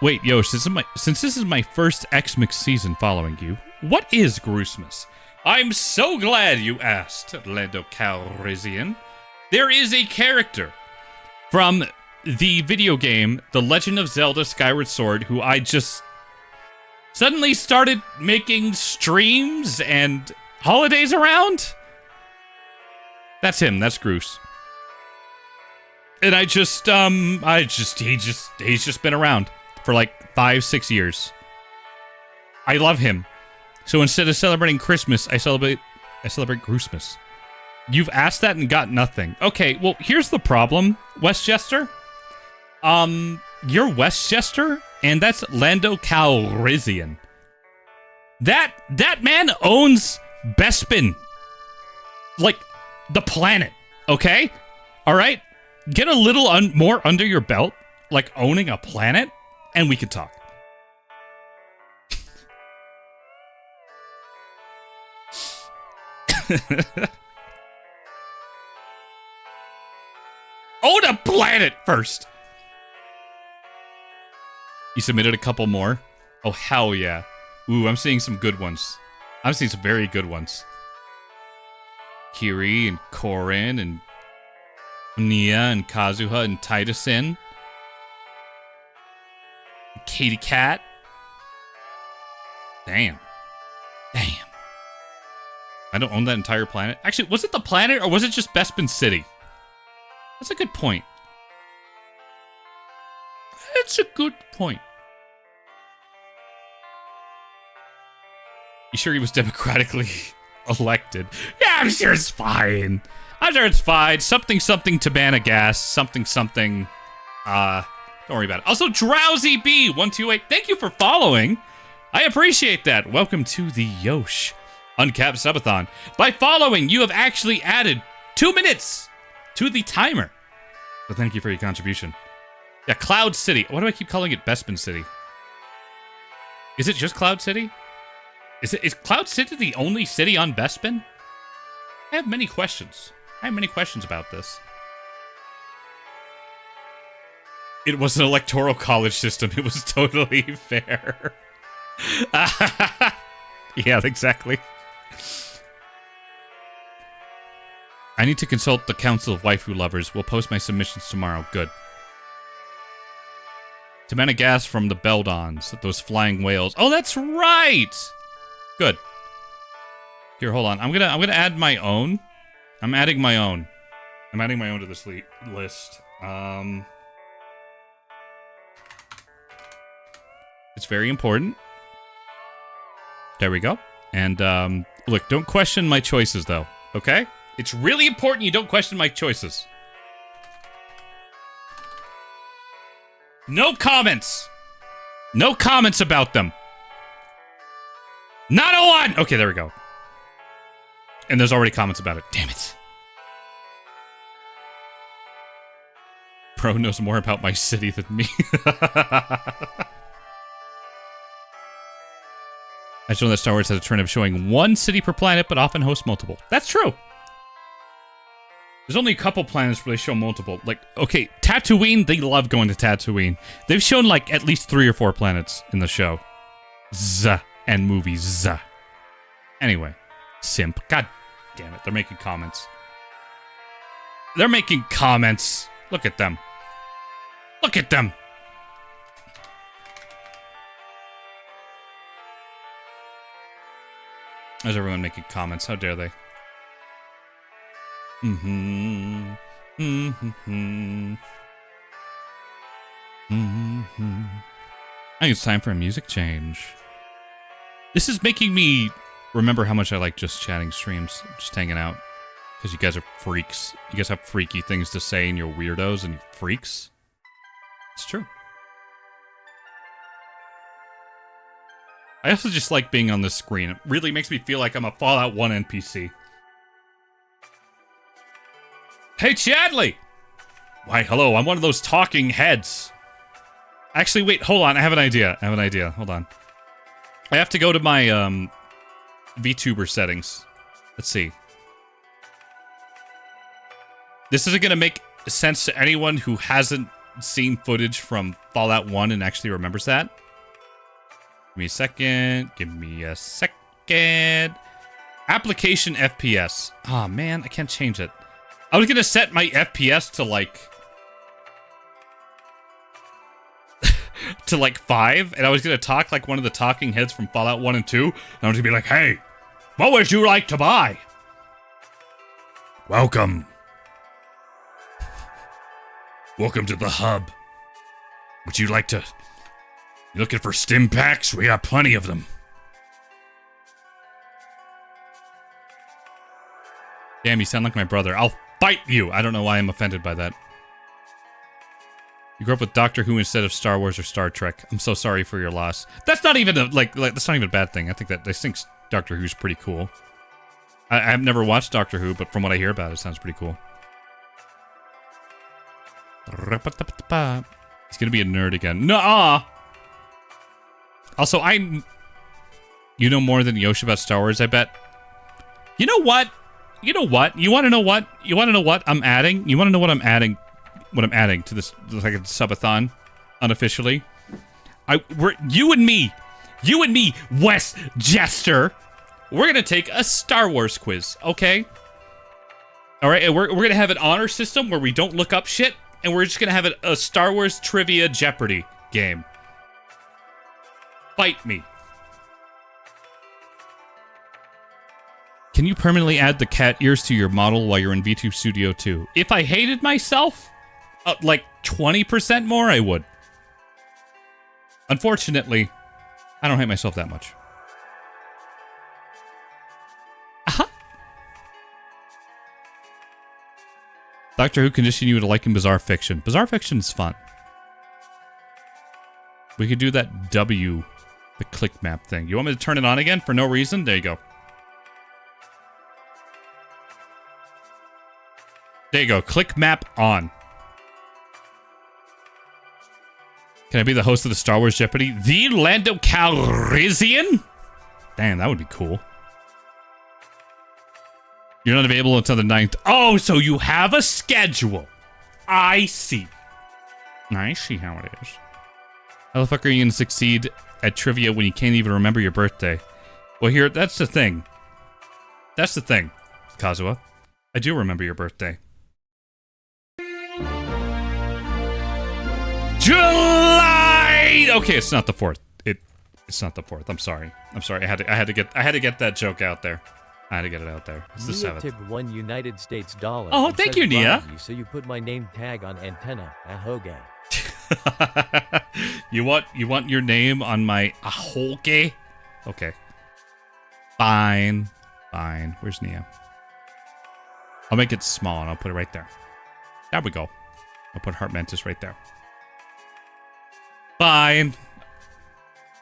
S1: Wait, Yosh, since this is my first X-Mix season following you, what is Gruesomeness? I'm so glad you asked, Lando Calrissian. There is a character from the video game, The Legend of Zelda Skyward Sword, who I just suddenly started making streams and holidays around. That's him. That's Groose. And he's just been around for like 5-6 years. I love him. So instead of celebrating Christmas, I celebrate Groosmas. You've asked that and got nothing. Okay, well, here's the problem, Westchester. You're Westchester, and that's Lando Calrissian. That man owns Bespin. Like, the planet, okay? Alright? Get a little more under your belt, like owning a planet, and we can talk. Own a planet first! You submitted a couple more? Oh, hell yeah. Ooh, I'm seeing some good ones. I'm seeing some very good ones. Kiri and Korin and Nia and Kazuha and Titusin. Katie Cat. Damn. I don't own that entire planet. Actually, was it the planet or was it just Bespin City? That's a good point. That's a good point. You sure he was democratically elected? Yeah, I'm sure it's fine. I'm sure it's fine. Something to ban a gas. Something. Don't worry about it. Also, Drowsy B128. Thank you for following. I appreciate that. Welcome to the Yosh Uncapped Subathon. By following, you have actually added 2 minutes to the timer. So thank you for your contribution. Yeah, Cloud City. Why do I keep calling it Bespin City? Is it just Cloud City? Is Cloud City the only city on Bespin? I have many questions. About this. It was an electoral college system. It was totally fair. Yeah, exactly. I need to consult the Council of Waifu Lovers. We'll post my submissions tomorrow. Good. To ban a gas from the Beldons, those flying whales. Oh, that's right! Good. Here, hold on. I'm gonna add my own. I'm adding my own to this list. It's very important. There we go. And look, don't question my choices though, okay? It's really important you don't question my choices. No comments. No comments about them. Not a one! Okay, there we go. And there's already comments about it. Damn it. Bro knows more about my city than me. I show that Star Wars has a trend of showing one city per planet, but often hosts multiple. That's true. There's only a couple planets where they show multiple. Like, okay, Tatooine, they love going to Tatooine. They've shown, like, at least 3 or 4 planets in the show. And movies. Anyway. Simp. God damn it. They're making comments. They're making comments. Look at them. Look at them. There's everyone making comments. How dare they? I think it's time for a music change. This is making me remember how much I like just chatting streams, just hanging out. Because you guys are freaks. You guys have freaky things to say and you're weirdos and you're freaks. It's true. I also just like being on this screen. It really makes me feel like I'm a Fallout 1 NPC. Hey, Chadley! Why, hello, I'm one of those talking heads. Actually, wait, hold on, I have an idea. Hold on. I have to go to my, VTuber settings. Let's see. This isn't gonna make sense to anyone who hasn't seen footage from Fallout 1 and actually remembers that. Give me a second. Application FPS. Oh man, I can't change it. I was gonna set my FPS to like to like 5, and I was gonna talk like one of the talking heads from Fallout 1 and 2, and I was gonna be like, hey, what would you like to buy?
S3: Welcome. Welcome to the hub. Would you like to... You looking for stim packs? We got plenty of them.
S1: Damn, you sound like my brother. I'll fight you. I don't know why I'm offended by that. You grew up with Doctor Who instead of Star Wars or Star Trek. I'm so sorry for your loss. That's not even a that's not even a bad thing. I think Doctor Who's pretty cool. I've never watched Doctor Who, but from what I hear about it, sounds pretty cool. He's gonna be a nerd again. Nuh-uh! Also, you know more than Yosh about Star Wars, I bet. You know what? You know what? You want to know what? You want to know what I'm adding? You want to know what I'm adding? What I'm adding to this like a subathon, unofficially? You and me, Wes Jester. We're gonna take a Star Wars quiz, okay? All right, and we're gonna have an honor system where we don't look up shit, and we're just gonna have a Star Wars trivia Jeopardy game. Fight me. Can you permanently add the cat ears to your model while you're in VTube Studio 2? If I hated myself, like 20% more, I would. Unfortunately, I don't hate myself that much. Doctor Who conditioned you to liking bizarre fiction. Bizarre fiction is fun. We could do that the click map thing. You want me to turn it on again for no reason? There you go. There you go. Click map on. Can I be the host of the Star Wars Jeopardy? The Lando Calrissian? Damn, that would be cool. You're not available until the 9th. Oh, so you have a schedule. I see. I see how it is. How the fuck are you going to succeed at trivia when you can't even remember your birthday? Well, here, that's the thing. That's the thing, Kazuha. I do remember your birthday. July! Okay, it's not the 4th. It's not the 4th. I'm sorry. I'm sorry. I had to get that joke out there. I had to get it out there. It's the 7th.
S2: Tipped $1 United States dollar.
S1: Oh,
S2: and
S1: thank
S2: says
S1: you, Nia.
S2: bye, so you put my name tag on antenna. Ahoge.
S1: You want your name on my ahoge? Okay. Fine. Fine. Where's Nia? I'll make it small and I'll put it right there. There we go. I'll put Heart Mantis right there. Fine.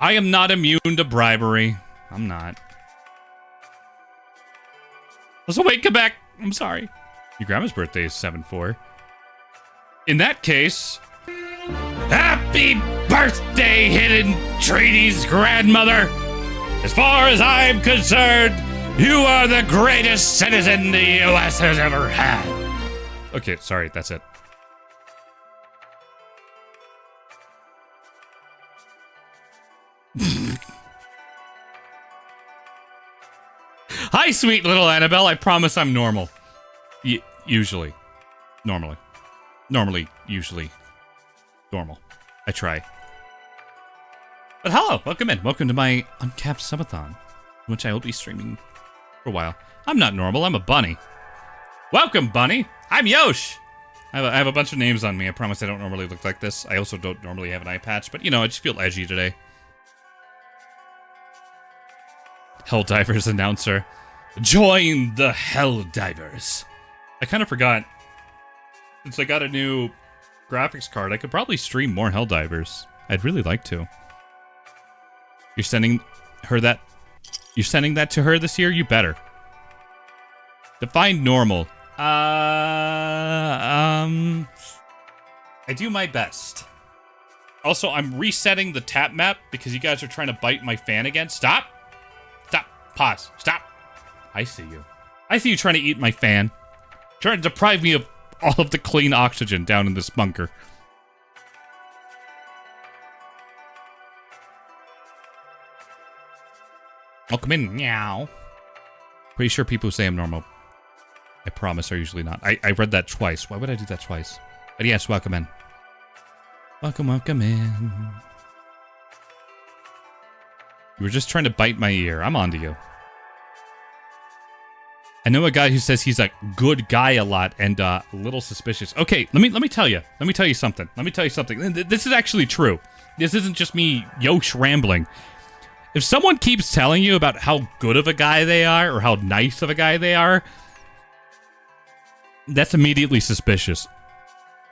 S1: I am not immune to bribery. I'm not. So wait, come back. I'm sorry. Your grandma's birthday is 7/4. In that case, happy birthday, Hidden Treaty's grandmother. As far as I'm concerned, you are the greatest citizen the U.S. has ever had. Okay, sorry, that's it. Hi, sweet little Annabelle. I promise I'm normal. Usually. Normally. Usually. Normal. I try. But hello, welcome in. Welcome to my Uncapped Subathon, which I will be streaming for a while. I'm not normal, I'm a bunny. Welcome, bunny. I'm Yosh. I have a bunch of names on me. I promise I don't normally look like this. I also don't normally have an eye patch, but you know, I just feel edgy today. Helldivers announcer. Join the Helldivers. I kind of forgot. Since I got a new graphics card, I could probably stream more Helldivers. I'd really like to. You're sending her that? You're sending that to her this year? You better. Define normal. I do my best. Also, I'm resetting the TapMap because you guys are trying to bite my fan again. Stop. Stop. Pause. Stop. I see you. I see you trying to eat my fan. Trying to deprive me of all of the clean oxygen down in this bunker. Welcome in. Meow. Pretty sure people who say I'm normal, I promise, are usually not. I read that twice. Why would I do that twice? But yes, welcome in. Welcome, welcome in. You were just trying to bite my ear. I'm onto you. I know a guy who says he's a good guy a lot and a little suspicious. Okay, let me tell you. Let me tell you something. Let me tell you something. This is actually true. This isn't just me Yosh rambling. If someone keeps telling you about how good of a guy they are or how nice of a guy they are, that's immediately suspicious.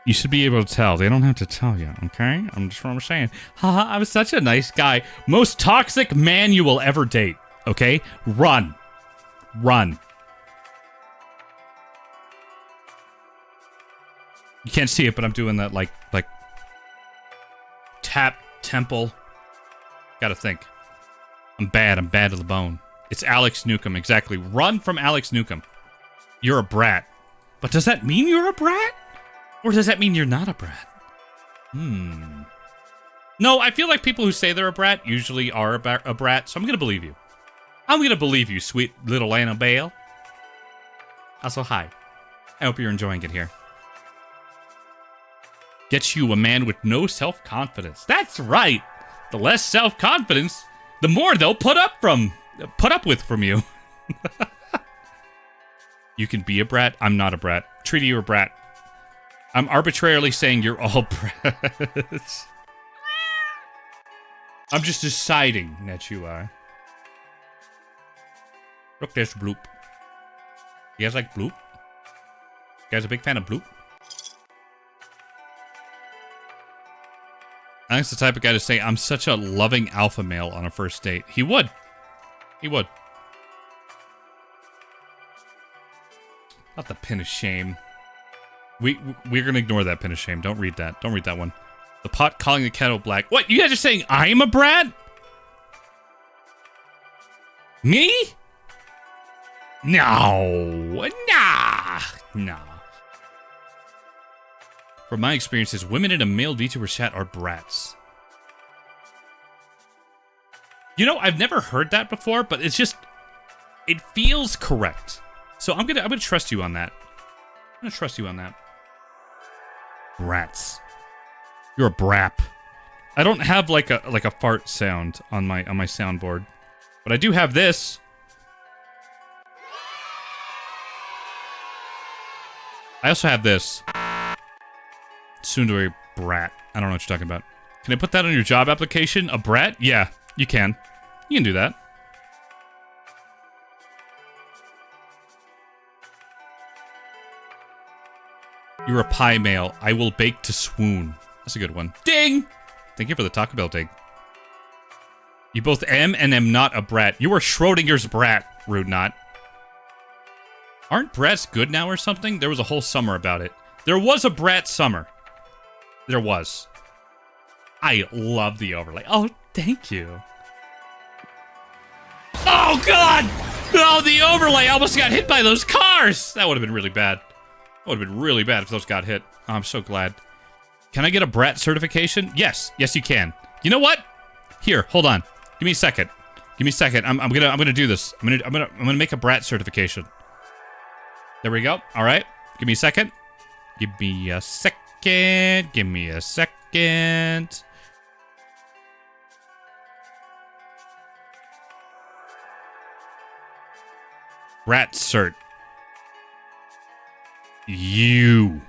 S1: You should be able to tell. They don't have to tell you, okay? I'm just what I'm saying. Haha, I'm such a nice guy. Most toxic man you will ever date, okay? Run. Run. You can't see it, but I'm doing that like tap temple. Gotta think. I'm bad to the bone. It's Alex Newcomb, exactly. Run from Alex Newcomb. You're a brat. But does that mean you're a brat? Or does that mean you're not a brat? No, I feel like people who say they're a brat usually are a brat, so I'm gonna believe you. I'm gonna believe you, sweet little Annabelle. Also, hi. I hope you're enjoying it here. Gets you a man with no self-confidence. That's right! The less self-confidence, the more they'll put up with from you. You can be a brat. I'm not a brat. Treaty, you're a brat. I'm arbitrarily saying you're all brats. I'm just deciding that you are. Look, there's Bloop. You guys like Bloop? You guys a big fan of Bloop? Alex the type of guy to say, I'm such a loving alpha male on a first date. He would. He would. Not the pin of shame. We're gonna ignore that pin of shame. Don't read that. Don't read that one. The pot calling the kettle black. What? You guys are saying I'm a brat? Me? No. Nah. From my experiences, women in a male VTuber chat are brats. You know, I've never heard that before, but it's just, it feels correct. So I'm gonna trust you on that. I'm gonna trust you on that. Brats. You're a brap. I don't have like a fart sound on my soundboard, but I do have this. I also have this. Soon to a brat. I don't know what you're talking about. Can I put that on your job application? A brat? Yeah, you can. You can do that. You're a pie male. I will bake to swoon. That's a good one. Ding! Thank you for the Taco Bell ding. You both am and am not a brat. You are Schrodinger's brat, Rude Not. Aren't brats good now or something? There was a whole summer about it. There was a brat summer. There was. I love the overlay. Oh, thank you. Oh, God! Oh, the overlay almost got hit by those cars! That would have been really bad. That would have been really bad if those got hit. Oh, I'm so glad. Can I get a brat certification? Yes. Yes, you can. You know what? Here, hold on. Give me a second. Give me a second. I'm gonna do this. I'm gonna make a brat certification. There we go. All right. Give me a second. Give me a second. Give me a second. Brat cert. You.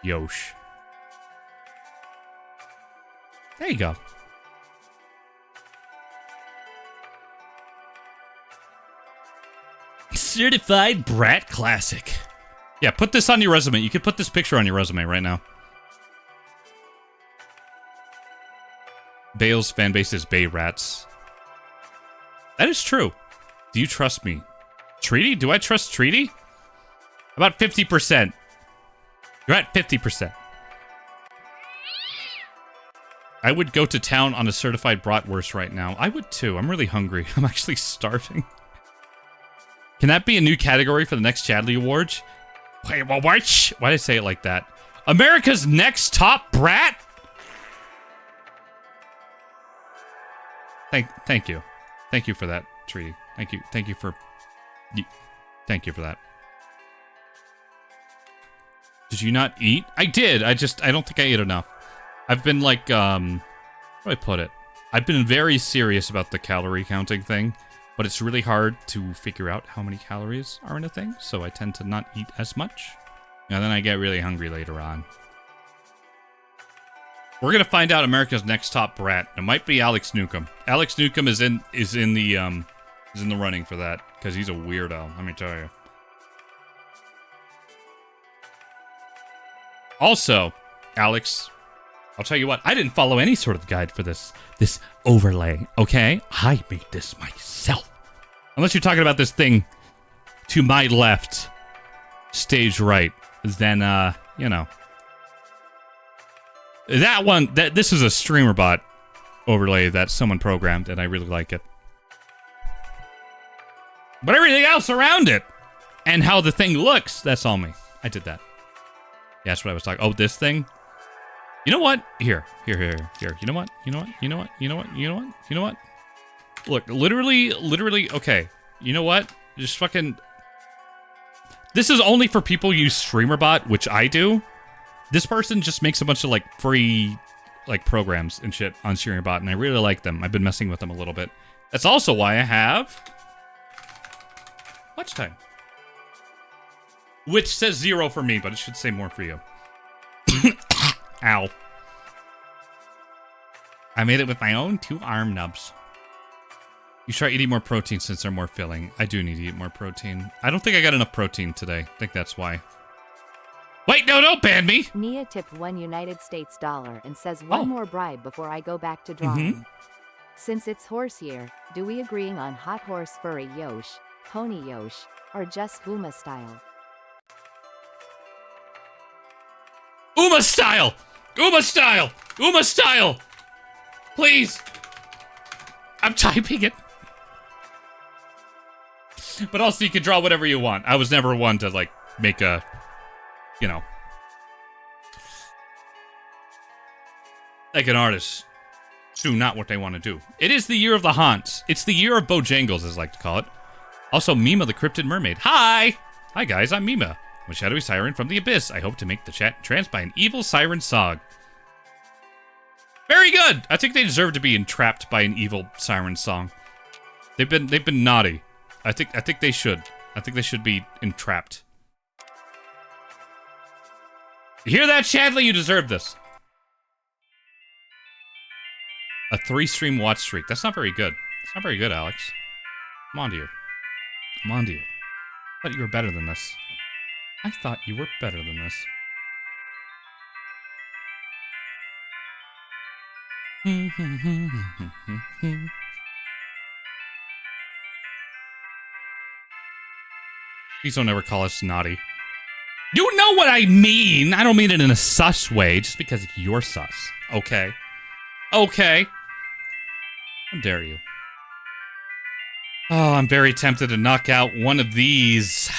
S1: Yosh. There you go. Certified brat classic. Yeah, put this on your resume. You could put this picture on your resume right now. Bale's fanbase is Bay Rats. That is true. Do you trust me? Treaty? Do I trust Treaty? About 50%. You're at 50%. I would go to town on a certified bratwurst right now. I would too. I'm really hungry. I'm actually starving. Can that be a new category for the next Chadley Awards? Wait, what? Why did I say it like that? America's next top brat? Thank you. Thank you for that, Treaty. Thank you. Thank you for... Thank you for that. Did you not eat? I did. I don't think I ate enough. I've been like, how do I put it? I've been very serious about the calorie counting thing, but it's really hard to figure out how many calories are in a thing, so I tend to not eat as much. And then I get really hungry later on. We're gonna find out America's next top brat. It might be Alex Newcomb. Alex Newcomb is in the running for that, because he's a weirdo, let me tell you. Also, Alex, I'll tell you what, I didn't follow any sort of guide for this overlay, okay? I made this myself. Unless you're talking about this thing to my left, stage right, then, you know. That one, this is a streamer bot overlay that someone programmed, and I really like it. But everything else around it, and how the thing looks, that's all me. I did that. Yeah, that's what I was talking. Oh, this thing? You know what? Here. You know what? Look, literally, okay. You know what? Just fucking... This is only for people who use StreamerBot, which I do. This person just makes a bunch of, like, free, like, programs and shit on StreamerBot, and I really like them. I've been messing with them a little bit. That's also why I have... Watch time. Which says 0 for me, but it should say more for you. Ow. I made it with my own 2 arm nubs. You try eating more protein since they're more filling. I do need to eat more protein. I don't think I got enough protein today. I think that's why. Wait, no, don't ban me!
S4: Nia tipped $1 United States and says one more bribe before I go back to drawing. Since it's horse year, do we agreeing on hot horse furry Yosh, pony Yosh, or just Uma style?
S1: Uma style! Uma style! Uma style! Please! I'm typing it. But also, you can draw whatever you want. I was never one to, like, make a, you know, like an artist do not what they want to do. It is the year of the haunts. It's the year of Bojangles, as I like to call it. Also, Mima the Cryptid Mermaid. Hi! Hi, guys, I'm Mima. I'm a shadowy siren from the abyss. I hope to make the chat entranced by an evil siren song. Very good! I think they deserve to be entrapped by an evil siren song. They've been naughty. I think they should. I think they should be entrapped. You hear that, Chadley? You deserve this. A 3-stream watch streak. That's not very good. It's not very good, Alex. I'm on to you. I'm on to you. I thought you were better than this. I thought you were better than this. Please don't ever call us naughty. You know what I mean! I don't mean it in a sus way, just because you're sus. Okay? Okay? How dare you? Oh, I'm very tempted to knock out one of these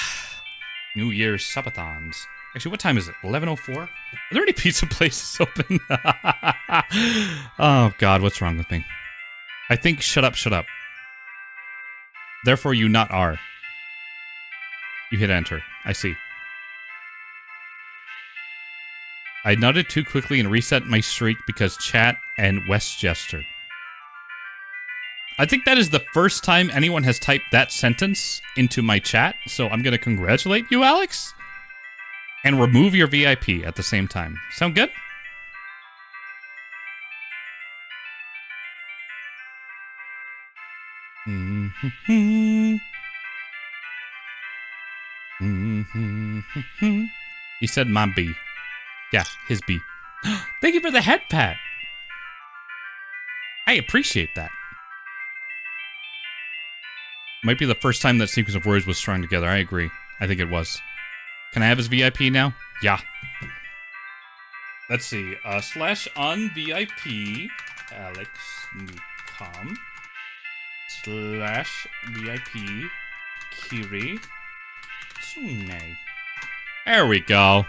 S1: New Year's Subathons. Actually, what time is it? 11:04? Are there any pizza places open? Oh, God, what's wrong with me? I think shut up, shut up. Therefore, you not are. You hit enter. I see. I nutted too quickly and reset my streak because chat and Westchester. I think that is the first time anyone has typed that sentence into my chat, so I'm going to congratulate you, Alex, and remove your VIP at the same time. Sound good? He said my B. Yeah, his B. Thank you for the head pat. I appreciate that. Might be the first time that sequence of words was strung together. I agree. I think it was. Can I have his VIP now? Yeah. Let's see. /unvip Alex Newcomb /VIP Kiri Tsune. There we go.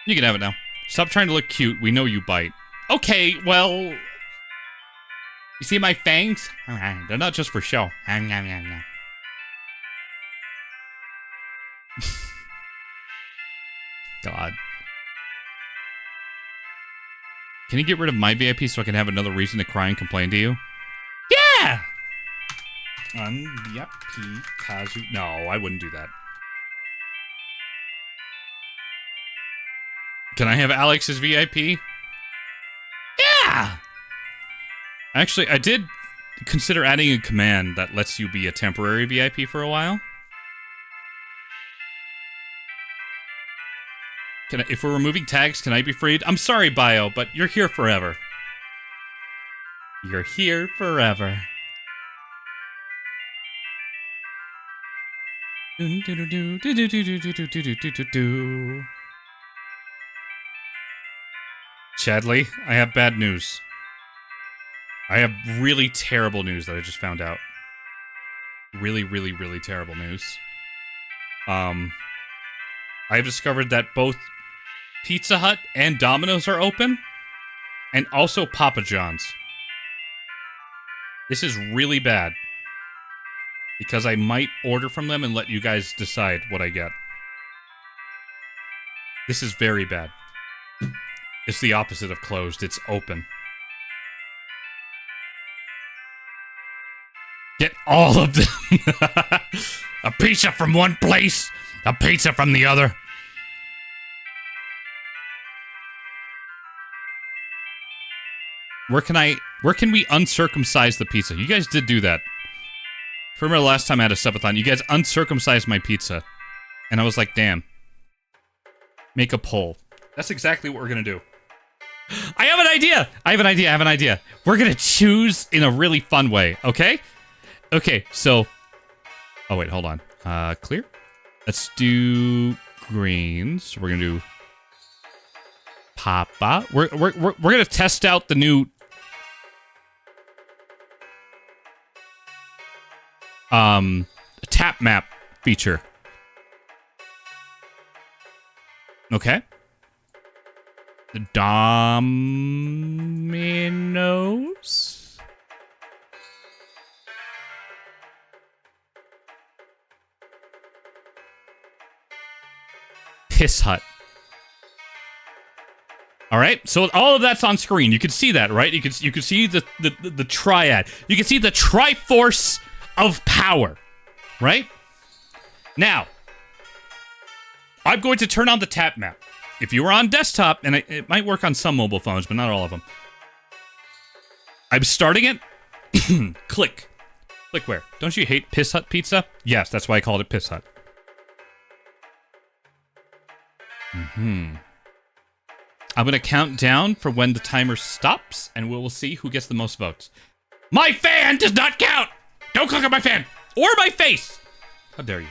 S1: You can have it now. Stop trying to look cute. We know you bite. Okay, well... You see my fangs? They're not just for show. God. Can you get rid of my VIP so I can have another reason to cry and complain to you? Yeah! Yep, Kazu. No, I wouldn't do that. Can I have Alex's VIP? Yeah! Actually, I did consider adding a command that lets you be a temporary VIP for a while. If we're removing tags, can I be freed? I'm sorry, Bio, but you're here forever. You're here forever. Chadley, I have bad news. I have really terrible news that I just found out. Really, really, really terrible news. I have discovered that both Pizza Hut and Domino's are open, and also Papa John's. This is really bad, because I might order from them and let you guys decide what I get. This is very bad. It's the opposite of closed. It's open. Get all of them.
S3: A pizza from one place, a pizza from the other.
S1: Where can we uncircumcise the pizza? You guys did do that. If you remember the last time I had a subathon, you guys uncircumcised my pizza. And I was like, damn. Make a poll. That's exactly what we're gonna do. I have an idea! I have an idea. We're gonna choose in a really fun way, okay? Okay, so... Oh, wait, hold on. Clear? Let's do greens. We're gonna do... Papa. We're gonna test out the new... TapMap feature. Okay. The Domino's. Piss Hut. All right, so all of that's on screen. You can see that, right? You can see the triad. You can see the Triforce of power, right? Now, I'm going to turn on the tap map. If you were on desktop, and it might work on some mobile phones, but not all of them. I'm starting it. Click. Click where? Don't you hate Piss Hut pizza? Yes, that's why I called it Piss Hut. I'm going to count down for when the timer stops, and we will see who gets the most votes. My fan does not count! Don't click on my fan! Or my face! How dare you?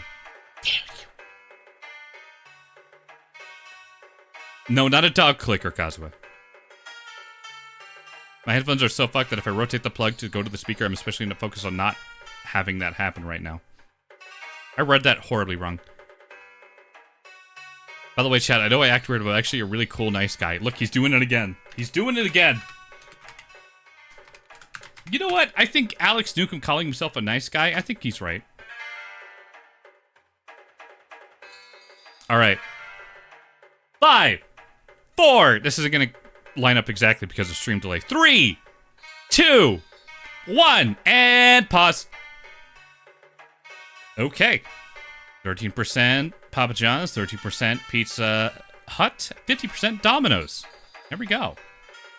S1: Dare you. No, not a dog clicker, Kazuha. My headphones are so fucked that if I rotate the plug to go to the speaker, I'm especially going to focus on not having that happen right now. I read that horribly wrong. By the way, Chad, I know I act weird, but actually a really cool, nice guy. Look, he's doing it again. He's doing it again. You know what? I think Alex Newcomb calling himself a nice guy, I think he's right. All right. 5, 4. This isn't going to line up exactly because of stream delay. 3, 2, 1, and pause. Okay. 13% Papa John's, 13% Pizza Hut, 50% Domino's. There we go.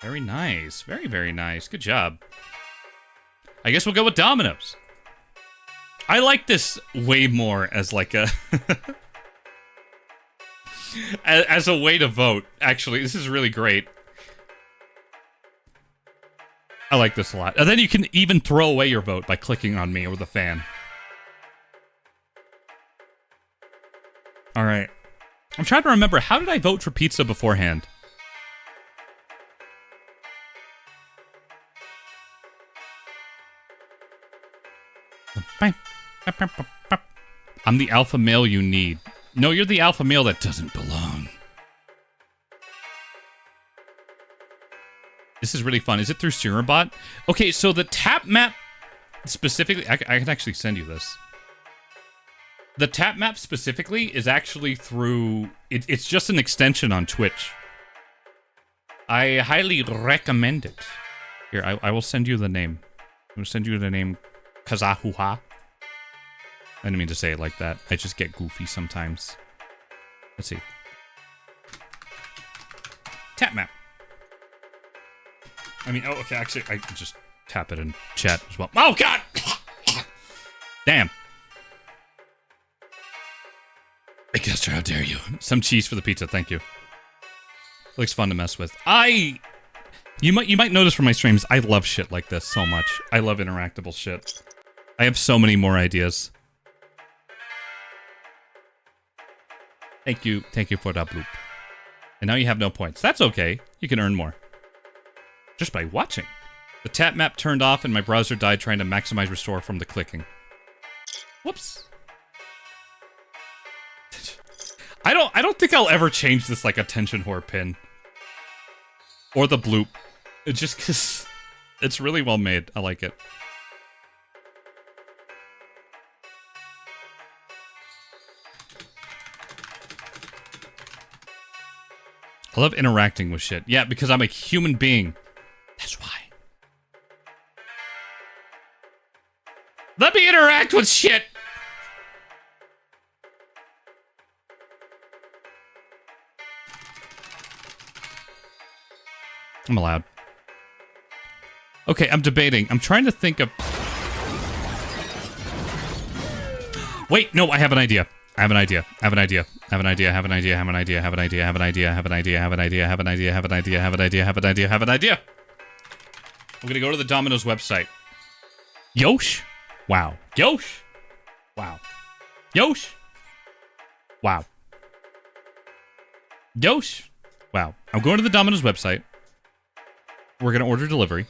S1: Very nice. Very, very nice. Good job. I guess we'll go with Domino's. I like this way more as like a... as a way to vote. Actually, this is really great. I like this a lot. And then you can even throw away your vote by clicking on me or the fan. All right. I'm trying to remember, how did I vote for pizza beforehand? I'm the alpha male you need. No, you're the alpha male that doesn't belong. This is really fun. Is it through SewerBot? Okay, so the TapMap specifically, I can actually send you this. The TapMap specifically is actually through, it's just an extension on Twitch. I highly recommend it. Here, I will send you the name. I'm going to send you the name Kazahuha. I didn't mean to say it like that. I just get goofy sometimes. Let's see. TapMap. I mean, oh, okay, actually, I can just tap it in chat as well. Oh, God! Damn. Hey, Custer, how dare you? Some cheese for the pizza, thank you. Looks fun to mess with. You might notice from my streams, I love shit like this so much. I love interactable shit. I have so many more ideas. Thank you for that bloop. And now you have no points. That's okay. You can earn more. Just by watching. The tap map turned off and my browser died trying to maximize restore from the clicking. Whoops. I don't think I'll ever change this like attention whore pin. Or the bloop. It's just because it's really well made. I like it. I love interacting with shit. Yeah, because I'm a human being. That's why. Let me interact with shit! I'm allowed. Okay, I'm debating. I'm trying to think of... Wait, no, I have an idea. I have an idea. I have an idea. I have an idea. I have an idea. I have an idea. I have an idea. I have an idea. I have an idea. I have an idea. I have an idea. I have an idea. I have an idea. I have an idea. I have an idea. I'm gonna go to the Domino's website. Yosh? Wow. Yosh? Wow. Yosh? Wow. Yosh? Wow. I'm going to the Domino's website. We're gonna order delivery.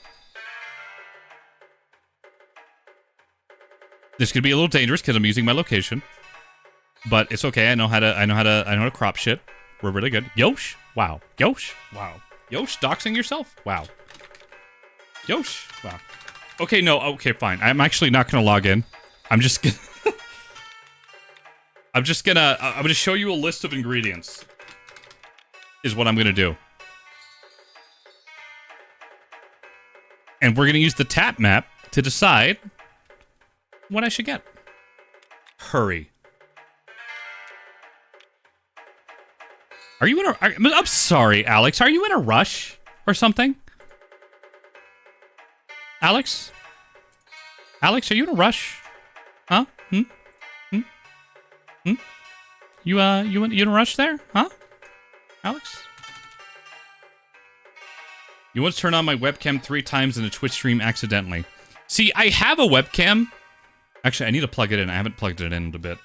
S1: This could be a little dangerous because I'm using my location. But it's okay. I know how to crop shit. We're really good. Yosh? Wow. Yosh? Wow. Yosh, doxing yourself? Wow. Yosh? Wow. Okay, no. Okay, fine. I'm actually not going to log in. I'm just gonna... I'm gonna show you a list of ingredients. Is what I'm gonna do. And we're gonna use the tap map to decide what I should get. Hurry. Are you in a... I'm sorry, Alex. Are you in a rush or something? Alex? Alex, are you in a rush? Huh? You in a rush there? Huh? Alex? You want to turn on my webcam 3 times in a Twitch stream accidentally. See, I have a webcam. Actually, I need to plug it in. I haven't plugged it in a bit.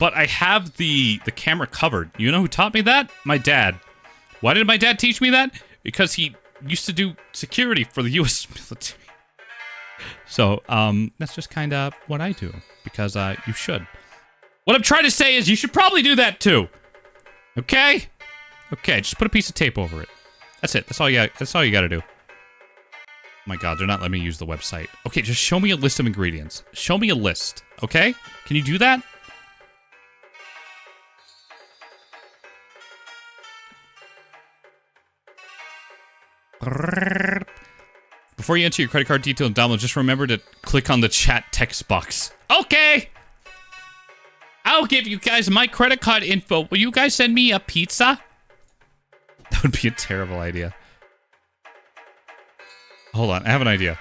S1: But I have the camera covered. You know who taught me that? My dad. Why did my dad teach me that? Because he used to do security for the U.S. military. So, that's just kind of what I do. Because, you should. What I'm trying to say is you should probably do that too. Okay? Okay, just put a piece of tape over it. That's it. That's all you gotta do. Oh my god, they're not letting me use the website. Okay, just show me a list of ingredients. Show me a list, okay? Can you do that? Before you enter your credit card detail and download, just remember to click on the chat text box. Okay! I'll give you guys my credit card info. Will you guys send me a pizza? That would be a terrible idea. Hold on, I have an idea.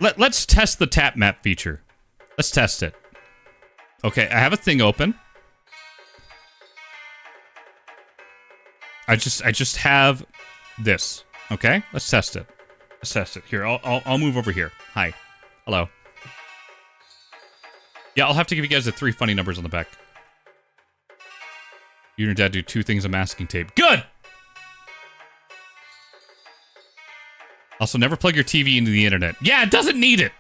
S1: Let's test the tap map feature. Let's test it. Okay, I have a thing open. I just have this. Okay, let's test it. Let's test it. Here, I'll move over here. Hi, hello. Yeah, I'll have to give you guys the 3 funny numbers on the back. You and your dad do 2 things of masking tape. Good. Also, never plug your TV into the internet. Yeah, it doesn't need it.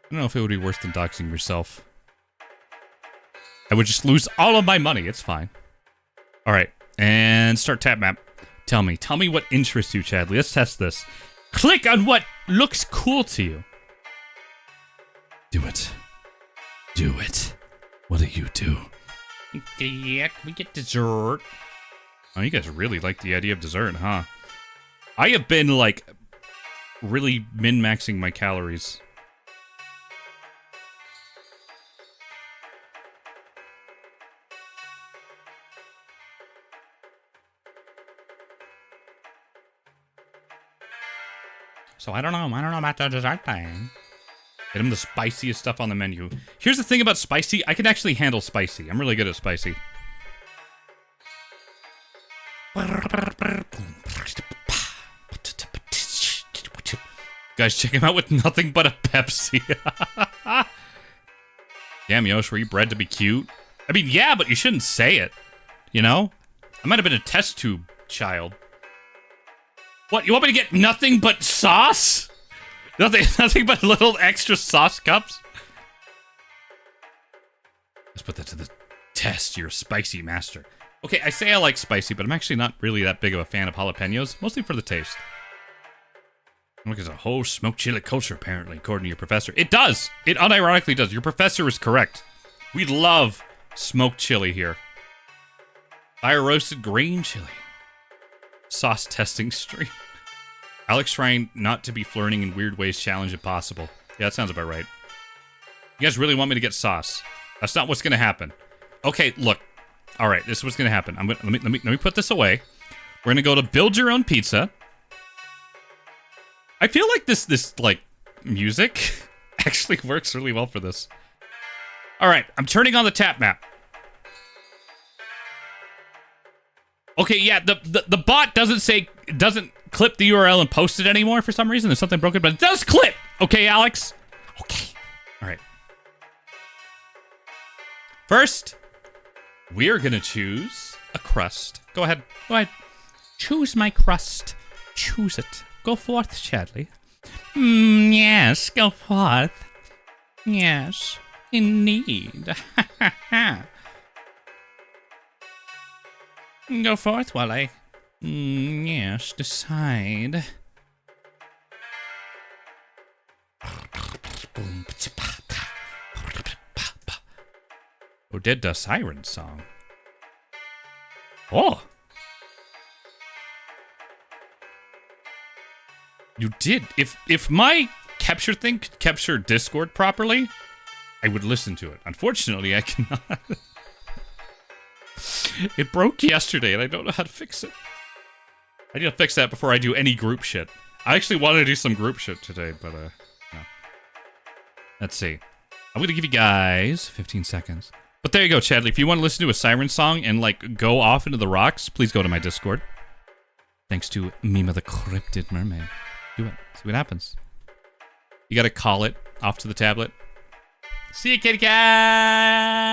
S1: I don't know if it would be worse than doxing yourself. I would just lose all of my money. It's fine. All right, and start TapMap. Tell me what interests you, Chadley. Let's test this. Click on what looks cool to you. Do it. Do it. What do you do? Yeah, can we get dessert? Oh, you guys really like the idea of dessert, huh? I have been, like, really min-maxing my calories. So I don't know about the dessert thing. Get him the spiciest stuff on the menu. Here's the thing about spicy. I can actually handle spicy. I'm really good at spicy. Guys, check him out with nothing but a Pepsi. Damn, Yosh, were you bred to be cute? I mean, yeah, but you shouldn't say it. You know? I might have been a test tube child. What, you want me to get nothing but sauce? Nothing but little extra sauce cups? Let's put that to the test. You're a spicy master. Okay, I say I like spicy, but I'm actually not really that big of a fan of jalapenos, mostly for the taste. Look, there's a whole smoked chili culture, apparently, according to your professor. It does! It unironically does. Your professor is correct. We love smoked chili here. Fire roasted green chili. Sauce testing stream. Alex trying not to be flirting in weird ways, challenge if possible. Yeah, that sounds about right. You guys really want me to get sauce? That's not what's gonna happen. Okay, look. All right, this is what's gonna happen. Let me put this away. We're gonna go to build your own pizza. I feel like this like music actually works really well for this. All right, I'm turning on the TapMap. Okay, yeah, the bot doesn't clip the URL and post it anymore for some reason. There's something broken, but it does clip. Okay, Alex. Okay. All right. First, we're gonna choose a crust. Go ahead. Go ahead. Choose my crust. Choose it. Go forth, Chadley. Yes, go forth. Yes, indeed. Go forth while I, yes, decide. Who did the siren song? Oh! You did. If my capture thing could capture Discord properly, I would listen to it. Unfortunately, I cannot. It broke yesterday, and I don't know how to fix it. I need to fix that before I do any group shit. I actually wanted to do some group shit today, but, no. Let's see. I'm gonna give you guys 15 seconds. But there you go, Chadley. If you want to listen to a siren song and, like, go off into the rocks, please go to my Discord. Thanks to Mima the Cryptid Mermaid. Do it. See what happens. You gotta call it off to the tablet. See you, kitty cat!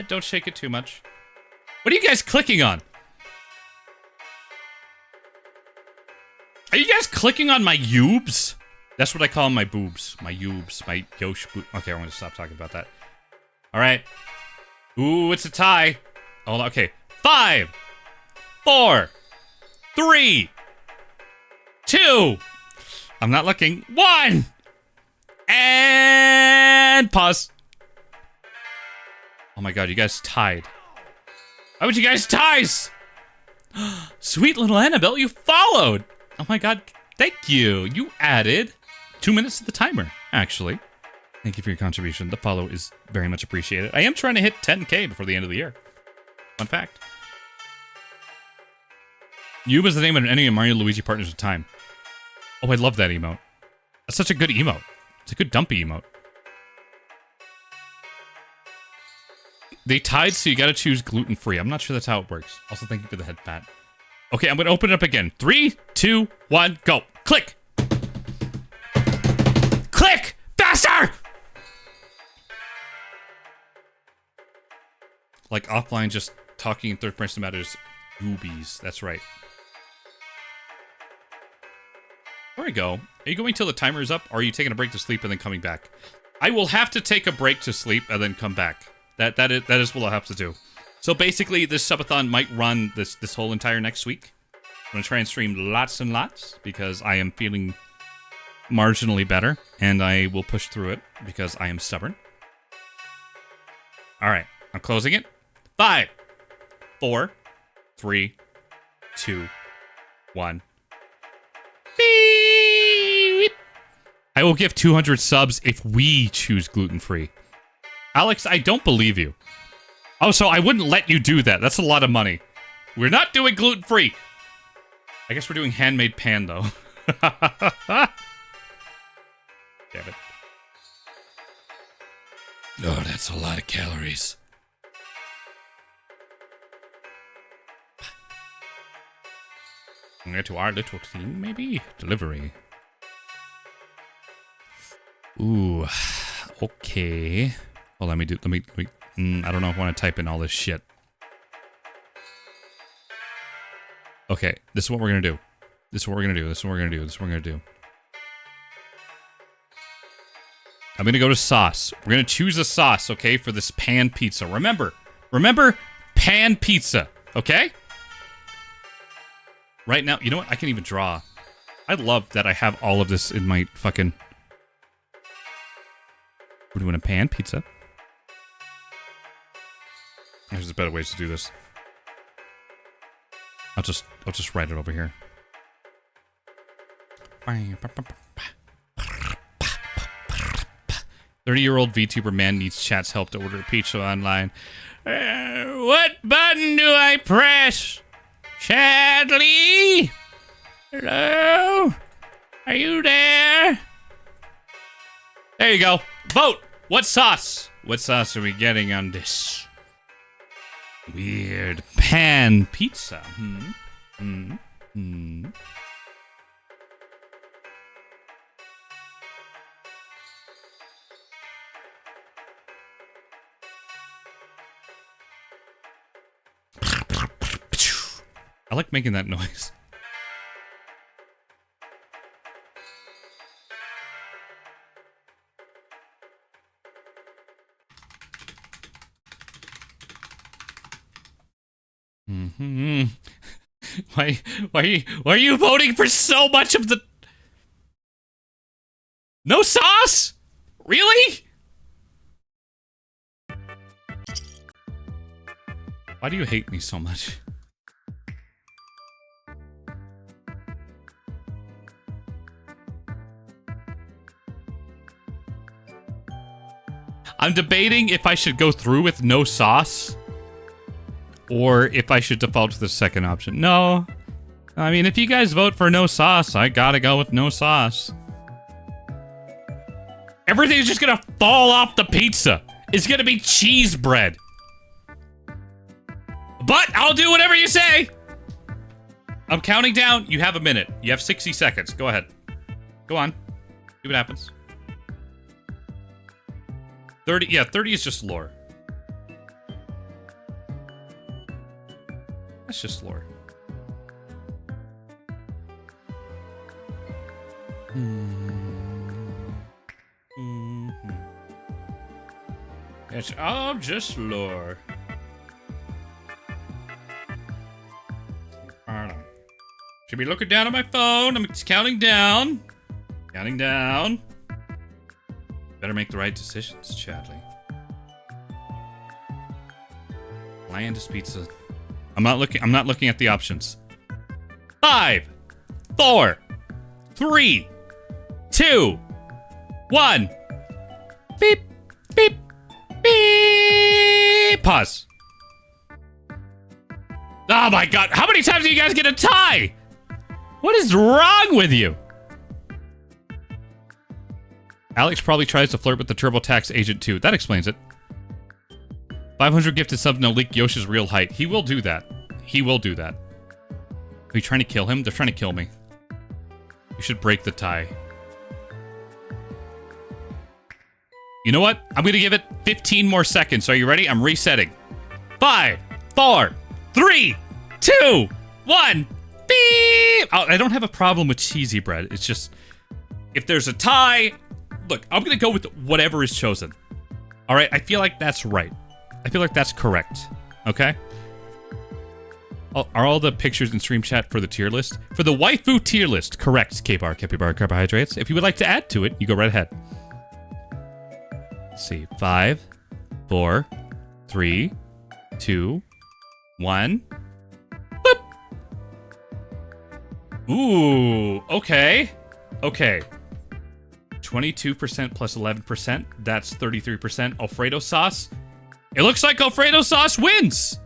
S1: Don't shake it too much. What are you guys clicking on? Are you guys clicking on my youbs? That's what I call my boobs. My youbs. My Yosh boob. Okay, I'm gonna stop talking about that. Alright. Ooh, it's a tie. Hold on, okay. 5, 4, 3, 2. I'm not looking. 1. And pause. Oh my god, you guys tied. Why would you guys ties? Sweet little Annabelle, you followed. Oh my god, thank you. You added 2 minutes to the timer, actually. Thank you for your contribution. The follow is very much appreciated. I am trying to hit 10K before the end of the year. Fun fact. Yub is the name of any of Mario and Luigi Partners of Time. Oh, I love that emote. That's such a good emote. It's a good dumpy emote. They tied, so you gotta choose gluten-free. I'm not sure that's how it works. Also, thank you for the head pat. Okay, I'm gonna open it up again. 3, 2, 1, go. Click! Click! Faster! Like offline, just talking in third person matters. Boobies. That's right. There we go. Are you going till the timer is up, or are you taking a break to sleep and then coming back? I will have to take a break to sleep and then come back. That is what I'll have to do. So basically, this subathon might run this whole entire next week. I'm gonna try and stream lots and lots because I am feeling marginally better, and I will push through it because I am stubborn. All right, I'm closing it. 5, 4, 3, 2, 1. Beep. I will give 200 subs if we choose gluten-free. Alex, I don't believe you. Oh, so I wouldn't let you do that. That's a lot of money. We're not doing gluten-free. I guess we're doing handmade pan, though. Damn it. Oh, that's a lot of calories. To our little team, maybe? Delivery. Ooh. Okay. Well, let me... I don't know if I want to type in all this shit. Okay, this is what we're gonna do. This is what we're gonna do. This is what we're gonna do. This is what we're gonna do. I'm gonna go to sauce. We're gonna choose a sauce, okay, for this pan pizza. Remember, pan pizza, okay? Right now, you know what? I can even draw. I love that I have all of this in my fucking... We're doing a pan pizza. There's better ways to do this. I'll just write it over here. 30-year-old VTuber man needs chat's help to order a pizza online. What button do I press? Chadley? Hello? Are you there? There you go. Vote! What sauce? What sauce are we getting on this weird pan pizza? I like making that noise. Why are you voting for so much of the... No sauce? Really? Why do you hate me so much? I'm debating if I should go through with no sauce or if I should default to the second option. No. I mean, if you guys vote for no sauce, I gotta go with no sauce. Everything's just gonna fall off the pizza. It's gonna be cheese bread. But I'll do whatever you say. I'm counting down. You have a minute. You have 60 seconds. Go ahead. Go on. See what happens. 30. Yeah, 30 is just lore. That's just lore. It's all just lore. Should be looking down at my phone. I'm counting down. Counting down. Better make the right decisions, Chadley. Blandest pizza. I'm not looking at the options. 5, 4, 3, 2, 1. Beep, beep, beep. Pause. Oh my god, how many times do you guys get a tie? What is wrong with you? Alex probably tries to flirt with the TurboTax agent too. That explains it. 500 gifted subs no leak Yosh's real height. He will do that. He will do that. Are you trying to kill him? They're trying to kill me. You should break the tie. You know what? I'm going to give it 15 more seconds. Are you ready? I'm resetting. 5, 4, 3, 2, 1. Beep! Oh, I don't have a problem with cheesy bread. It's just, if there's a tie... Look, I'm going to go with whatever is chosen. All right? I feel like that's right. I feel like that's correct. Okay? Are all the pictures in stream chat for the tier list? For the waifu tier list, correct, K-Bar, Capybara, Carbohydrates. If you would like to add to it, you go right ahead. Let's see. 5, 4, 3, 2, 1. Boop! Ooh, okay. Okay. 22% plus 11%. That's 33%. Alfredo sauce. It looks like Alfredo sauce wins.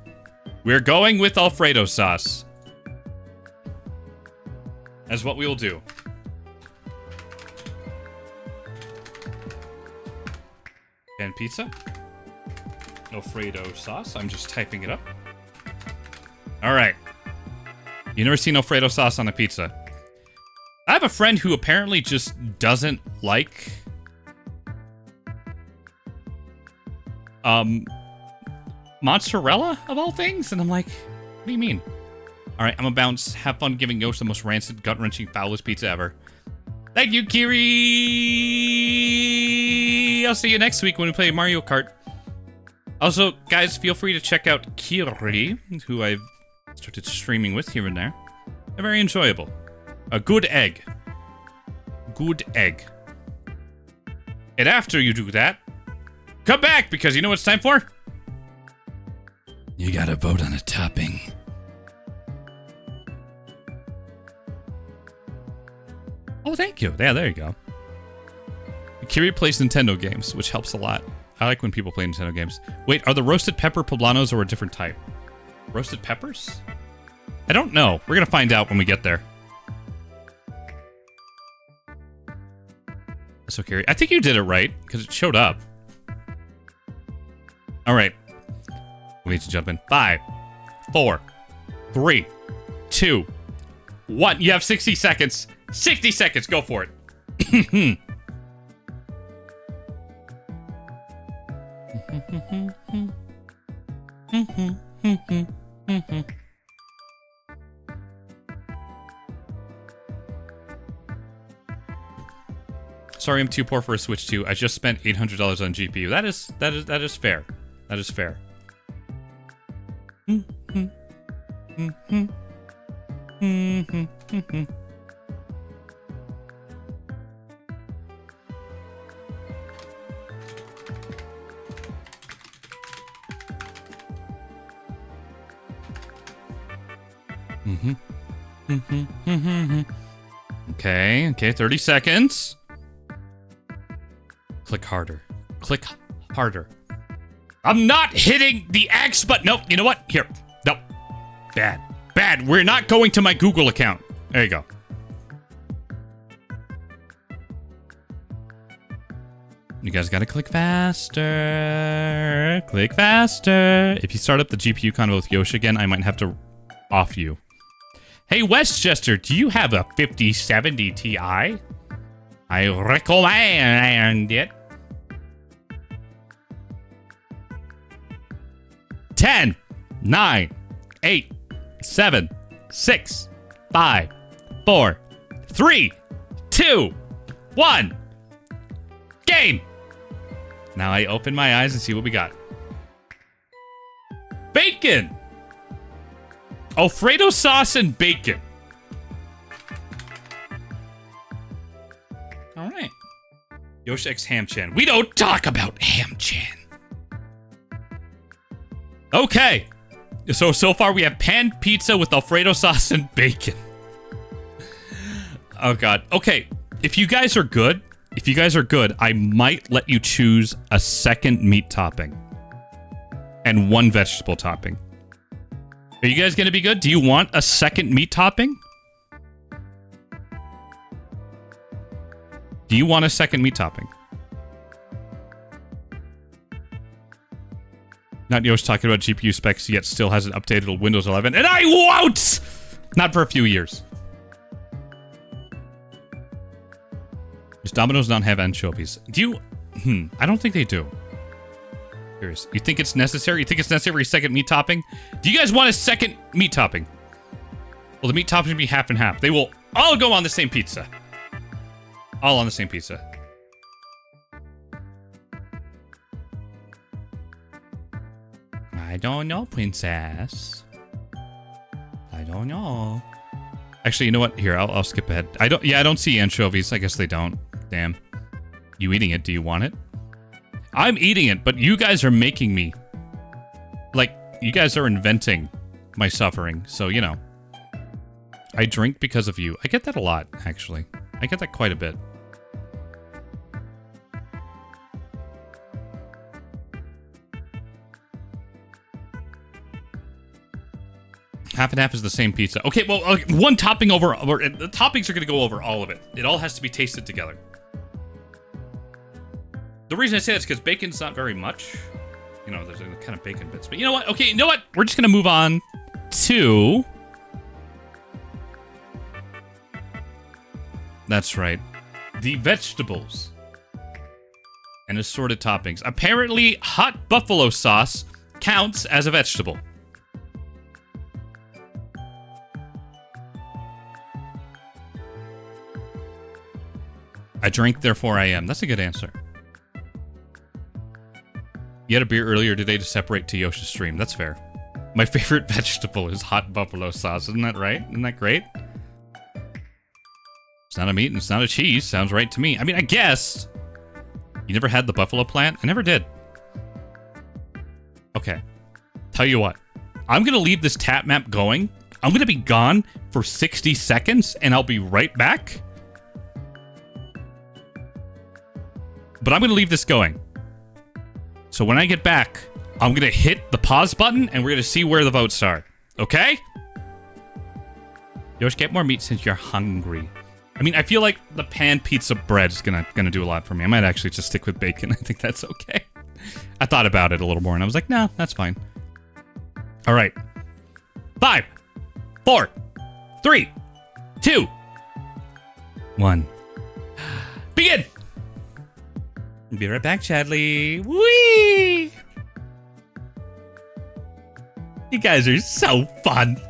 S1: We're going with Alfredo sauce. As what we will do. Pan pizza. Alfredo sauce. I'm just typing it up. All right. You never seen Alfredo sauce on a pizza? I have a friend who apparently just doesn't like mozzarella of all things, and I'm like, what do you mean? All right, I'm gonna bounce. Have fun giving Yosh the most rancid, gut-wrenching, foulest pizza ever. Thank you, Kiri. I'll see you next week when we play Mario Kart. Also, guys, feel free to check out Kiri, who I've started streaming with here and there. They're very enjoyable. A good egg. Good egg. And after you do that, come back, because you know what it's time for? You gotta vote on a topping. Oh, thank you. Yeah, there you go. Kiri plays Nintendo games, which helps a lot. I like when people play Nintendo games. Wait, are the roasted pepper poblanos or a different type? Roasted peppers? I don't know. We're gonna find out when we get there. So, Kiri, I think you did it right, because it showed up. All right. Ladies and gentlemen, 5, 4, 3, 2, 1. You have 60 seconds. 60 seconds. Go for it. Sorry, I'm too poor for a Switch 2. I just spent $800 on GPU. That is fair. That is fair. Okay, 30 seconds. Click harder. Click harder. I'm not hitting the X button. No, you know what? Here. No. Bad. Bad. We're not going to my Google account. There you go. You guys gotta click faster. Click faster. If you start up the GPU convo with Yosh again, I might have to off you. Hey, Westchester, do you have a 5070 Ti? I recommend it. 10, 9, 8, 7, 6, 5, 4, 3, 2, 1. Game! Now I open my eyes and see what we got. Bacon! Alfredo sauce and bacon. All right. Yosh X Ham-chan. We don't talk about Ham-chan. Okay. So far we have pan pizza with Alfredo sauce and bacon. Oh, God. Okay. If you guys are good, I might let you choose a second meat topping and one vegetable topping. Are you guys going to be good? Do you want a second meat topping? Do you want a second meat topping? Not Yosh talking about GPU specs yet still hasn't updated Windows 11. And I won't! Not for a few years. Does Domino's not have anchovies? Do you... I don't think they do. Curious. You think it's necessary? You think it's necessary for a second meat topping? Do you guys want a second meat topping? Well, the meat topping will be half and half. They will all go on the same pizza. All on the same pizza. I don't know, princess. I don't know. Actually, you know what? Here, I'll skip ahead. I don't see anchovies. I guess they don't. Damn. You eating it? Do you want it? I'm eating it, but you guys are making me. Like, you guys are inventing my suffering. So, you know. I drink because of you. I get that a lot, actually. I get that quite a bit. Half and half is the same pizza. Okay, well, one topping over the toppings are going to go over all of it. It all has to be tasted together. The reason I say that's because bacon's not very much. You know, there's kind of bacon bits. But you know what? Okay, you know what? We're just going to move on to... That's right. The vegetables. And assorted toppings. Apparently, hot buffalo sauce counts as a vegetable. I drink, therefore I am. That's a good answer. You had a beer earlier today to separate to Yosh's stream. That's fair. My favorite vegetable is hot buffalo sauce. Isn't that right? Isn't that great? It's not a meat and it's not a cheese. Sounds right to me. I mean, I guess. You never had the buffalo plant? I never did. Okay. Tell you what. I'm going to leave this TapMap going. I'm going to be gone for 60 seconds and I'll be right back. But I'm going to leave this going. So when I get back, I'm going to hit the pause button and we're going to see where the votes are. Okay? Yosh, get more meat since you're hungry. I mean, I feel like the pan pizza bread is gonna do a lot for me. I might actually just stick with bacon. I think that's okay. I thought about it a little more and I was like, nah, that's fine. All right. 5, 4, 3, 2, 1. Begin! Be right back, Chadley. Whee! You guys are so fun.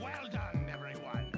S3: Well done, everyone.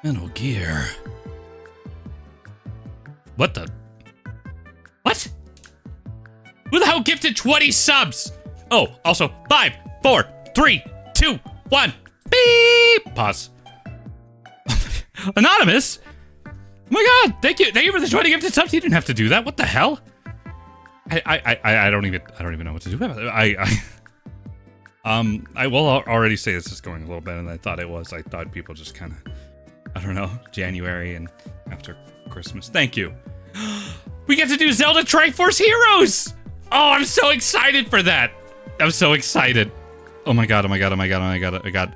S1: Metal Gear. What the? What? Who the hell gifted 20 subs? Oh, also 5, 4, 3, 2, 1. Beep. Pause. Anonymous. Oh my God! Thank you for the 20 gifted subs. You didn't have to do that. What the hell? I don't even know what to do about it. I will already say this is going a little better than I thought it was. I thought people just kind of, I don't know, January and after Christmas. Thank you. We get to do Zelda Triforce Heroes! Oh, I'm so excited for that. I'm so excited. Oh my God, oh my God, oh my God, oh my God, oh my God.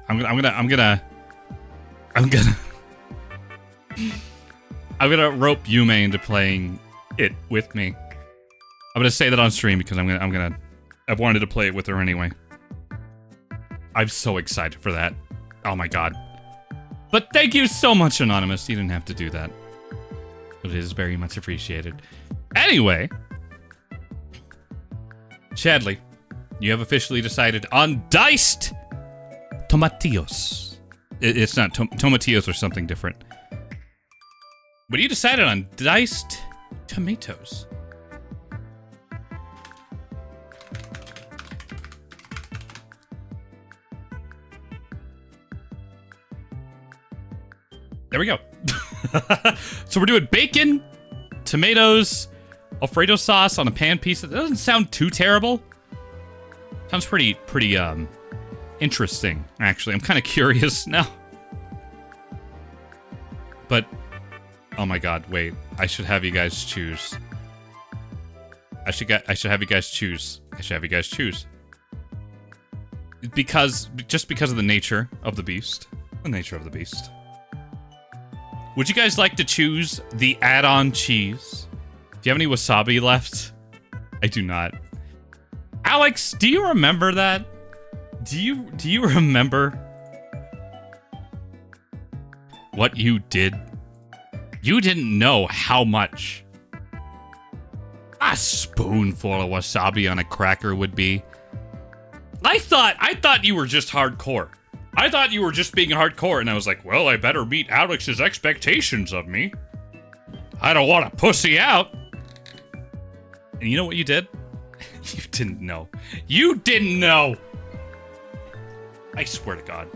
S1: I'm gonna rope Yume into playing it with me. I'm gonna say that on stream because I've wanted to play it with her anyway. I'm so excited for that. Oh my god. But thank you so much, Anonymous. You didn't have to do that. But it is very much appreciated. Anyway, Chadley, you have officially decided on diced tomatillos. It's not tomatillos or something different. But you decided on diced tomatoes. There we go. So we're doing bacon, tomatoes, Alfredo sauce on a pan piece. That doesn't sound too terrible. Sounds pretty interesting, actually. I'm kind of curious now. But, oh my god, wait. I should have you guys choose. I should have you guys choose. Just because of the nature of the beast. The nature of the beast. Would you guys like to choose the add-on cheese? Do you have any wasabi left? I do not. Alex, do you remember that? Do you remember what you did? You didn't know how much a spoonful of wasabi on a cracker would be. I thought you were just hardcore. I thought you were just being hardcore, and I was like, well, I better meet Alex's expectations of me. I don't want to pussy out. And you know what you did? You didn't know. You didn't know! I swear to God.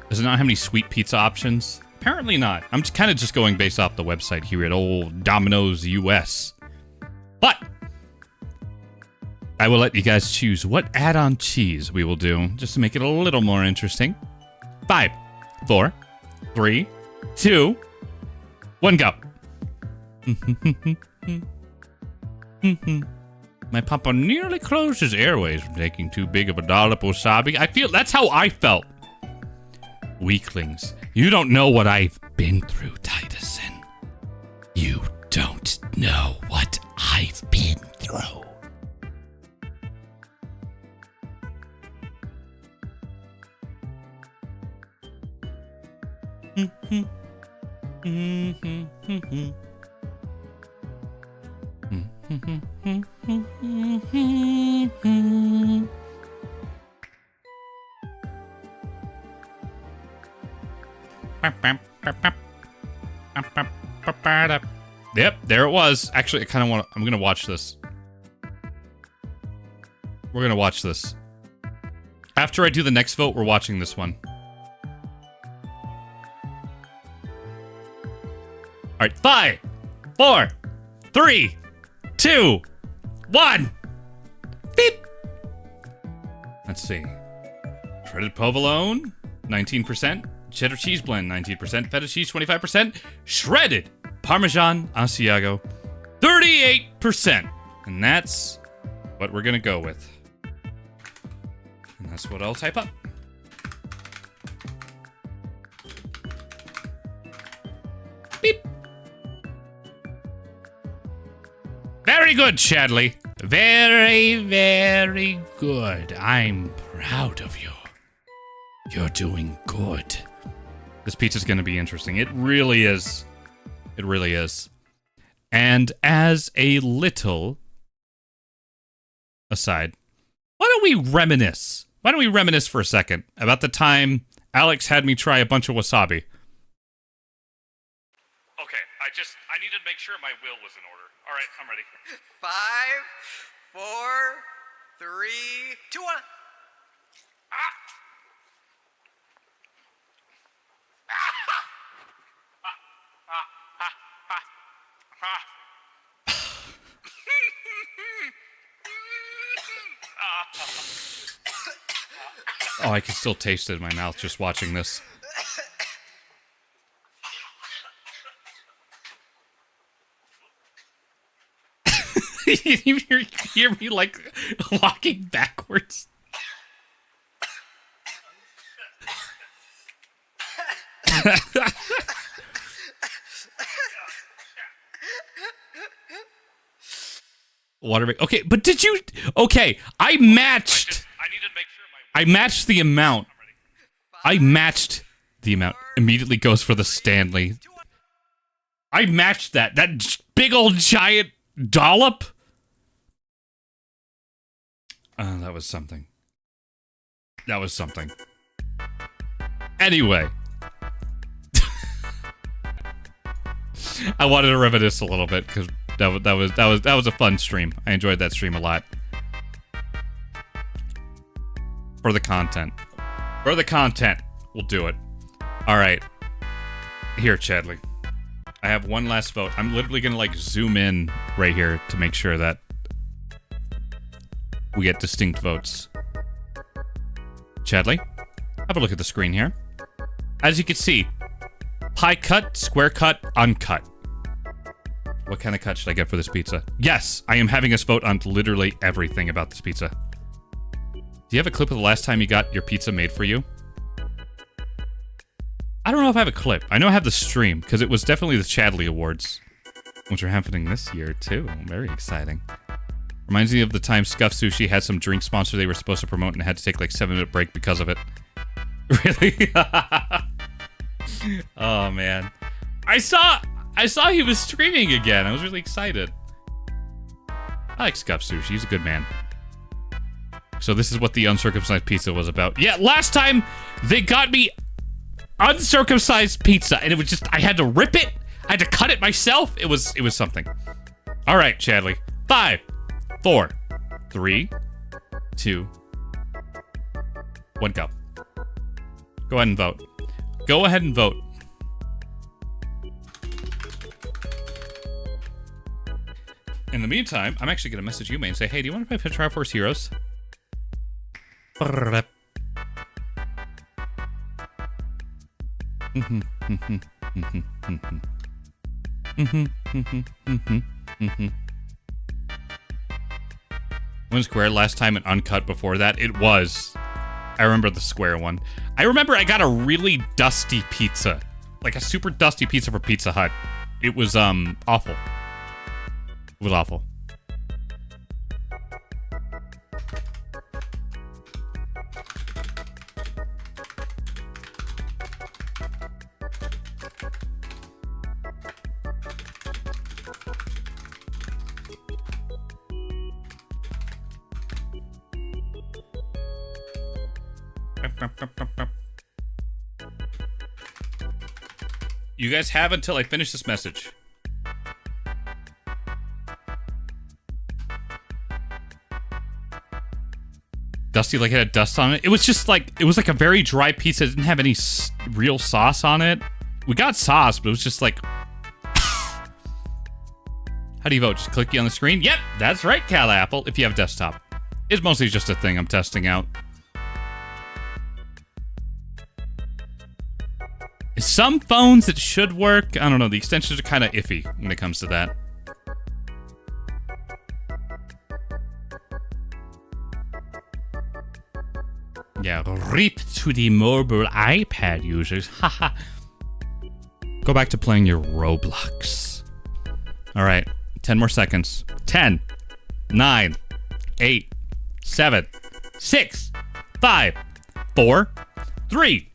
S1: Does it not have any sweet pizza options? Apparently not. I'm kind of just going based off the website here at old Domino's US. But I will let you guys choose what add-on cheese we will do, just to make it a little more interesting. 5, 4, 3, 2, 1, go. My papa nearly closed his airways from taking too big of a dollop of wasabi. I feel that's how I felt. Weaklings, you don't know what I've been through, Titusson. You don't know what I've been through. Yep, there it was. Actually, I kind of want to... I'm going to watch this. We're going to watch this. After I do the next vote, we're watching this one. All right, 5, 4, 3, 2, 1. Beep. Let's see. Shredded provolone, 19%. Cheddar cheese blend, 19%. Feta cheese, 25%. Shredded Parmesan Asiago, 38%. And that's what we're going to go with. And that's what I'll type up. Beep. Very good, Chadley. Very, very good. I'm proud of you. You're doing good. This pizza's going to be interesting. It really is. It really is. And as a little aside, why don't we reminisce? Why don't we reminisce for a second about the time Alex had me try a bunch of wasabi? Okay, I needed to make sure my will was in order. All right, I'm ready.
S6: 5, 4, 3, 2, 1.
S1: Oh, I can still taste it in my mouth just watching this. You hear me like walking backwards? Water. Okay, but did you? Okay, I matched.
S3: I need to make sure
S1: I matched the amount. I matched the amount. Immediately goes for the Stanley. I matched that. That big old giant dollop. That was something. That was something. Anyway. I wanted to reminisce a little bit because that was a fun stream. I enjoyed that stream a lot. For the content. For the content, we'll do it. All right. Here, Chadley. I have one last vote. I'm literally gonna like zoom in right here to make sure that we get distinct votes. Chadley, have a look at the screen here. As you can see, pie cut, square cut, uncut. What kind of cut should I get for this pizza? Yes, I am having us vote on literally everything about this pizza. Do you have a clip of the last time you got your pizza made for you? I don't know if I have a clip. I know I have the stream, because it was definitely the Chadley Awards, which are happening this year, too. Very exciting. Reminds me of the time Scuff Sushi had some drink sponsor they were supposed to promote and had to take like 7-minute break because of it. Really? Oh, man. I saw he was streaming again. I was really excited. I like Scuff Sushi. He's a good man. So this is what the uncircumcised pizza was about. Yeah, last time they got me uncircumcised pizza, and it was just, I had to rip it. I had to cut it myself. It was something. All right, Chadley. 5, 4, 3, 2, 1, go. Go ahead and vote. Go ahead and vote. In the meantime, I'm actually going to message you, man, and say, hey, do you want to play Triforce Heroes? One square last time and uncut before that. It was. I remember the square one. I remember I got a really dusty pizza. Like a super dusty pizza for Pizza Hut. It was awful. It was awful. You guys have until I finish this message. Dusty, like it had dust on it. It was just like, it was like a very dry pizza. It didn't have any real sauce on it. We got sauce, but it was just like... How do you vote? Just click on the screen? Yep, that's right, Cal Apple, if you have desktop. It's mostly just a thing I'm testing out. Some phones, it should work. I don't know, the extensions are kind of iffy when it comes to that. Yeah, rip to the mobile iPad users. Haha. Go back to playing your Roblox. Alright, 10 more seconds. 10, 9, 8, 7, 6, 5, 4, 3,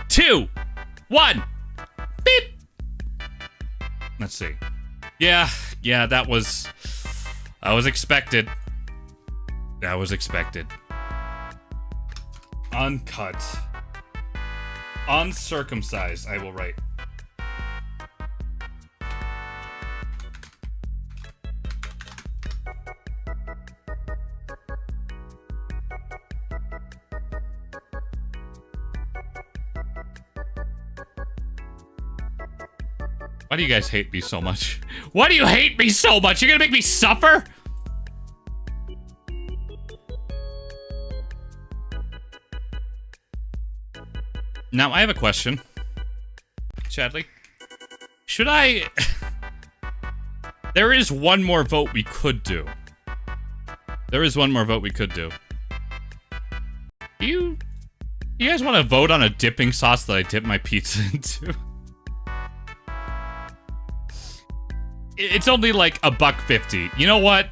S1: 2, 1. Beep. Let's see. Yeah, that was expected. That was expected. Uncut. Uncircumcised, I will write. Why do you guys hate me so much? Why do you hate me so much? You're gonna make me suffer? Now, I have a question. Chadley. Should I... There is one more vote we could do. There is one more vote we could do. You guys want to vote on a dipping sauce that I dip my pizza into? It's only like $1.50. You know what?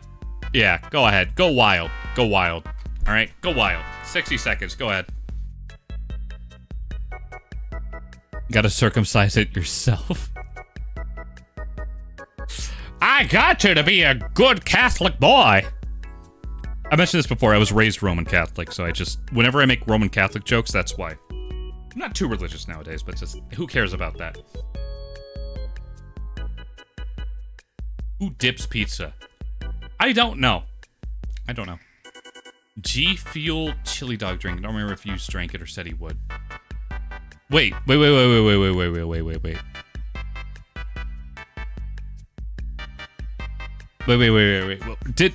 S1: Yeah, go ahead. Go wild. Go wild. All right, go wild. 60 seconds. Go ahead. Gotta circumcise it yourself. I got you to be a good Catholic boy. I mentioned this before. I was raised Roman Catholic, so I just... Whenever I make Roman Catholic jokes, that's why. I'm not too religious nowadays, but just... Who cares about that? Who dips pizza? I don't know. I don't know. G Fuel chili dog drink. I don't remember if you drank it or said he would. Wait. Wait. Did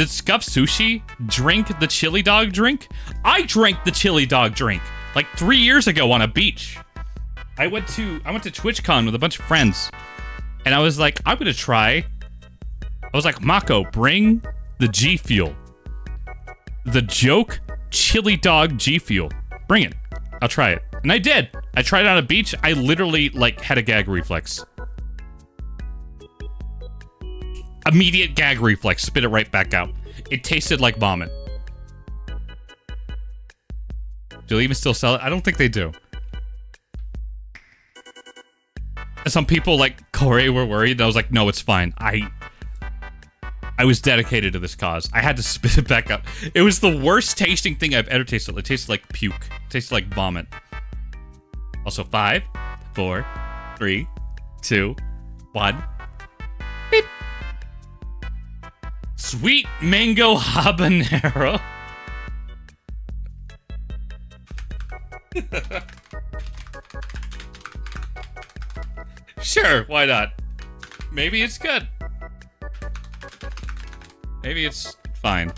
S1: Scuff Sushi drink the chili dog drink? I drank the chili dog drink like 3 years ago on a beach. I went to TwitchCon with a bunch of friends, and I was like, I'm gonna try. I was like, Mako, bring the G Fuel, the joke chili dog G Fuel. Bring it. I'll try it. And I did. I tried it on a beach. I literally like had a gag reflex. Immediate gag reflex. Spit it right back out. It tasted like vomit. Do they even still sell it? I don't think they do. Some people like Corey were worried. And I was like, no, it's fine. I was dedicated to this cause. I had to spit it back up. It was the worst tasting thing I've ever tasted. It tasted like puke. It tasted like vomit. Also, 5, 4, 3, 2, 1. Beep. Sweet mango habanero. Sure, why not? Maybe it's good. Maybe it's fine.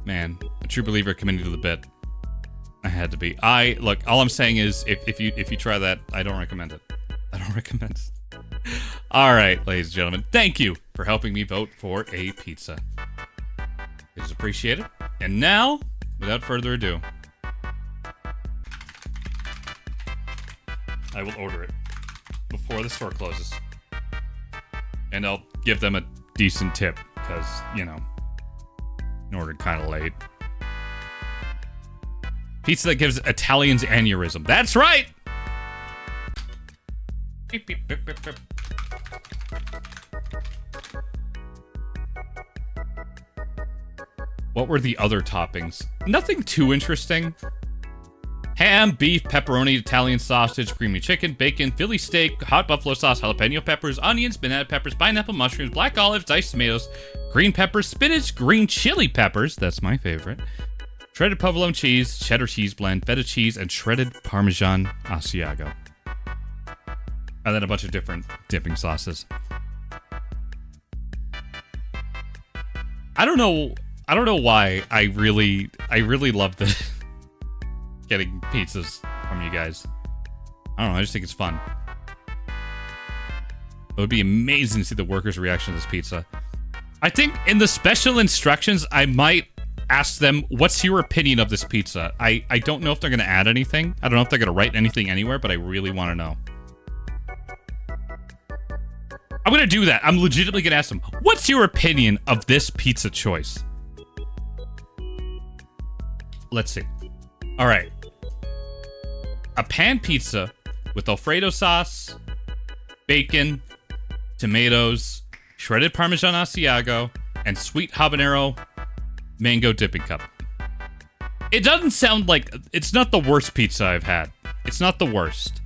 S1: Man, a true believer committing to the bit. I had to be. Look, all I'm saying is if you try that, I don't recommend it. I don't recommend it. All right, ladies and gentlemen, thank you for helping me vote for a pizza. It is appreciated. And now, without further ado, I will order it before the store closes. And I'll give them a decent tip, because, you know, I ordered kind of late. Pizza that gives Italians aneurysm. That's right! Beep, beep, beep, beep, beep. What were the other toppings? Nothing too interesting. Ham, beef, pepperoni, Italian sausage, creamy chicken, bacon, Philly steak, hot buffalo sauce, jalapeno peppers, onions, banana peppers, pineapple, mushrooms, black olives, diced tomatoes, green peppers, spinach, green chili peppers, that's my favorite, shredded provolone cheese, cheddar cheese blend, feta cheese, and shredded Parmesan Asiago. And then a bunch of different dipping sauces. I don't know why I really love this. Getting pizzas from you guys. I don't know, I just think it's fun. It would be amazing to see the workers' reaction to this pizza. I think in the special instructions, I might ask them, what's your opinion of this pizza? I don't know if they're going to add anything. I don't know if they're going to write anything anywhere, but I really want to know. I'm going to do that. I'm legitimately going to ask them, what's your opinion of this pizza choice? Let's see. All right. A pan pizza with Alfredo sauce, bacon, tomatoes, shredded Parmesan Asiago, and sweet habanero mango dipping cup. It doesn't sound like... It's not the worst pizza I've had. It's not the worst.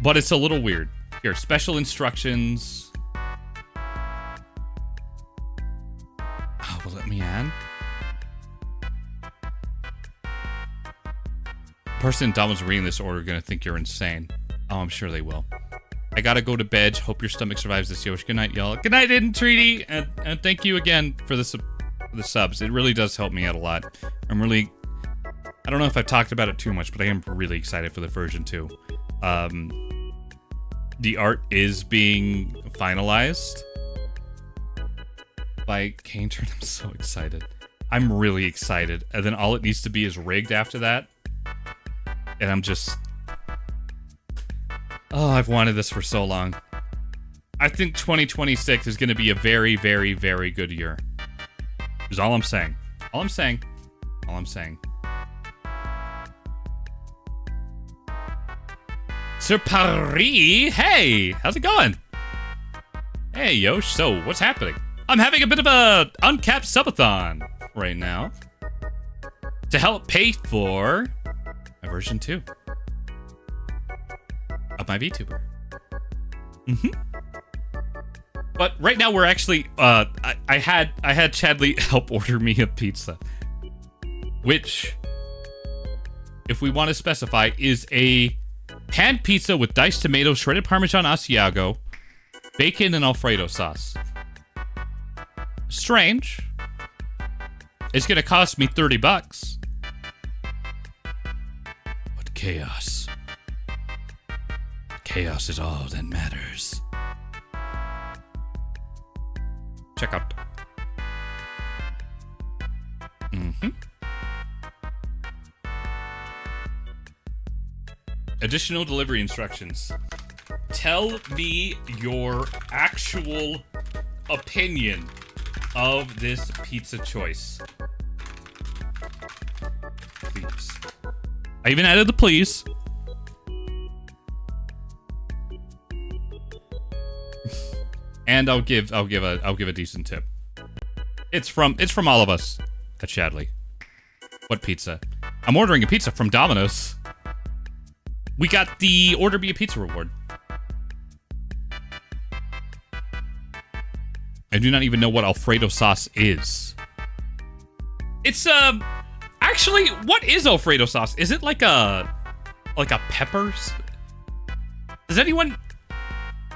S1: But it's a little weird. Here, special instructions. Oh, will let me add? Person Dom was reading this order gonna think you're insane. Oh, I'm sure they will. I gotta go to bed. Hope your stomach survives this, Yosh. Good night, y'all. Good night, Entreaty, and thank you again for the subs. It really does help me out a lot. I'm really... I don't know if I've talked about it too much, but I am really excited for the version 2. The art is being finalized by Kane Turn. I'm so excited. I'm really excited. And then all it needs to be is rigged after that. And I'm just... Oh, I've wanted this for so long. I think 2026 is going to be a very, very, very good year. Is all I'm saying. All I'm saying. All I'm saying. Sir Paris, hey, how's it going? Hey, Yosh, so what's happening? I'm having a bit of a Uncapped Subathon right now to help pay for my version 2 of my VTuber. But right now we're actually, I had Chadley help order me a pizza, which, if we want to specify, is a pan pizza with diced tomatoes, shredded Parmesan Asiago, bacon, and Alfredo sauce. Strange. It's gonna cost me $30. But chaos. Chaos is all that matters. Check out. Additional delivery instructions. Tell me your actual opinion of this pizza choice. Please. I even added the please. And I'll give a decent tip. It's from all of us at Chadley. What pizza? I'm ordering a pizza from Domino's. We got the Order Me a Pizza reward. I do not even know what Alfredo sauce is. It's actually, what is Alfredo sauce? Is it like a peppers? Does anyone?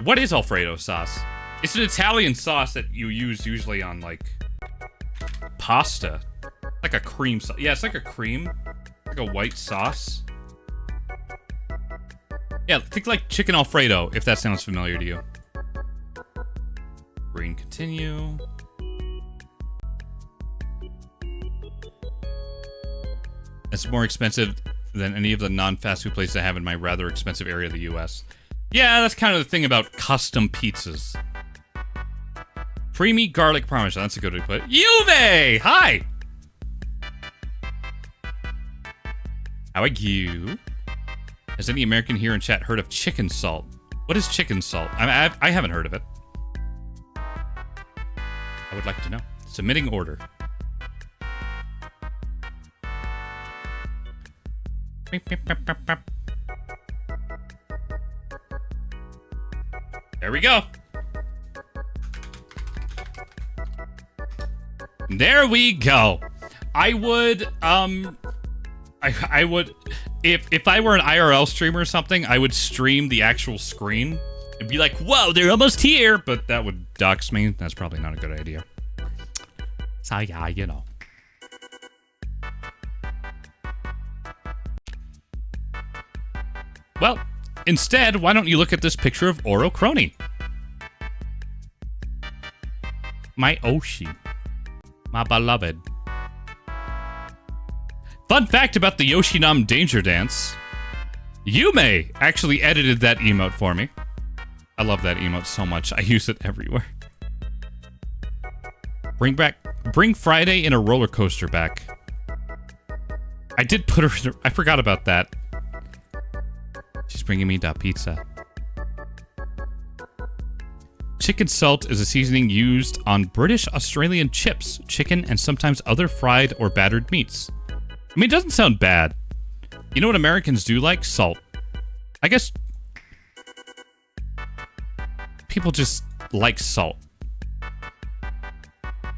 S1: What is Alfredo sauce? It's an Italian sauce that you use usually on like pasta, like a cream sauce. Yeah, it's like a cream, like a white sauce. Yeah, think like chicken Alfredo, if that sounds familiar to you. Green continue. It's more expensive than any of the non-fast food places I have in my rather expensive area of the US. Yeah, that's kind of the thing about custom pizzas. Creamy garlic parmesan, that's a good way to put it. Juve! Hi! How are you? Has any American here in chat heard of chicken salt? What is chicken salt? I haven't heard of it. I would like to know. Submitting order. There we go. There we go. I would, I would, if I were an IRL streamer or something, I would stream the actual screen and be like, whoa, they're almost here, but that would dox me. That's probably not a good idea. So yeah, you know. Well, instead, why don't you look at this picture of Oro Crony? My Oshi. My beloved. Fun fact about the Yoshinam Danger Dance. Yume actually edited that emote for me. I love that emote so much. I use it everywhere. Bring Friday in a roller coaster back. I did put her, I forgot about that. She's bringing me that pizza. Chicken salt is a seasoning used on British Australian chips, chicken, and sometimes other fried or battered meats. I mean, it doesn't sound bad. You know what Americans do like? Salt. I guess people just like salt.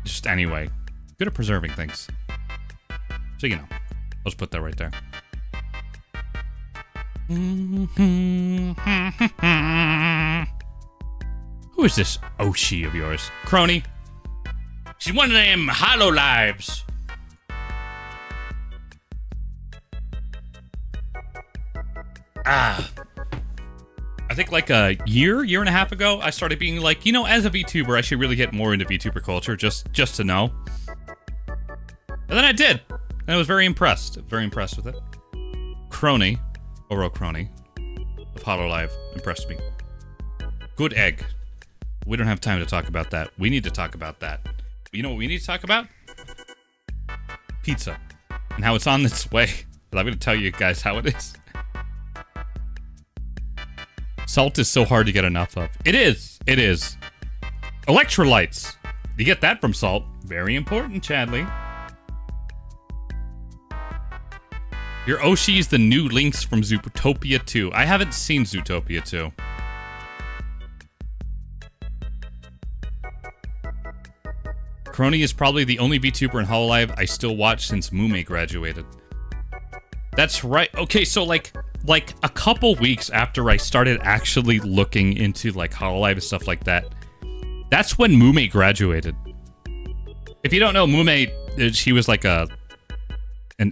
S1: Just anyway. Good at preserving things. So, you know. I'll just put that right there. Who is this Oshi of yours? Crony?
S3: She's one of them hollow lives.
S1: I think like a year and a half ago, I started being like, you know, as a VTuber, I should really get more into VTuber culture, just to know. And then I did. And I was very impressed. Very impressed with it. Crony, Oro Crony, of Hololive, impressed me. Good egg. We don't have time to talk about that. We need to talk about that. You know what we need to talk about? Pizza. And how it's on its way. But I'm going to tell you guys how it is. Salt is so hard to get enough of. It is. It is. Electrolytes. You get that from salt. Very important, Chadley. Your Oshi is the new links from Zootopia 2. I haven't seen Zootopia 2. Crony is probably the only VTuber in Hololive I still watch since Mume graduated. That's right. Okay, so like a couple weeks after I started actually looking into like Hololive and stuff like that, that's when Mume graduated. If you don't know, Mume, she was like an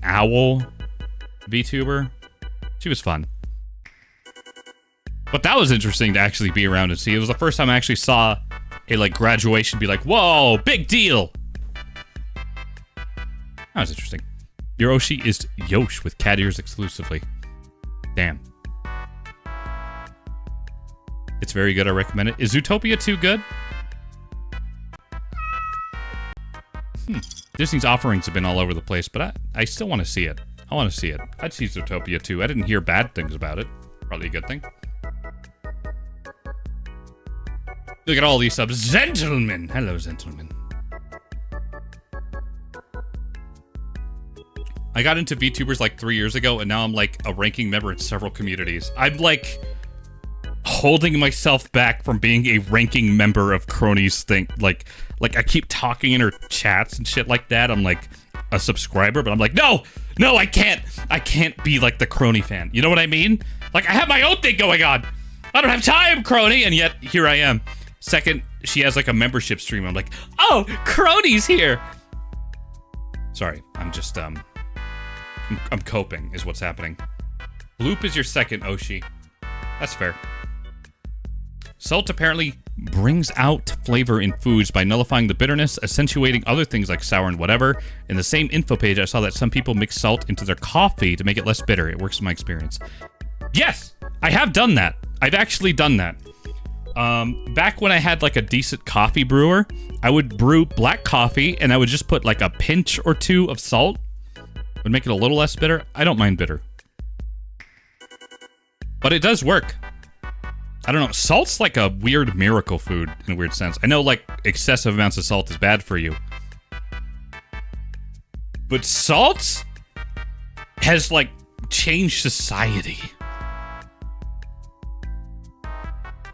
S1: owl VTuber. She was fun. But that was interesting to actually be around and see. It was the first time I actually saw a like graduation be like, whoa, big deal. That was interesting. Your Oshi is Yosh with cat ears exclusively. Damn. It's very good. I recommend it. Is Zootopia 2 good? Disney's offerings have been all over the place, but I still want to see it. I want to see it. I'd see Zootopia 2. I didn't hear bad things about it. Probably a good thing. Look at all these subs. Gentlemen! Hello, gentlemen. I got into VTubers like 3 years ago, and now I'm like a ranking member in several communities. I'm like holding myself back from being a ranking member of Crony's thing. Like I keep talking in her chats and shit like that. I'm like a subscriber, but I'm like, no, I can't be like the Crony fan. You know what I mean? Like, I have my own thing going on. I don't have time, Crony, and yet here I am. Second, she has like a membership stream. I'm like, oh, Crony's here. Sorry, I'm just, I'm coping is what's happening. Bloop is your second, Oshi. That's fair. Salt apparently brings out flavor in foods by nullifying the bitterness, accentuating other things like sour and whatever. In the same info page, I saw that some people mix salt into their coffee to make it less bitter. It works in my experience. Yes, I have done that. I've actually done that. Back when I had like a decent coffee brewer, I would brew black coffee and I would just put like a pinch or two of salt. It would make it a little less bitter. I don't mind bitter. But it does work. I don't know. Salt's like a weird miracle food in a weird sense. I know like excessive amounts of salt is bad for you. But salt has like changed society.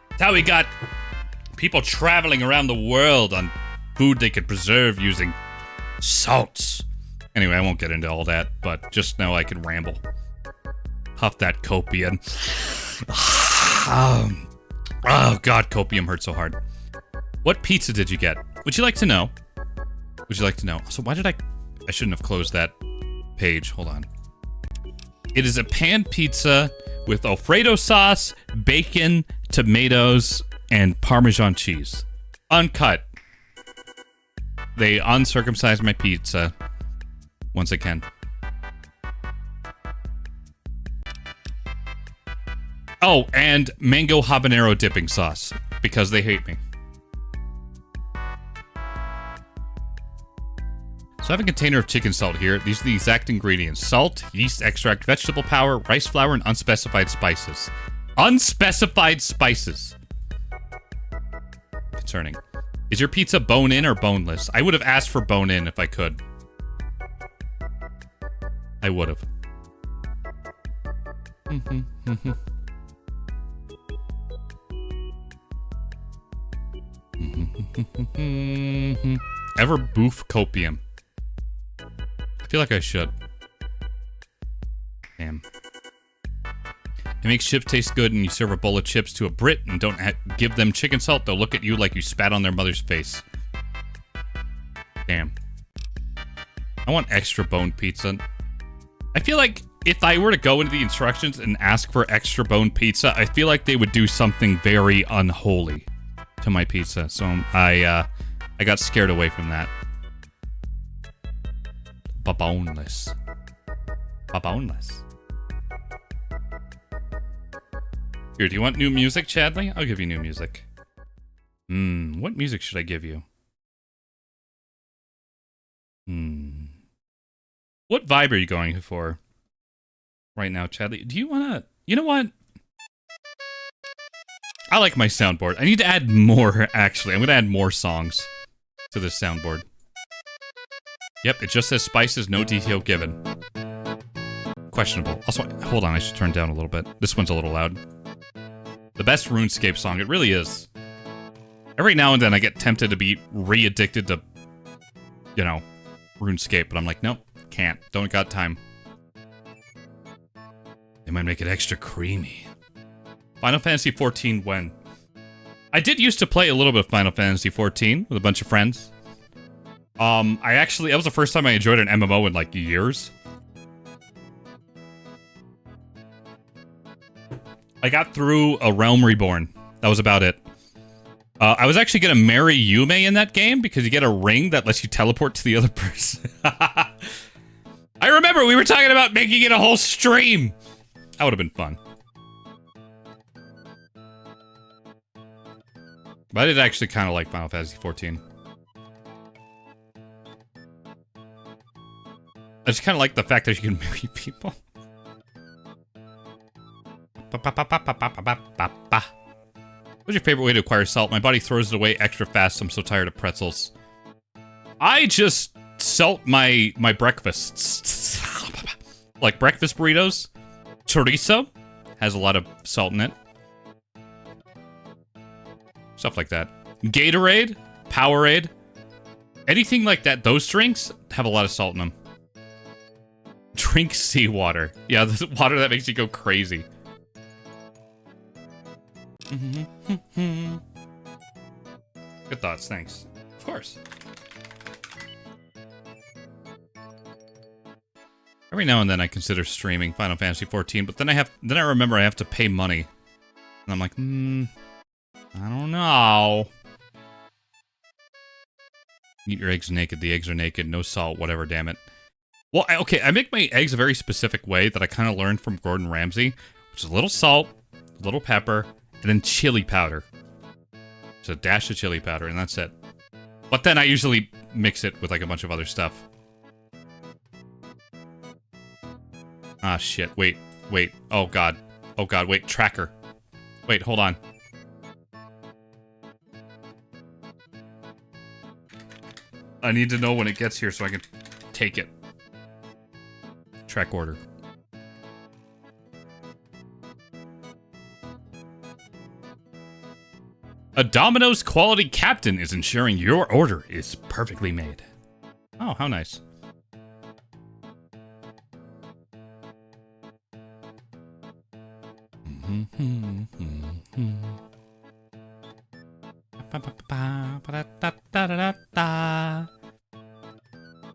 S1: That's how we got people traveling around the world on food they could preserve using salts. Anyway, I won't get into all that, but just know I can ramble. Huff that copium. Oh god, copium hurt so hard. What pizza did you get? Would you like to know? Would you like to know? So why did I shouldn't have closed that page. Hold on. It is a pan pizza with Alfredo sauce, bacon, tomatoes, and Parmesan cheese. Uncut. They uncircumcised my pizza once I can. Oh, and mango habanero dipping sauce, because they hate me. So I have a container of chicken salt here. These are the exact ingredients. Salt, yeast extract, vegetable power, rice flour, and unspecified spices. Unspecified spices. Concerning. Is your pizza bone-in or boneless? I would have asked for bone-in if I could. I would have. Ever boof copium? I feel like I should. Damn. It makes chips taste good, and you serve a bowl of chips to a Brit and don't give them chicken salt, they'll look at you like you spat on their mother's face. Damn. I want extra bone pizza. I feel like if I were to go into the instructions and ask for extra bone pizza, I feel like they would do something very unholy to my pizza. So I got scared away from that. Boneless. Boneless. Here, do you want new music, Chadley? I'll give you new music. What music should I give you? What vibe are you going for right now, Chadley? Do you want to... You know what? I like my soundboard. I need to add more, actually. I'm going to add more songs to this soundboard. Yep, it just says spices, no detail given. Questionable. Also, hold on, I should turn down a little bit. This one's a little loud. The best RuneScape song, it really is. Every now and then I get tempted to be re-addicted to, you know, RuneScape, but I'm like, nope, can't. Don't got time. They might make it extra creamy. Final Fantasy XIV when? I did used to play a little bit of Final Fantasy XIV with a bunch of friends. That was the first time I enjoyed an MMO in like years. I got through a Realm Reborn. That was about it. I was actually going to marry Yume in that game because you get a ring that lets you teleport to the other person. I remember we were talking about making it a whole stream. That would have been fun. But I did actually kind of like Final Fantasy XIV. I just kind of like the fact that you can marry people. What's your favorite way to acquire salt? My body throws it away extra fast. I'm so tired of pretzels. I just salt my breakfasts. Like breakfast burritos. Chorizo has a lot of salt in it. Stuff like that. Gatorade, Powerade, anything like that. Those drinks have a lot of salt in them. Drink seawater. Yeah, the water that makes you go crazy. Good thoughts, thanks. Of course. Every now and then I consider streaming Final Fantasy XIV, but then I remember I have to pay money. And I'm like, I don't know. Eat your eggs naked. The eggs are naked. No salt. Whatever, damn it. Well, okay, I make my eggs a very specific way that I kind of learned from Gordon Ramsay, which is a little salt, a little pepper, and then chili powder. So a dash of chili powder, and that's it. But then I usually mix it with like a bunch of other stuff. Ah, shit. Wait. Oh, God. Wait. Tracker. Wait, hold on. I need to know when it gets here so I can take it. Track order. A Domino's quality captain is ensuring your order is perfectly made. Oh, how nice.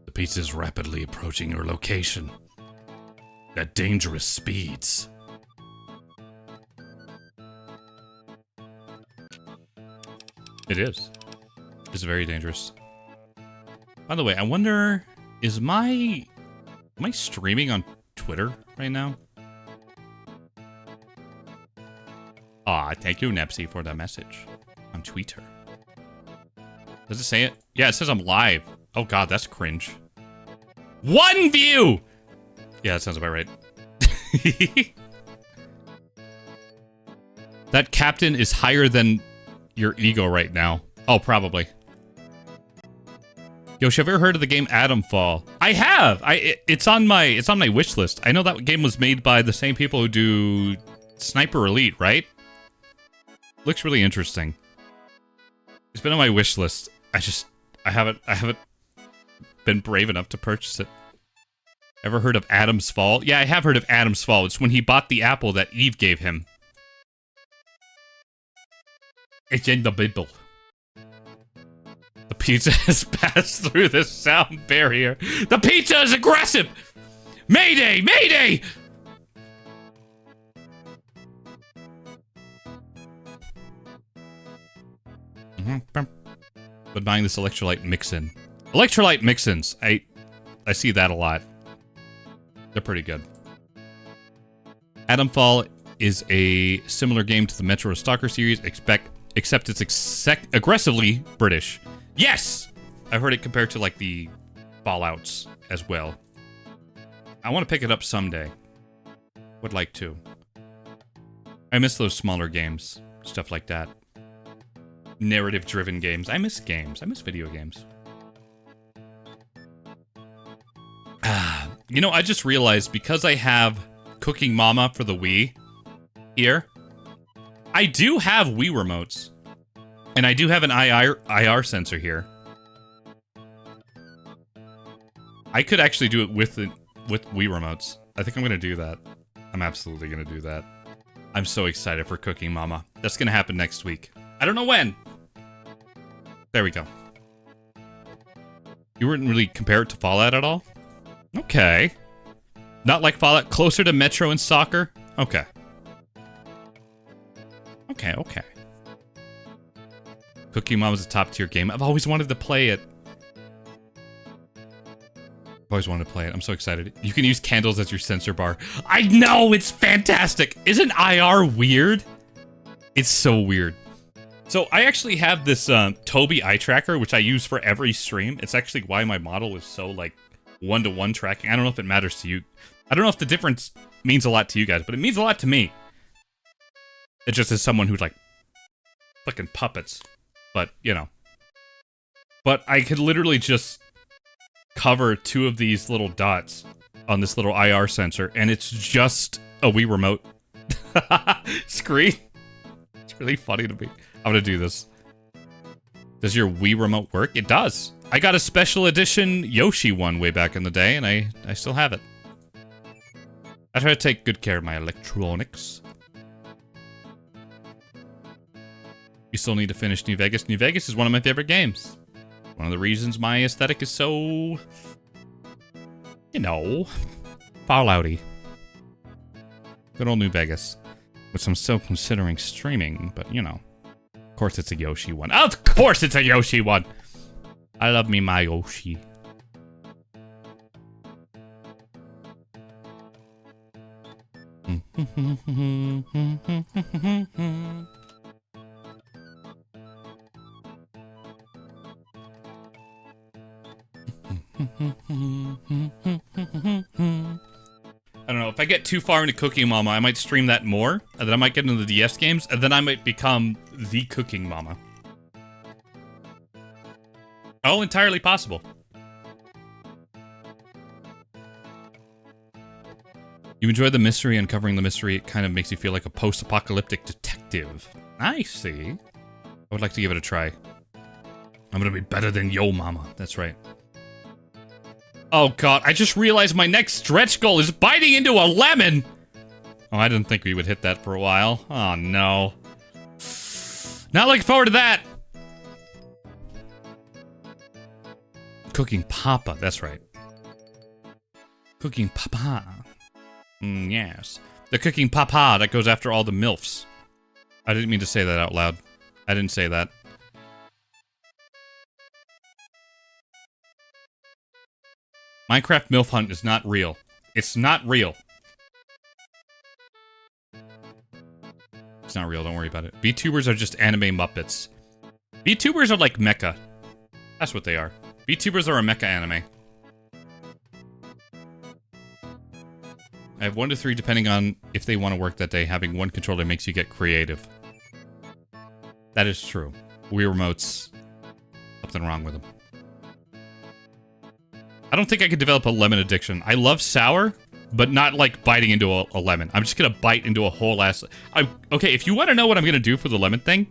S1: The pizza is rapidly approaching your location at dangerous speeds. It is. It's very dangerous. By the way, I wonder, am I streaming on Twitter right now? Aw, thank you, Nepsy, for the message on Twitter. Does it say it? Yeah, it says I'm live. Oh god, that's cringe. 1 view! Yeah, that sounds about right. That captain is higher than your ego right now. Oh, probably. Yosh, have you ever heard of the game Atomfall? I have! It's on my wish list. I know that game was made by the same people who do Sniper Elite, right? Looks really interesting. It's been on my wish list. I haven't been brave enough to purchase it. Ever heard of Adam's Fall? Yeah, I have heard of Adam's Fall. It's when he bought the apple that Eve gave him. It's in the Bible. The pizza has passed through the sound barrier. The pizza is aggressive! Mayday! Mayday! But buying this electrolyte mix-in. Electrolyte mix-ins. I see that a lot. They're pretty good. Atomfall is a similar game to the Metro Stalker series, except it's aggressively British. Yes! I've heard it compared to, like, the Fallouts as well. I want to pick it up someday. Would like to. I miss those smaller games. Stuff like that. Narrative-driven games. I miss games. I miss video games. You know, I just realized because I have Cooking Mama for the Wii here, I do have Wii remotes. And I do have an IR sensor here. I could actually do it with Wii remotes. I think I'm going to do that. I'm absolutely going to do that. I'm so excited for Cooking Mama. That's going to happen next week. I don't know when. There we go. You wouldn't really compare it to Fallout at all? Okay. Not like Fallout, closer to Metro and Soccer? Okay. Okay. Cooking Mama's a top-tier game. I've always wanted to play it. I'm so excited. You can use candles as your sensor bar. I know! It's fantastic! Isn't IR weird? It's so weird. So I actually have this Tobii eye tracker, which I use for every stream. It's actually why my model is so, like, one-to-one tracking. I don't know if it matters to you. I don't know if the difference means a lot to you guys, but it means a lot to me. It just is someone who's, like, fucking puppets. But, you know. But I could literally just cover 2 of these little dots on this little IR sensor, and it's just a Wii remote screen. It's really funny to me. I'm gonna do this. Does your Wii remote work? It does. I got a special edition Yoshi one way back in the day, and I still have it. I try to take good care of my electronics. You still need to finish New Vegas. New Vegas is one of my favorite games. One of the reasons my aesthetic is so, you know, Fallouty. Good old New Vegas. Which I'm still considering streaming, but, you know. Of course it's a Yoshi one. Of course it's a Yoshi one! I love me my Yoshi. I don't know, if I get too far into Cooking Mama, I might stream that more, and then I might get into the DS games, and then I might become the Cooking Mama. Oh, entirely possible. You enjoy the mystery, uncovering the mystery, it kind of makes you feel like a post-apocalyptic detective. I see. I would like to give it a try. I'm gonna be better than Yo Mama, that's right. Oh god, I just realized my next stretch goal is biting into a lemon! Oh, I didn't think we would hit that for a while. Oh no. Not looking forward to that! Cooking Papa, that's right. Cooking Papa. Yes. The Cooking Papa that goes after all the MILFs. I didn't mean to say that out loud. I didn't say that. Minecraft MILF Hunt is not real. It's not real. It's not real, don't worry about it. VTubers are just anime Muppets. VTubers are like mecha. That's what they are. VTubers are a mecha anime. I have 1 to 3 depending on if they want to work that day. Having one controller makes you get creative. That is true. Wii remotes, something wrong with them. I don't think I could develop a lemon addiction. I love sour, but not like biting into a lemon. I'm just gonna bite into a whole ass... Okay, if you want to know what I'm gonna do for the lemon thing,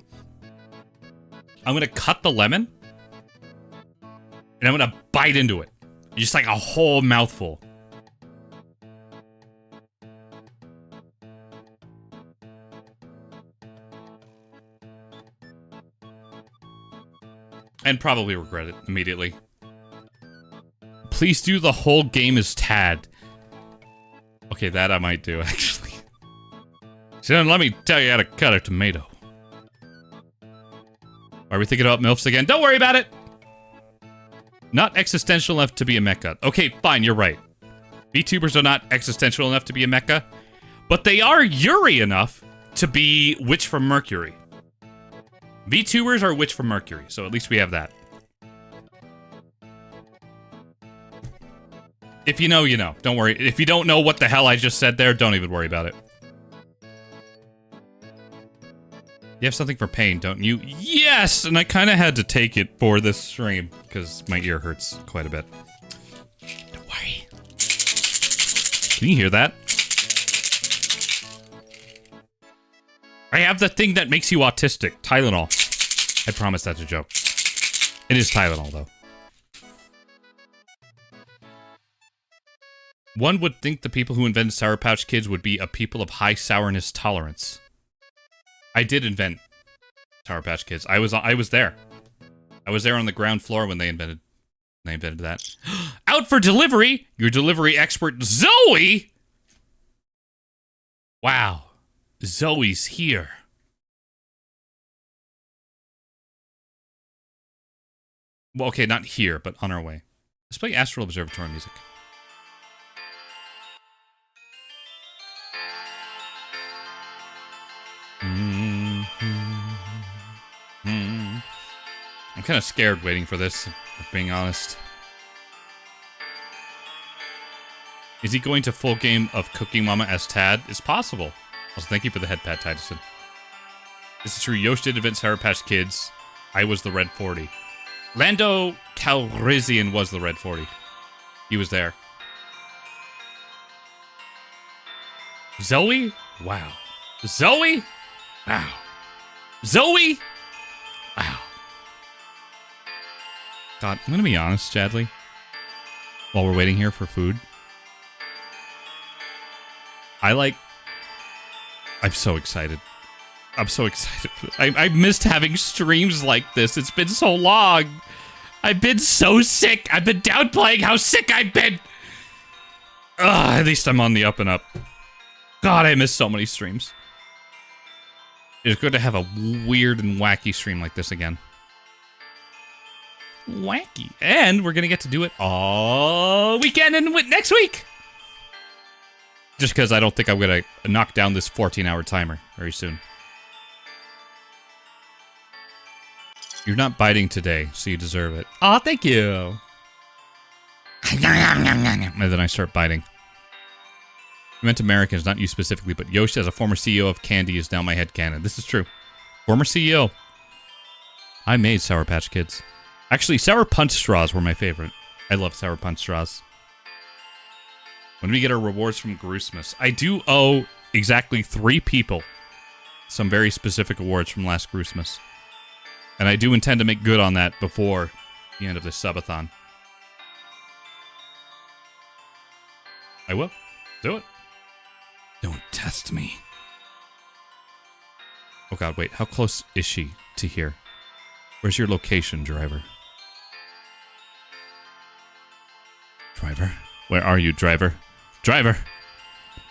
S1: I'm gonna cut the lemon, and I'm gonna bite into it. Just like a whole mouthful. And probably regret it immediately. Please do the whole game as Tad. Okay, that I might do, actually. So then let me tell you how to cut a tomato. Are we thinking about MILFs again? Don't worry about it! Not existential enough to be a mecha. Okay, fine, you're right. VTubers are not existential enough to be a mecha, but they are Yuri enough to be Witch from Mercury. VTubers are a witch from Mercury, so at least we have that. If you know, you know. Don't worry. If you don't know what the hell I just said there, don't even worry about it. You have something for pain, don't you? Yes! And I kind of had to take it for this stream, because my ear hurts quite a bit. Don't worry. Can you hear that? I have the thing that makes you autistic. Tylenol. I promise that's a joke. It is Tylenol, though. One would think the people who invented Sour Patch Kids would be a people of high sourness tolerance. I did invent Sour Patch Kids. I was there. I was there on the ground floor when they invented that. Out for delivery! Your delivery expert, Zoe! Wow. Zoe's here. Well, okay, not here, but on our way. Let's play Astral Observatory music. I'm kind of scared waiting for this, if being honest. Is he going to full game of Cooking Mama as Tad? It's possible. Also, thank you for the head pat, Titusson. This is true. Yosh did invent Sour Patch Kids. I was the Red 40. Lando Calrissian was the Red 40. He was there. Zoe? Wow. Zoe? Wow. Zoe? Wow. God, I'm gonna be honest, Chadley. While we're waiting here for food. I'm so excited. I'm so excited. I missed having streams like this. It's been so long. I've been so sick. I've been downplaying how sick I've been. Ugh, at least I'm on the up and up. God, I miss so many streams. It's good to have a weird and wacky stream like this again. Wacky. And we're going to get to do it all weekend and next week. Just because I don't think I'm going to knock down this 14-hour timer very soon. You're not biting today, so you deserve it. Aw, thank you. And then I start biting. I meant Americans, not you specifically, but Yosh, as a former CEO of Candy, is now my headcanon. This is true. Former CEO. I made Sour Patch Kids. Actually, Sour Punch Straws were my favorite. I love Sour Punch Straws. When do we get our rewards from Groosmas? I do owe exactly 3 people some very specific awards from last Groosmas. And I do intend to make good on that before the end of this subathon. I will. Do it. Don't test me. Oh god, wait. How close is she to here? Where's your location, driver? Driver? Where are you, driver? Driver!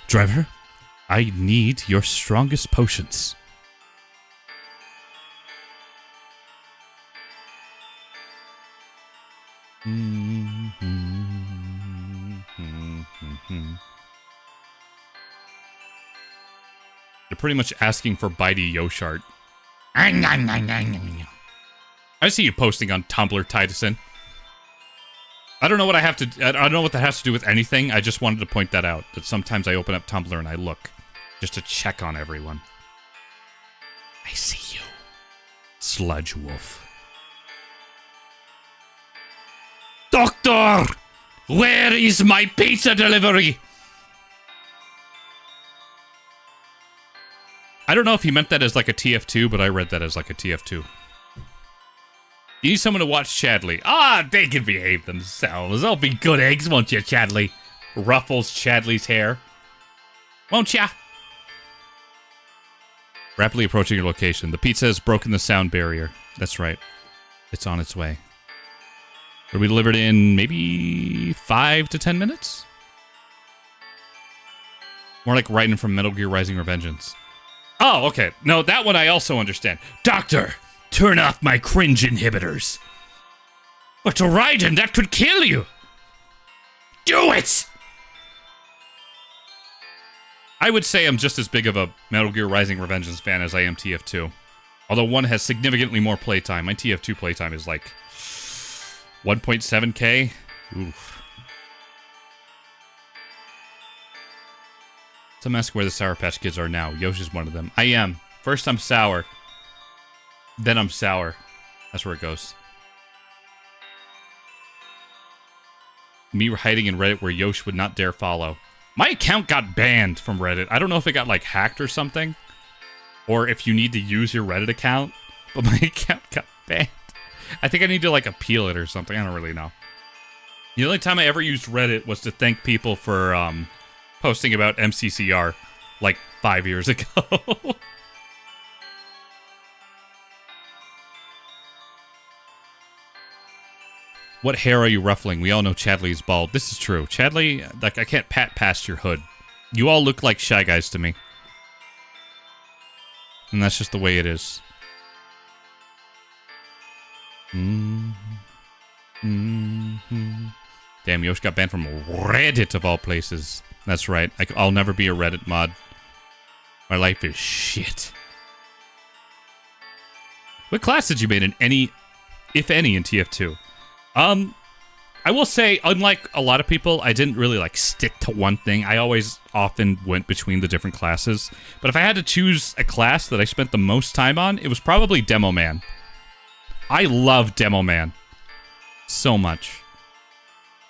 S1: Driver? I need your strongest potions. They're pretty much asking for Bitey Yosh art. I see you posting on Tumblr, Titusson. I don't know what I have to... I don't know what that has to do with anything. I just wanted to point that out. That sometimes I open up Tumblr and I look. Just to check on everyone. I see you. Sludge Wolf. Doctor! Where is my pizza delivery? I don't know if he meant that as like a TF2, but I read that as like a TF2. You need someone to watch Chadley. Ah, they can behave themselves. They'll be good eggs, won't you, Chadley? Ruffles Chadley's hair. Won't ya? Rapidly approaching your location. The pizza has broken the sound barrier. That's right. It's on its way. It'll be delivered in maybe 5 to 10 minutes? More like Raiden from Metal Gear Rising Revengeance. Oh, okay. No, that one I also understand. Doctor, turn off my cringe inhibitors. But Raiden, that could kill you. Do it! I would say I'm just as big of a Metal Gear Rising Revengeance fan as I am TF2. Although one has significantly more playtime. My TF2 playtime is like 1.7K. Oof. Some ask where the Sour Patch Kids are now. Yosh is one of them. I am. First I'm sour. Then I'm sour. That's where it goes. Me hiding in Reddit where Yosh would not dare follow. My account got banned from Reddit. I don't know if it got, like, hacked or something. Or if you need to use your Reddit account. But my account got banned. I think I need to, like, appeal it or something. I don't really know. The only time I ever used Reddit was to thank people for, posting about MCCR, like, 5 years ago. What hair are you ruffling? We all know Chadley is bald. This is true. Chadley, like, I can't pat past your hood. You all look like Shy Guys to me. And that's just the way it is. Damn, Yosh got banned from Reddit of all places. That's right. I'll never be a Reddit mod. My life is shit. What class did you make in any, if any, in TF2? I will say, unlike a lot of people, I didn't really, like, stick to one thing. I always often went between the different classes. But if I had to choose a class that I spent the most time on, it was probably Demo Man. I love Demo Man. So much.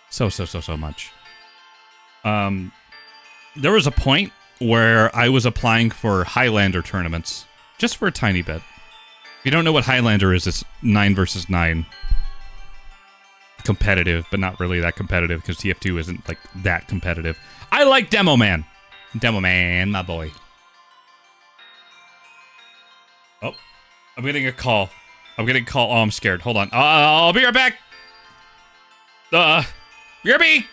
S1: So much. There was a point where I was applying for Highlander tournaments. Just for a tiny bit. If you don't know what Highlander is, it's 9 versus 9. Competitive, but not really that competitive because TF2 isn't like that competitive. I like Demo Man. Demo Man, my boy. Oh, I'm getting a call. I'm getting a call. Oh, I'm scared. Hold on. I'll be right back. BRB.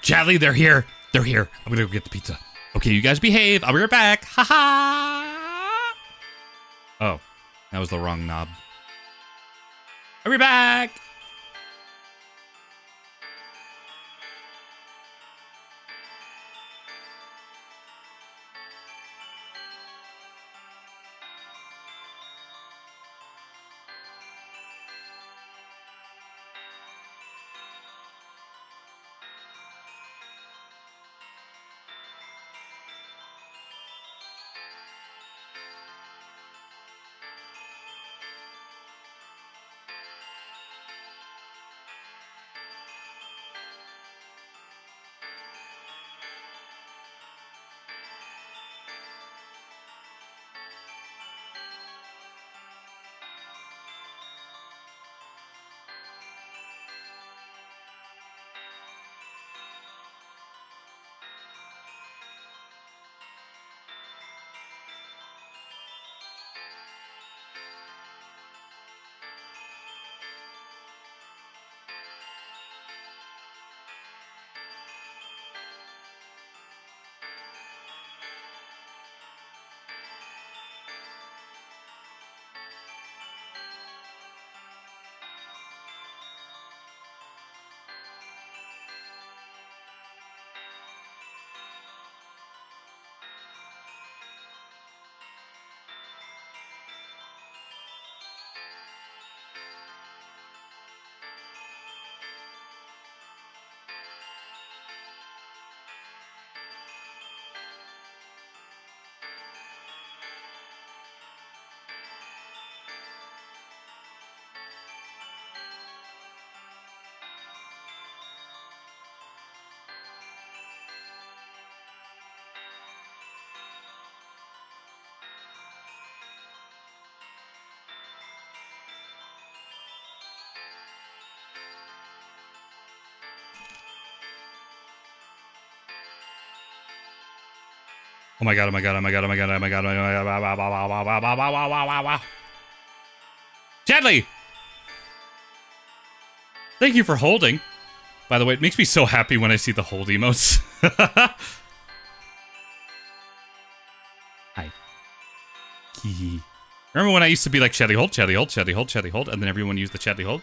S1: Chadley, they're here. They're here. I'm gonna go get the pizza. Okay, you guys behave. I'll be right back. Ha ha. Oh, that was the wrong knob. I'll be back. Oh my god, oh my god, oh my god, oh my god, oh my god, oh my god, wow, wow, wow, wow, wow, wow, wow, wow, wow, wow. Chadley! Thank you for holding. By the way, it makes me so happy when I see the hold emotes. Hi. Remember when I used to be like Chadley hold, Chadley hold, Chadley hold, Chadley hold, and then everyone used the Chadley hold?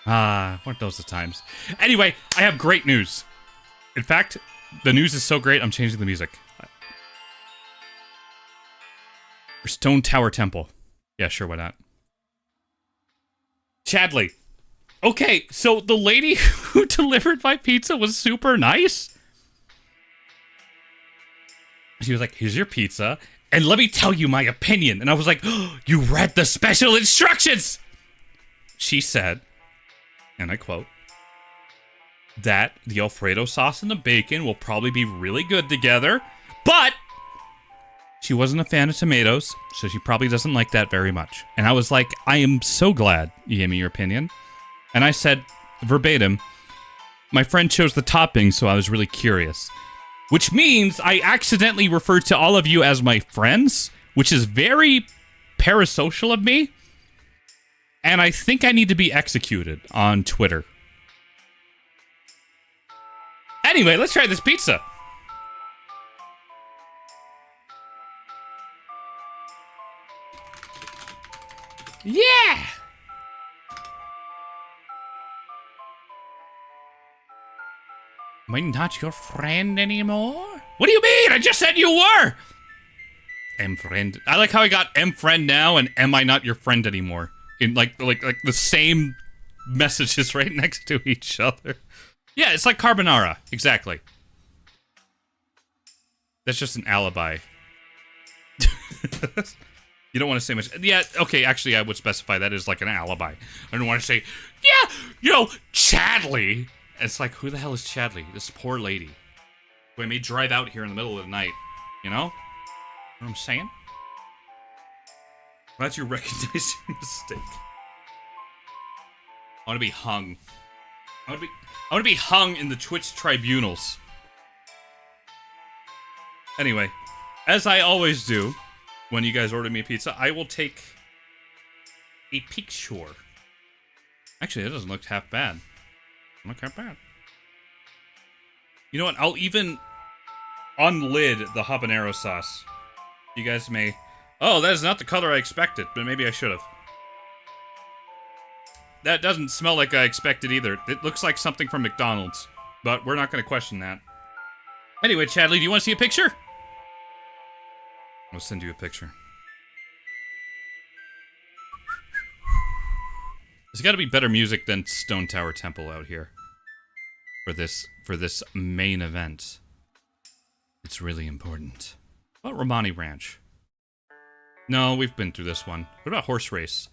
S1: Ah, weren't those the times? Anyway, I have great news. In fact, the news is so great, I'm changing the music. Stone Tower Temple. Yeah, sure, why not? Chadley. Okay, so the lady who delivered my pizza was super nice. She was like, here's your pizza, and let me tell you my opinion. And I was like, oh, you read the special instructions! She said, and I quote, that the Alfredo sauce and the bacon will probably be really good together, but she wasn't a fan of tomatoes, so she probably doesn't like that very much. And I was like, I am so glad you gave me your opinion. And I said, verbatim, my friend chose the topping, so I was really curious. Which means I accidentally referred to all of you as my friends, which is very parasocial of me. And I think I need to be executed on Twitter. Anyway, let's try this pizza. Yeah! Am I not your friend anymore? What do you mean? I just said you were! M-friend. I like how I got M-friend now and am I not your friend anymore? In like the same messages right next to each other. Yeah, it's like carbonara. Exactly. That's just an alibi. You don't want to say much. Yeah, okay, actually, I would specify that is like an alibi. I don't want to say, yeah, you know, Chadley. It's like, who the hell is Chadley? This poor lady who I made drive out here in the middle of the night. You know? What I'm saying? Glad you recognize your mistake. I want to be hung. I want to be hung in the Twitch tribunals. Anyway, as I always do, when you guys order me pizza, I will take a picture. Actually, that doesn't look half bad. Look half bad. You know what? I'll even unlid the habanero sauce. You guys may... Oh, that is not the color I expected, but maybe I should have. That doesn't smell like I expected either. It looks like something from McDonald's, but we're not going to question that. Anyway, Chadley, do you want to see a picture? I'll send you a picture. There's got to be better music than Stone Tower Temple out here for this main event. It's really important. What about Romani Ranch? No, we've been through this one. What about Horse Race?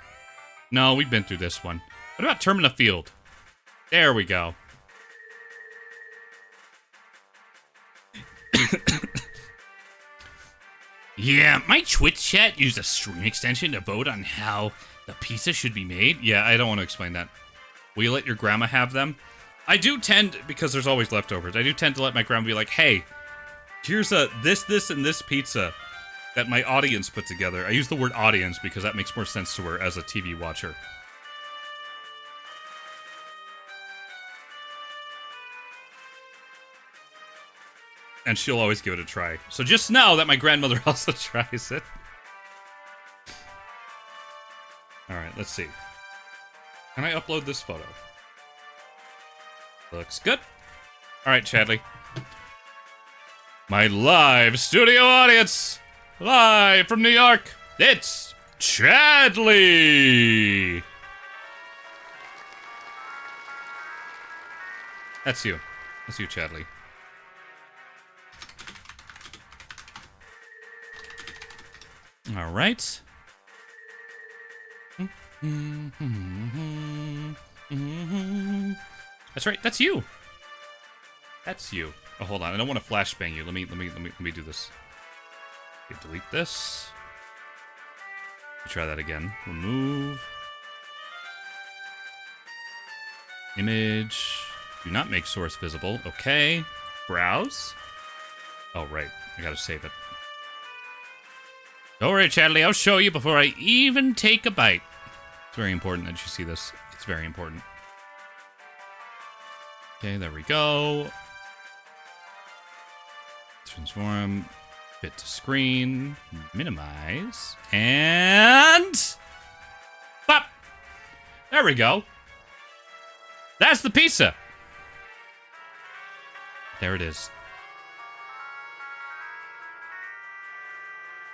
S1: No, we've been through this one. What about Termina Field? There we go.
S3: Yeah, my Twitch chat used a stream extension to vote on how the pizza should be made.
S1: Yeah, I don't want to explain that. Will you let your grandma have them? I do tend, because there's always leftovers, I do tend to let my grandma be like, hey, here's a this, and this pizza that my audience put together. I use the word audience because that makes more sense to her as a TV watcher. And she'll always give it a try. So just know that my grandmother also tries it. Alright, let's see. Can I upload this photo? Looks good. Alright, Chadley. My live studio audience! Live from New York, it's Chadley! That's you. That's you, Chadley. All right. That's right. That's you. That's you. Oh, hold on. I don't want to flashbang you. Let me do this. Okay, delete this. Try that again. Remove. Image. Do not make source visible. Okay. Browse. Oh, right. I gotta save it. Don't worry, Chadley. I'll show you before I even take a bite. It's very important that you see this. It's very important. Okay, there we go. Transform, fit to screen, minimize, and pop. There we go. That's the pizza. There it is.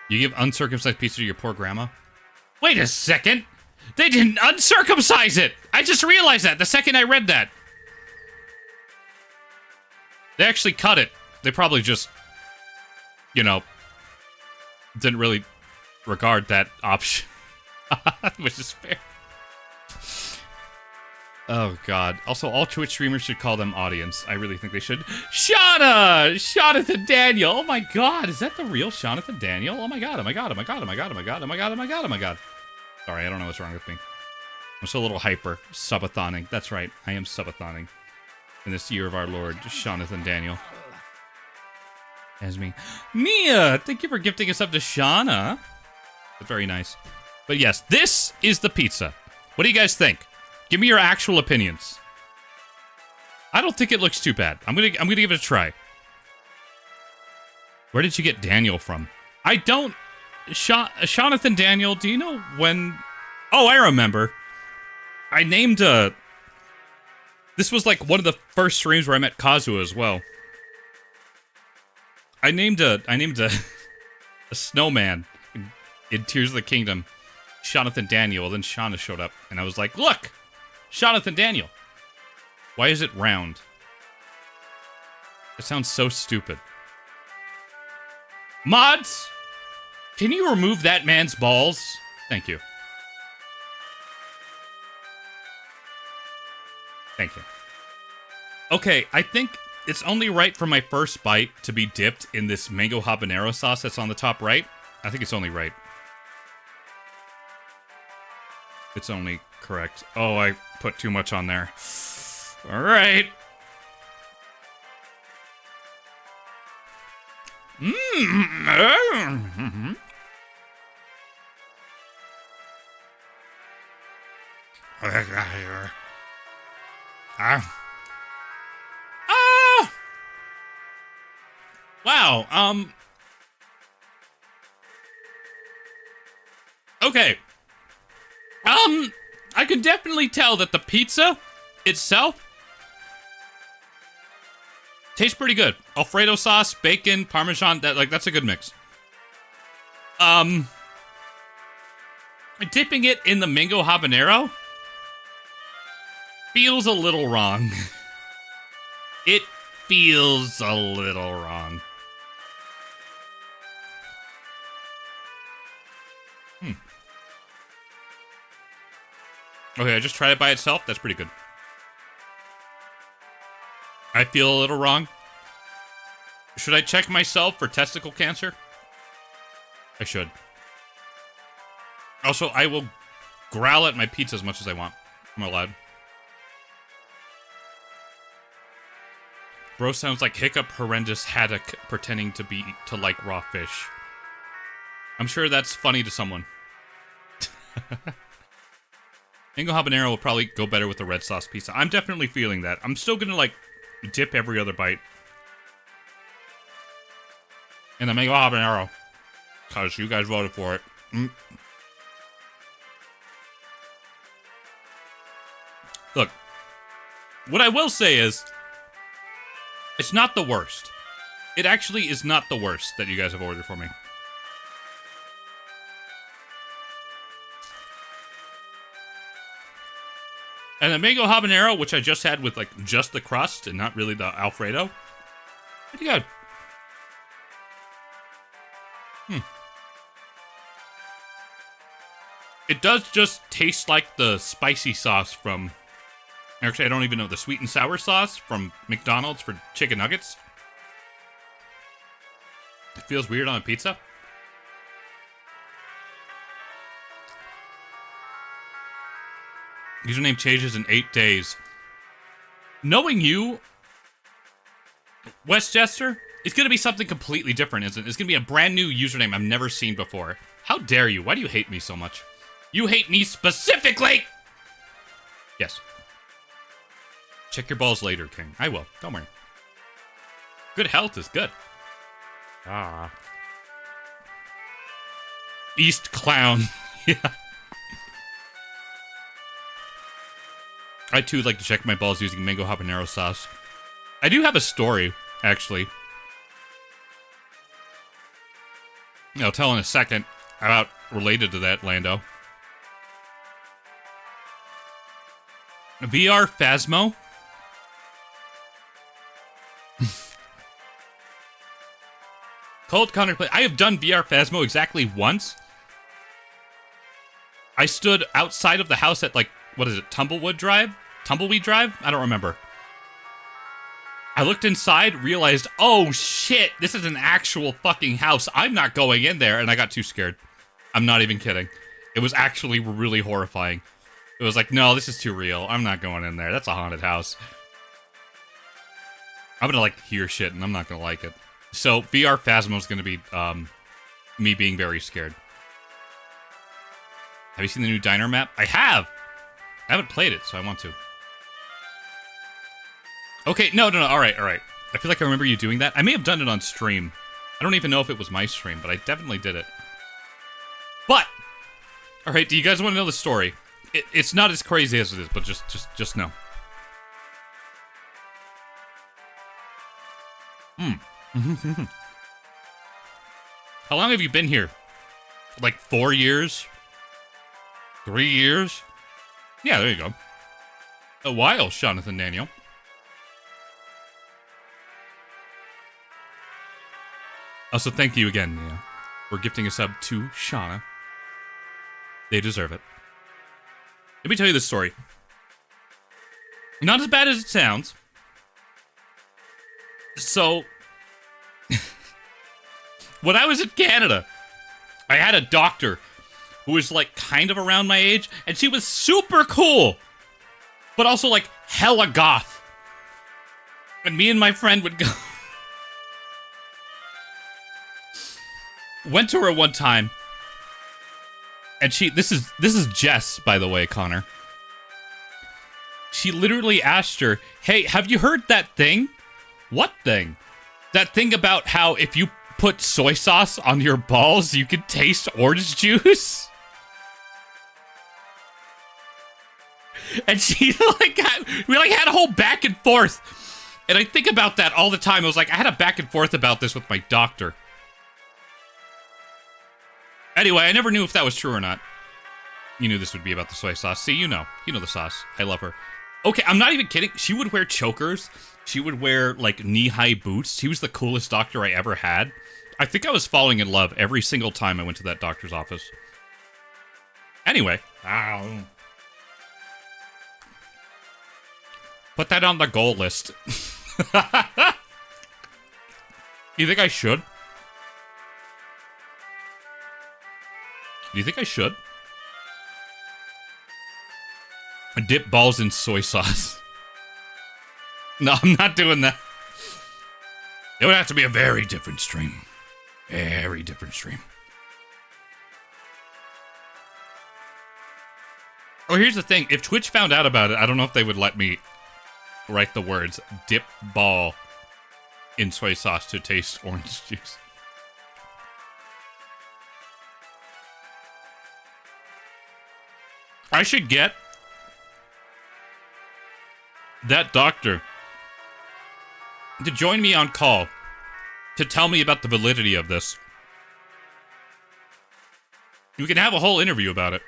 S1: You give uncircumcised pizza to your poor grandma? Wait a second. They didn't uncircumcise it. I just realized that the second I read that. They actually cut it. They probably just, you know, didn't really regard that option. Which is fair. Oh, God. Also, all Twitch streamers should call them audience. I really think they should. Shauna! Jonathan Daniel! Oh, my God. Is that the real Jonathan Daniel? Oh, my God. Oh, my God. Oh, my God. Oh, my God. Oh, my God. Oh, my God. Oh, my God. Oh, my God. Sorry, I don't know what's wrong with me. I'm still a little hyper. Subathoning. That's right. I am subathoning. In this year of our Lord, Jonathan Daniel. As me. Mia! Thank you for gifting us up to Shauna. That's very nice. But yes, this is the pizza. What do you guys think? Give me your actual opinions. I don't think it looks too bad. I'm gonna give it a try. Where did you get Daniel from? I don't... Jonathan Daniel, do you know when... Oh, I remember. I named This was like one of the first streams where I met Kazuha as well. I named a snowman in Tears of the Kingdom, Jonathan Daniel. Then Shauna showed up, and I was like, look! Jonathan Daniel. Why is it round? It sounds so stupid. Mods! Can you remove that man's balls? Thank you. Thank you. Okay, I think it's only right for my first bite to be dipped in this mango habanero sauce that's on the top right. I think it's only right. It's only correct. Oh, I put too much on there. All right. Mm-hmm. Wow. Okay. I could definitely tell that the pizza itself tastes pretty good. Alfredo sauce, bacon, Parmesan, that's a good mix. Dipping it in the mango habanero feels a little wrong. It feels a little wrong. Okay, I just tried it by itself. That's pretty good. I feel a little wrong. Should I check myself for testicle cancer? I should. Also, I will growl at my pizza as much as I want. I'm allowed. Bro sounds like Hiccup Horrendous Haddock pretending to like raw fish. I'm sure that's funny to someone. Mango habanero will probably go better with the red sauce pizza. I'm definitely feeling that. I'm still gonna, like, dip every other bite in the mango habanero, because you guys voted for it. Look, what I will say is, it's not the worst. It actually is not the worst that you guys have ordered for me. And the mango habanero, which I just had with, like, just the crust and not really the Alfredo, pretty good. It does just taste like the spicy sauce from... Actually, I don't even know. The sweet and sour sauce from McDonald's for chicken nuggets. It feels weird on a pizza. Username changes in 8 days. Knowing you, Westchester, it's going to be something completely different, isn't it? It's going to be a brand new username I've never seen before. How dare you? Why do you hate me so much? You hate me specifically! Yes. Check your balls later, King. I will. Don't worry. Good health is good. Ah. East Clown. Yeah. I too like to check my balls using mango habanero sauce. I do have a story, actually. I'll tell in a second about related to that, Lando. VR Phasmo. Cold Counterplay. I have done VR Phasmo exactly once. I stood outside of the house at, like, what is it, Tumbleweed Drive? I don't remember. I looked inside, realized, oh shit, this is an actual fucking house. I'm not going in there, and I got too scared. I'm not even kidding. It was actually really horrifying. It was like, no, this is too real. I'm not going in there. That's a haunted house. I'm gonna, like, hear shit, and I'm not gonna like it. So, VR Phasmo is gonna be, me being very scared. Have you seen the new diner map? I have! I haven't played it, so I want to. Okay, no, alright. I feel like I remember you doing that. I may have done it on stream. I don't even know if it was my stream, but I definitely did it. But! Alright, do you guys want to know the story? It's not as crazy as it is, but just know. How long have you been here? Like 4 years? 3 years? Yeah, there you go. A while, Jonathan Daniel. Also, thank you again, Nia, for gifting a sub to Shauna. They deserve it. Let me tell you this story. Not as bad as it sounds. So, when I was in Canada, I had a doctor who was, like, kind of around my age, and she was super cool, but also, like, hella goth. And me and my friend would go... Went to her one time, and this is Jess, by the way, Connor. She literally asked her, hey, have you heard that thing? What thing? That thing about how if you put soy sauce on your balls, you can taste orange juice? And she, we had a whole back and forth. And I think about that all the time. I was like, I had a back and forth about this with my doctor. Anyway, I never knew if that was true or not. You knew this would be about the soy sauce. See, you know the sauce. I love her. Okay, I'm not even kidding. She would wear chokers. She would wear, like, knee-high boots. She was the coolest doctor I ever had. I think I was falling in love every single time I went to that doctor's office. Anyway. Put that on the goal list. You think I should? Do you think I should? Dip balls in soy sauce. No, I'm not doing that. It would have to be a very different stream. Very different stream. Oh, here's the thing. If Twitch found out about it, I don't know if they would let me write the words dip ball in soy sauce to taste orange juice. I should get that doctor to join me on call to tell me about the validity of this. We can have a whole interview about it.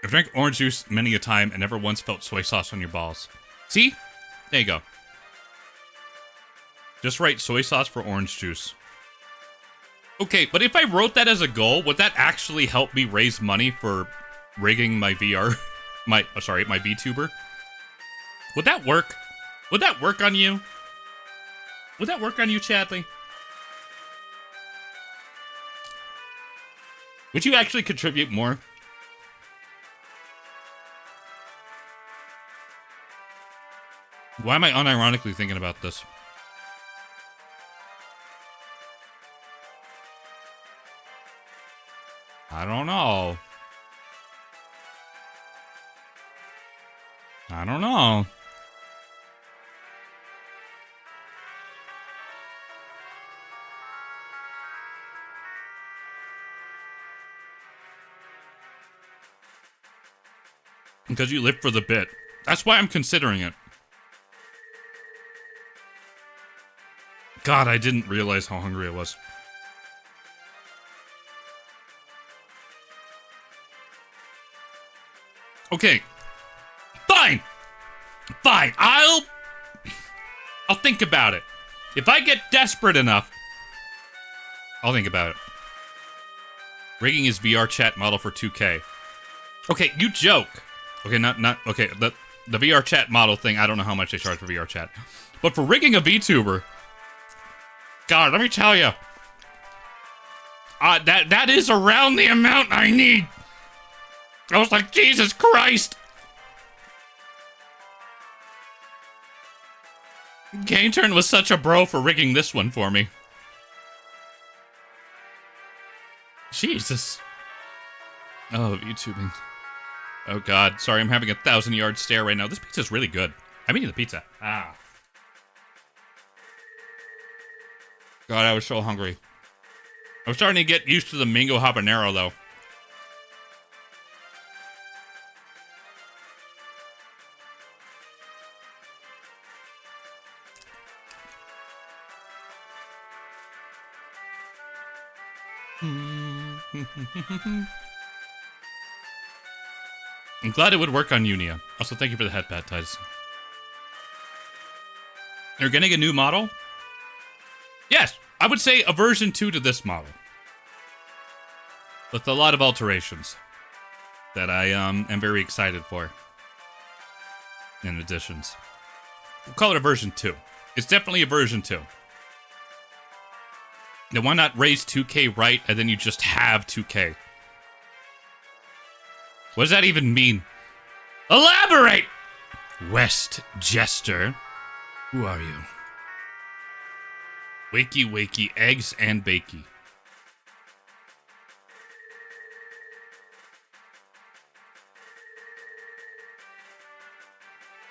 S1: I've drank orange juice many a time and never once felt soy sauce on your balls. See? There you go. Just write soy sauce for orange juice. Okay, but if I wrote that as a goal, would that actually help me raise money for rigging my VR? my VTuber? Would that work? Would that work on you? Would that work on you, Chadley? Would you actually contribute more? Why am I unironically thinking about this? I don't know. I don't know. Because you live for the bit. That's why I'm considering it. God, I didn't realize how hungry I was. Okay. Fine. Fine. I'll think about it. If I get desperate enough, I'll think about it. Rigging his VR chat model for 2K. Okay, you joke. Okay, okay, the VR chat model thing, I don't know how much they charge for VR chat. But for rigging a VTuber, God, let me tell you, that is around the amount I need. I was like, Jesus Christ. Gaintern was such a bro for rigging this one for me. Jesus. Oh, YouTubing. Oh, God. Sorry, I'm having a 1,000-yard stare right now. This pizza's really good. I'm eating the pizza. Ah. God, I was so hungry. I was starting to get used to the mango habanero, though. I'm glad it would work on Unia. Also, thank you for the head pat, Titus. You're getting a new model? Yes, I would say a version 2 to this model. With a lot of alterations that I am very excited for. And additions. We'll call it a version 2. It's definitely a version 2. Now, why not raise 2K right and then you just have 2K? What does that even mean? Elaborate! West Jester. Who are you? Wakey, wakey, eggs and bakey.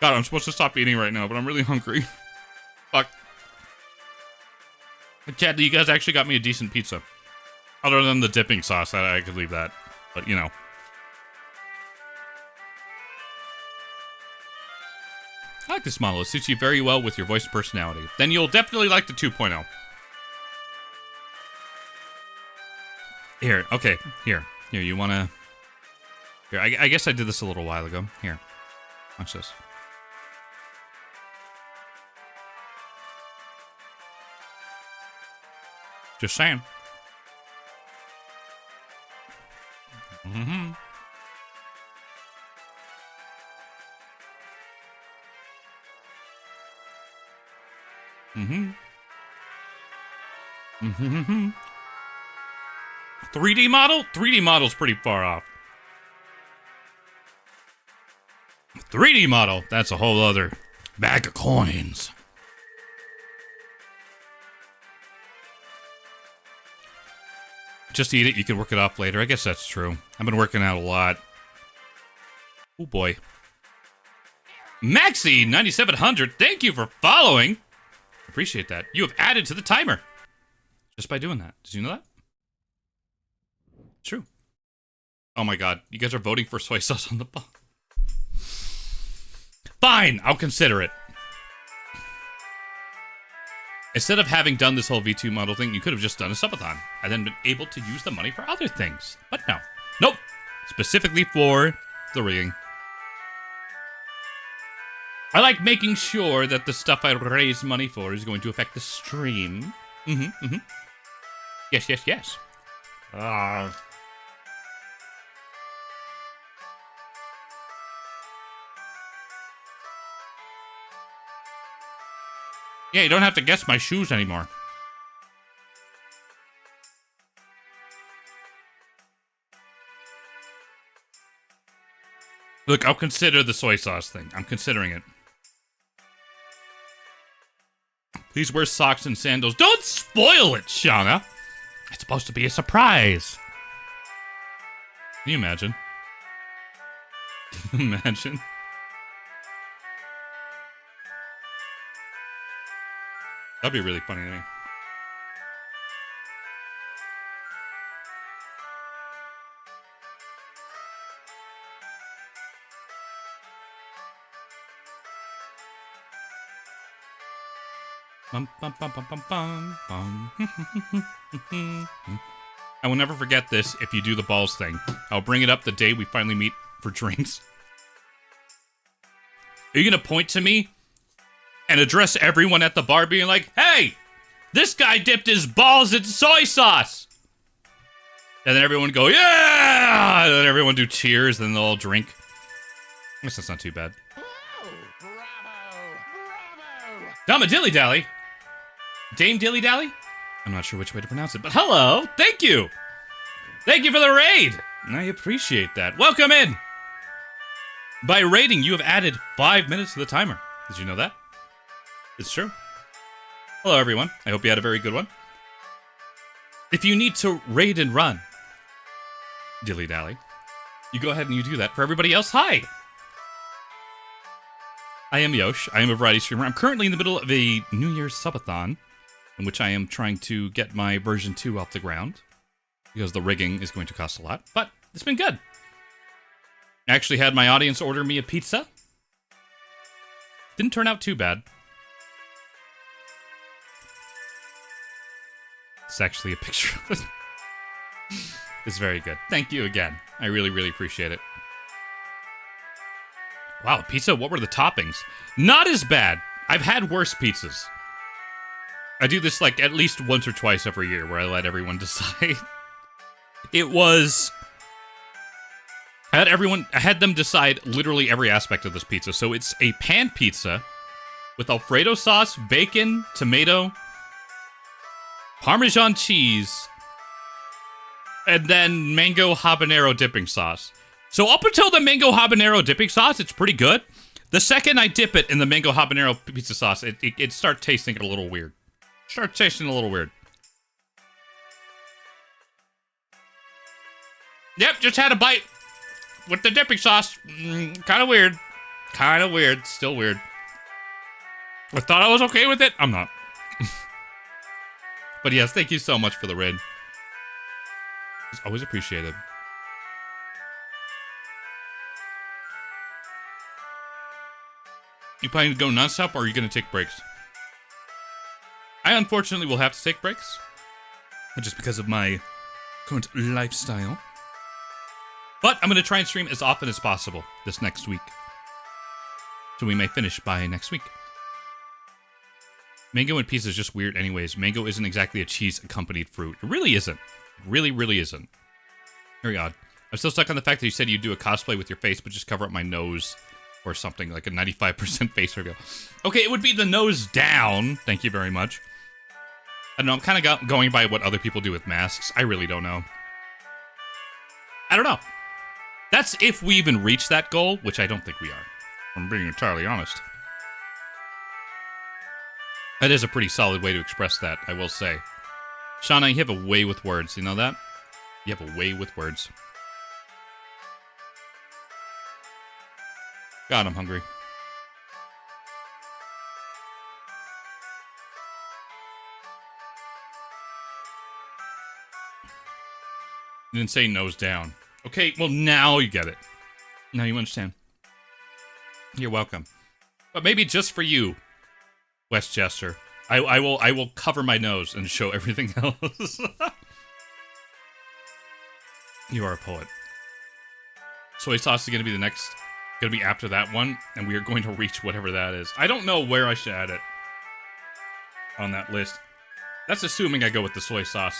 S1: God, I'm supposed to stop eating right now, but I'm really hungry. Fuck. Chad, you guys actually got me a decent pizza. Other than the dipping sauce, I could leave that. But, you know. I like this model. It suits you very well with your voice and personality. Then you'll definitely like the 2.0. Here, okay. Here, you wanna... Here, I guess I did this a little while ago. Here, watch this. Just saying. Mm-hmm. Mm-hmm. Mm-hmm. 3D model? 3D model's pretty far off. 3D model, that's a whole other bag of coins. Just eat it, you can work it off later. I guess that's true. I've been working out a lot. Oh boy. Maxi 9700, thank you for following. Appreciate that. You have added to the timer. Just by doing that. Did you know that? True. Oh my god, you guys are voting for soy sauce on the ball. Fine, I'll consider it. Instead of having done this whole V2 model thing, you could have just done a subathon and then been able to use the money for other things. But no. Nope. Specifically for the rigging. I like making sure that the stuff I raise money for is going to affect the stream. Mm-hmm, mm-hmm. Yes, yes, yes. Yeah, you don't have to guess my shoes anymore. Look, I'll consider the soy sauce thing. I'm considering it. Please wear socks and sandals. Don't spoil it, Shauna. It's supposed to be a surprise. Can you imagine? Can you imagine? That'd be really funny to me. Bum, bum, bum, bum, bum, bum, bum. I will never forget this if you do the balls thing. I'll bring it up the day we finally meet for drinks. Are you going to point to me and address everyone at the bar being like, hey, this guy dipped his balls in soy sauce? And then everyone go, yeah! And then everyone do cheers, and then they'll all drink. I guess that's not too bad. Dama Dilly Dally. Dame Dilly Dally? I'm not sure which way to pronounce it, but hello! Thank you! Thank you for the raid! And I appreciate that. Welcome in! By raiding, you have added 5 minutes to the timer. Did you know that? It's true. Hello, everyone. I hope you had a very good one. If you need to raid and run, Dilly Dally, you go ahead and you do that. For everybody else, hi! I am Yosh. I am a variety streamer. I'm currently in the middle of a New Year's Subathon, in which I am trying to get my version 2 off the ground, because the rigging is going to cost a lot, but it's been good. I actually had my audience order me a pizza. Didn't turn out too bad. It's actually a picture of it. It's very good. Thank you again. I really, really appreciate it. Wow, pizza, what were the toppings? Not as bad. I've had worse pizzas. I do this like at least once or twice every year where I let everyone decide. It was... I had them decide literally every aspect of this pizza. So it's a pan pizza with Alfredo sauce, bacon, tomato, Parmesan cheese, and then mango habanero dipping sauce. So up until the mango habanero dipping sauce, it's pretty good. The second I dip it in the mango habanero pizza sauce, it starts tasting a little weird. Starts tasting a little weird. Yep, just had a bite with the dipping sauce. Kind of weird. Kind of weird. Still weird. I thought I was okay with it. I'm not. But yes, thank you so much for the raid. It's always appreciated. You planning to go nonstop, or are you going to take breaks? I unfortunately will have to take breaks, just because of my current lifestyle. But I'm going to try and stream as often as possible this next week, so we may finish by next week. Mango and pizza is just weird anyways. Mango isn't exactly a cheese-accompanied fruit. It really isn't. It really, really isn't. Very odd. I'm still stuck on the fact that you said you'd do a cosplay with your face, but just cover up my nose or something, like a 95% face reveal. Okay, it would be the nose down. Thank you very much. I don't know, I'm kind of going by what other people do with masks. I really don't know. I don't know. That's if we even reach that goal, which I don't think we are. I'm being entirely honest. That is a pretty solid way to express that, I will say. Shauna, you have a way with words, you know that? You have a way with words. God, I'm hungry. You didn't say nose down. Okay, well now you get it. Now you understand. You're welcome. But maybe just for you, Westchester, I will cover my nose and show everything else. You are a poet. Soy sauce is going to be the next, going to be after that one, and we are going to reach whatever that is. I don't know where I should add it on that list. That's assuming I go with the soy sauce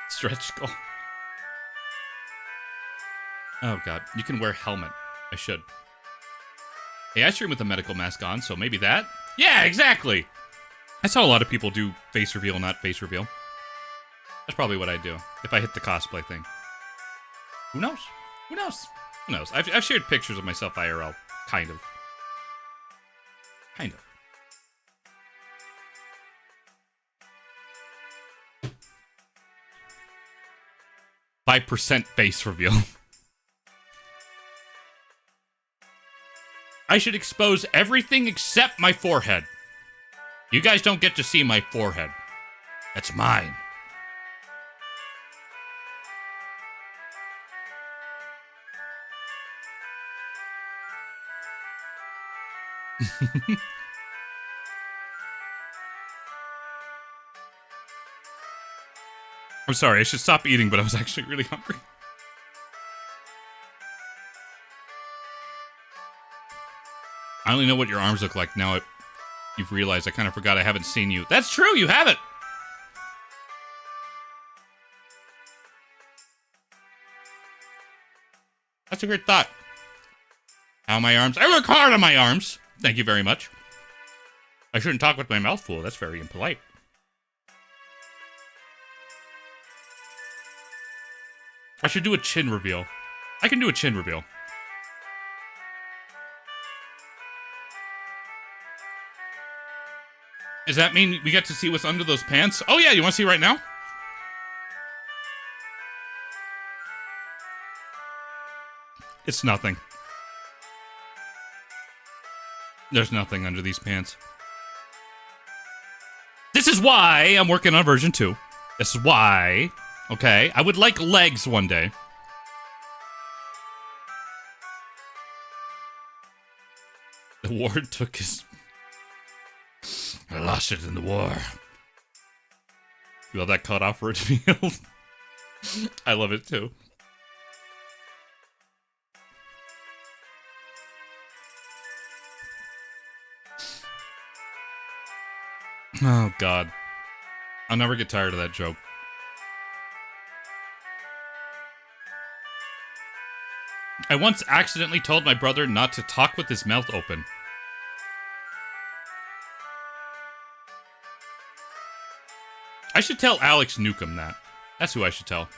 S1: stretch goal. Oh god, you can wear helmet. I should. Hey, I stream with a medical mask on, so maybe that? Yeah, exactly! I saw a lot of people do face reveal, not face reveal. That's probably what I'd do, if I hit the cosplay thing. Who knows? Who knows? Who knows? I've shared pictures of myself IRL. Kind of. Kind of. 5% face reveal. I should expose everything except my forehead. You guys don't get to see my forehead. That's mine. I'm sorry, I should stop eating, but I was actually really hungry. I only know what your arms look like now. You've realized I kind of forgot I haven't seen you. That's true, you haven't. That's a great thought. How are my arms? I work hard on my arms. Thank you very much. I shouldn't talk with my mouth full. That's very impolite. I should do a chin reveal. I can do a chin reveal. Does that mean we get to see what's under those pants? Oh yeah, you want to see right now? It's nothing. There's nothing under these pants. This is why I'm working on version 2. This is why, okay? I would like legs one day. The ward took his... I lost it in the war. You have that cut off reveal? I love it too. Oh, God. I'll never get tired of that joke. I once accidentally told my brother not to talk with his mouth open. I should tell Alex Newcomb that. That's who I should tell.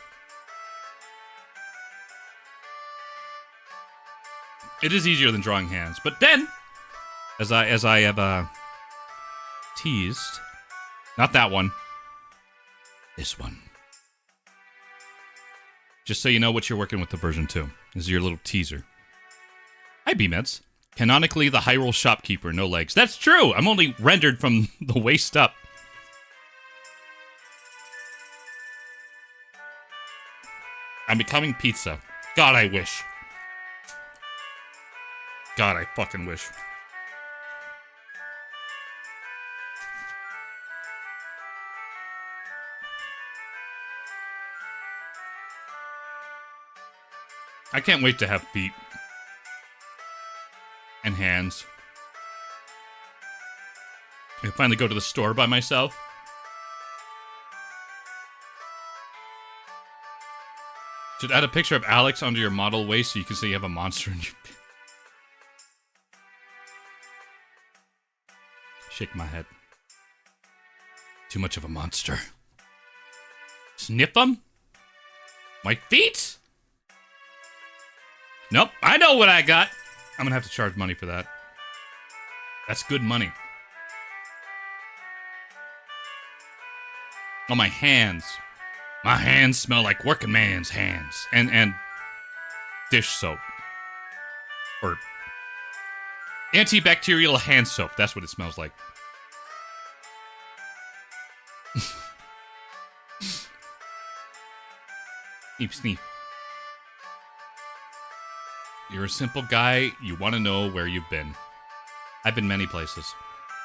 S1: It is easier than drawing hands. But then, as I have teased, not that one, this one. Just so you know what you're working with the version 2. This is your little teaser. Hi, B-Meds. Canonically, the Hyrule shopkeeper, no legs. That's true! I'm only rendered from the waist up. I'm becoming pizza. God, I wish. God, I fucking wish. I can't wait to have feet. And hands. I can finally go to the store by myself. Should add a picture of Alex under your model waist so you can see you have a monster in your... Shake my head. Too much of a monster. Sniff them? My feet? Nope, I know what I got. I'm gonna have to charge money for that. That's good money. Oh, my hands. My hands smell like working man's hands. And dish soap. Or antibacterial hand soap. That's what it smells like. Sneef, sneef. You're a simple guy. You want to know where you've been. I've been many places.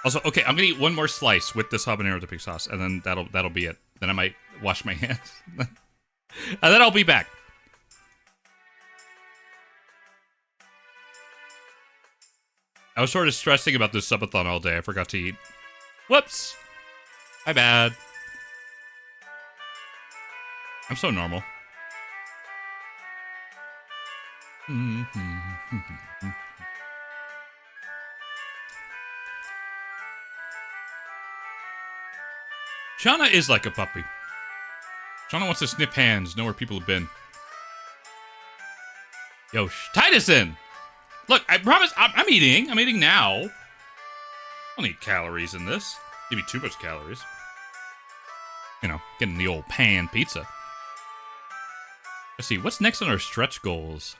S1: Also, okay, I'm gonna eat one more slice with this habanero dipping sauce, and then that'll be it. Then I might wash my hands, and then I'll be back. I was sort of stressing about this subathon all day. I forgot to eat. Whoops. My bad. I'm so normal. Shauna is like a puppy. Shauna wants to sniff hands, know where people have been. Yosh. Titus in! Look, I promise, I'm eating. I'm eating now. I don't need calories in this. Maybe too much calories. You know, getting the old pan pizza. Let's see, what's next on our stretch goals?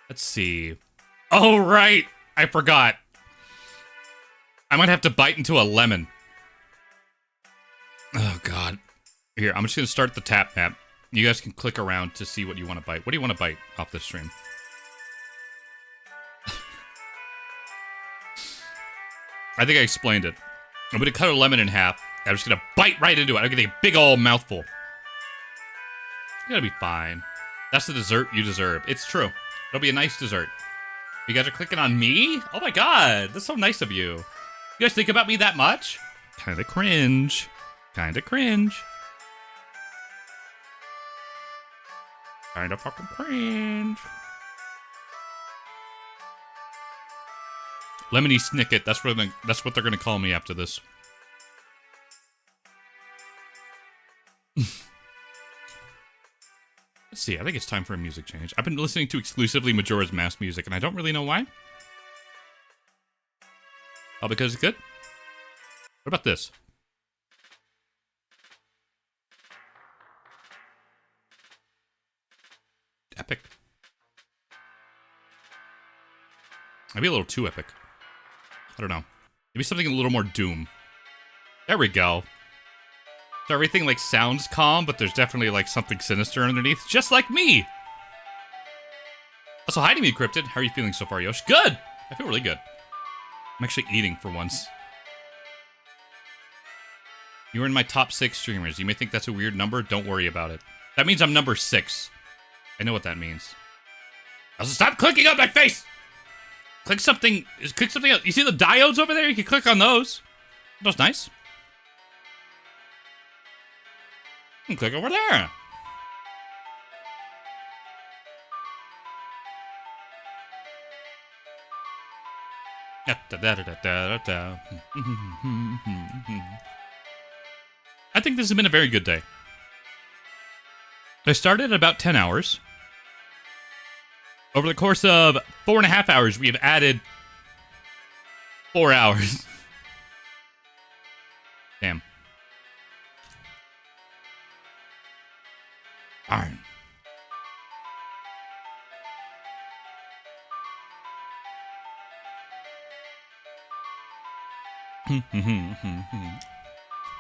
S1: Let's see. Oh, right! I forgot. I might have to bite into a lemon. Here, I'm just going to start the tap map. You guys can click around to see what you want to bite. What do you want to bite off this stream? I think I explained it. I'm going to cut a lemon in half. I'm just going to bite right into it. I'm going to get a big old mouthful. It's going to be fine. That's the dessert you deserve. It's true. It'll be a nice dessert. You guys are clicking on me? Oh my god, that's so nice of you. You guys think about me that much? Kinda cringe. Kinda cringe. Kinda fucking cringe. Lemony Snicket, that's what they're gonna call me after this. Let's see, I think it's time for a music change. I've been listening to exclusively Majora's Mask music, and I don't really know why. Oh, because it's good? What about this? Epic. Maybe a little too epic. I don't know. Maybe something a little more Doom. There we go. So everything, like, sounds calm, but there's definitely, like, something sinister underneath. Just like me! Also, hi to me, Cryptid. How are you feeling so far, Yosh? Good! I feel really good. I'm actually eating for once. You're in my top 6 streamers. You may think that's a weird number. Don't worry about it. That means I'm number 6. I know what that means. Also, stop clicking on my face! Click something else. You see the diodes over there? You can click on those. That's nice. You can click over there. I think this has been a very good day. I started at about 10 hours. Over the course of 4.5 hours, we have added 4 hours. Damn. Darn.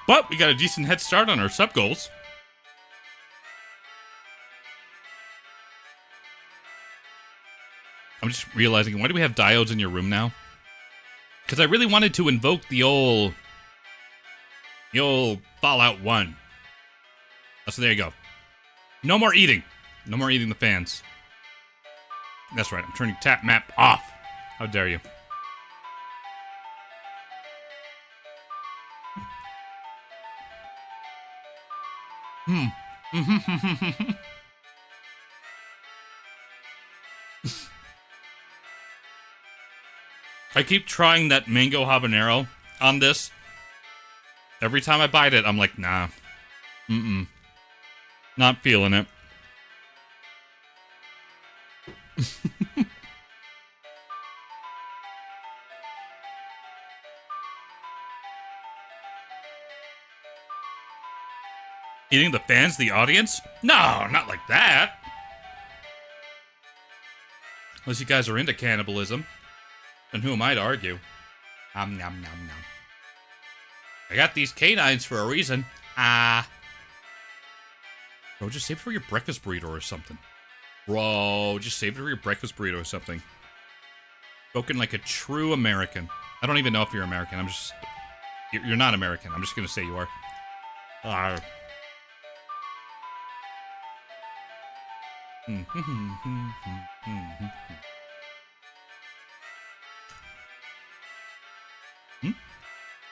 S1: But we got a decent head start on our sub goals. I'm just realizing, why do we have diodes in your room now? Because I really wanted to invoke the old Fallout 1. So there you go. No more eating. No more eating the fans. That's right, I'm turning TapMap off. How dare you? I keep trying that mango habanero on this. Every time I bite it, I'm like, nah. Not feeling it. Eating the fans, the audience? No, not like that. Unless you guys are into cannibalism. And who am I to argue? Nom nom nom nom. I got these canines for a reason. Bro, just save it for your breakfast burrito or something. Bro, just save it for your breakfast burrito or something. Spoken like a true American. I don't even know if you're American. I'm just... You're not American. I'm just gonna say you are.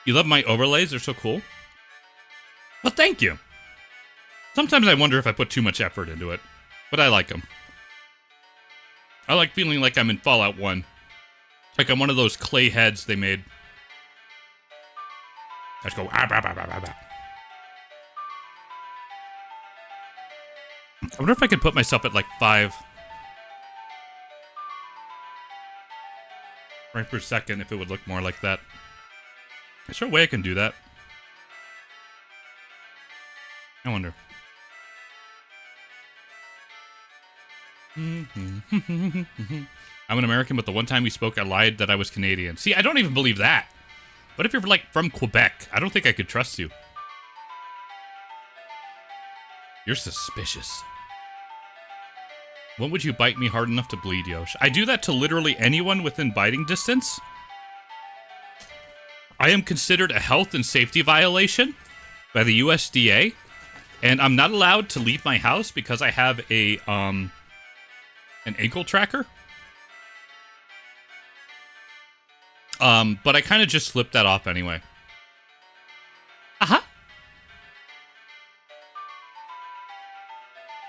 S1: You love my overlays? They're so cool. Well, thank you. Sometimes I wonder if I put too much effort into it, but I like them. I like feeling like I'm in Fallout 1. Like I'm one of those clay heads they made. Let's go. I wonder if I could put myself at like 5 frames per second if it would look more like that. Is there a way I can do that? I wonder. I'm an American, but the one time we spoke, I lied that I was Canadian. See, I don't even believe that. What if you're, like, from Quebec? I don't think I could trust you. You're suspicious. When would you bite me hard enough to bleed, Yosh? I do that to literally anyone within biting distance. I am considered a health and safety violation by the USDA, and I'm not allowed to leave my house because I have a an ankle tracker. But I kind of just slipped that off anyway.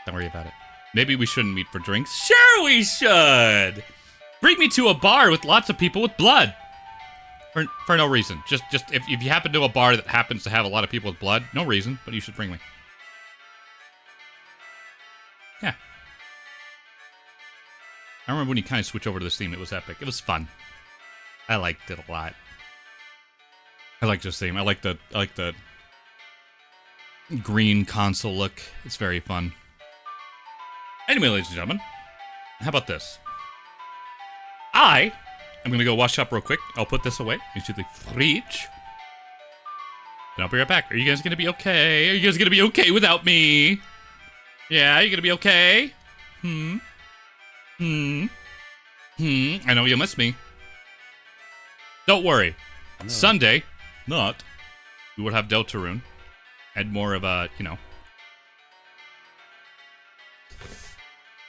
S1: Don't worry about it. Maybe we shouldn't meet for drinks. Sure we should! Bring me to a bar with lots of people with blood. For no reason. Just if you happen to a bar that happens to have a lot of people with blood, no reason, but you should bring me. Yeah. I remember when you kind of switch over to this theme, it was epic. It was fun. I liked it a lot. I like this theme. I like the green console look. It's very fun. Anyway, ladies and gentlemen, how about this? I'm gonna go wash up real quick. I'll put this away into the fridge. And I'll be right back. Are you guys gonna be okay? Are you guys gonna be okay without me? Yeah, are you gonna be okay? I know you'll miss me. Don't worry. Sunday, we would have Deltarune. And more of a, you know.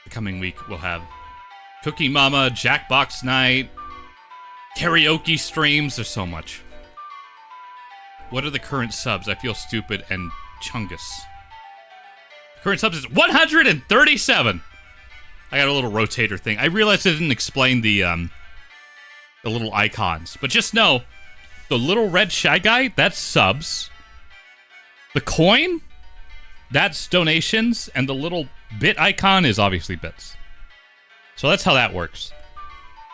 S1: The coming week, we'll have Cookie Mama, Jackbox Night, karaoke streams. There's so much. What are the current subs? I feel stupid and Chungus. Current subs is 137. I got a little rotator thing. I realized I didn't explain the little icons, but just know the little red shy guy, that's subs. The coin, that's donations, and the little bit icon is obviously bits. So that's how that works.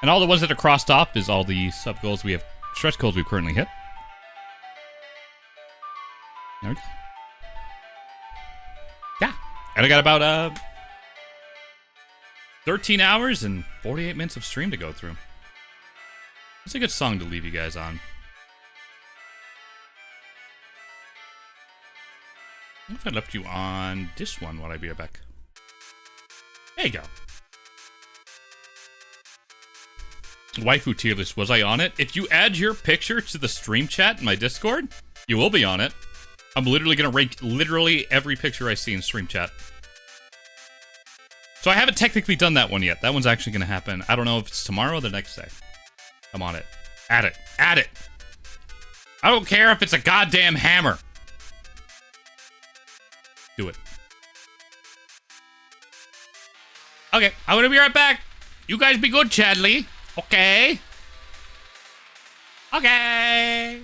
S1: And all the ones that are crossed off is all the sub goals we have, stretch goals we've currently hit. There we go. Yeah. And I got about 13 hours and 48 minutes of stream to go through. It's a good song to leave you guys on. What if I left you on this one while I be right back? There you go. Waifu tier list, was I on it? If you add your picture to the stream chat in my Discord, you will be on it. I'm literally going to rank literally every picture I see in stream chat. So I haven't technically done that one yet. That one's actually going to happen. I don't know if it's tomorrow or the next day. I'm on it. Add it. Add it. I don't care if it's a goddamn hammer. Do it. Okay, I'm gonna be right back. You guys be good, Chadley. Okay. Okay.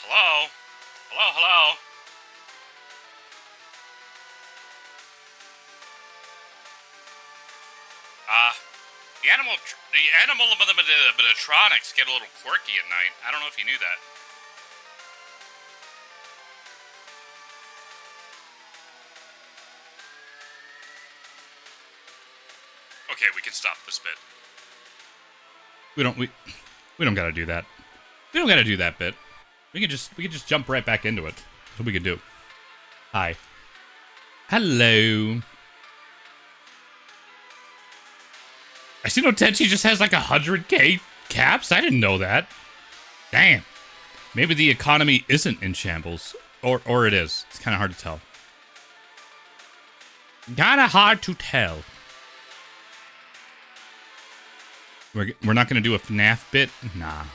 S1: Hello? Hello? The animatronics get a little quirky at night. I don't know if you knew that. Okay, we can stop this bit. We don't gotta do that. We don't gotta do that bit. We can just jump right back into it. That's what we can do. Hi. Hello. I see no Tenchi just has like 100K caps. I didn't know that. Damn. Maybe the economy isn't in shambles. Or it is. It's kind of hard to tell. Kinda hard to tell. We're not going to do a FNAF bit? Nah.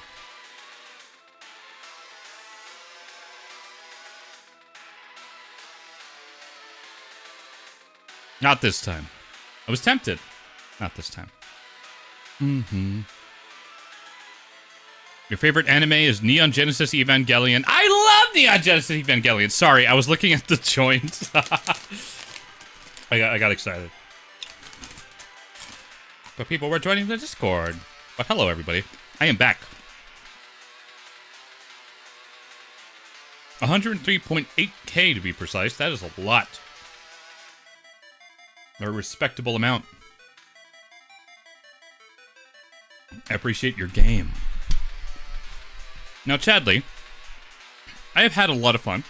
S1: Not this time. I was tempted. Not this time. Mm-hmm. Your favorite anime is Neon Genesis Evangelion. I love Neon Genesis Evangelion. Sorry, I was looking at the joints. I got excited. But people were joining the Discord. But hello, everybody. I am back. 103.8K to be precise. That is a lot. A respectable amount. I appreciate your game. Now, Chadley, I have had a lot of fun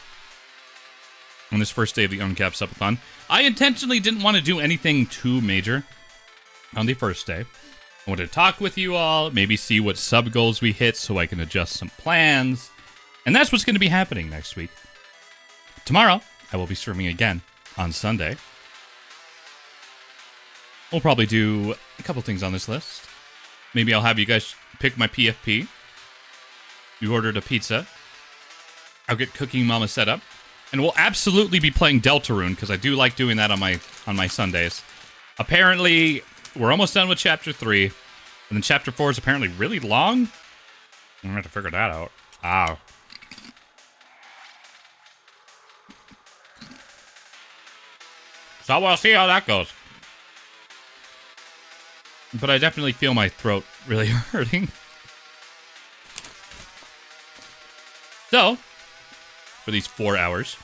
S1: on this first day of the Uncapped Subathon. I intentionally didn't want to do anything too major on the first day. I wanted to talk with you all, maybe see what sub goals we hit so I can adjust some plans. And that's what's going to be happening next week. Tomorrow, I will be streaming again on Sunday. We'll probably do a couple things on this list. Maybe I'll have you guys pick my PFP. You ordered a pizza. I'll get Cooking Mama set up. And we'll absolutely be playing Deltarune, because I do like doing that on my Sundays. Apparently, we're almost done with Chapter 3. And then Chapter 4 is apparently really long. I'm going to have to figure that out. Ow. So we'll see how that goes. But I definitely feel my throat really hurting. So, for these 4 hours,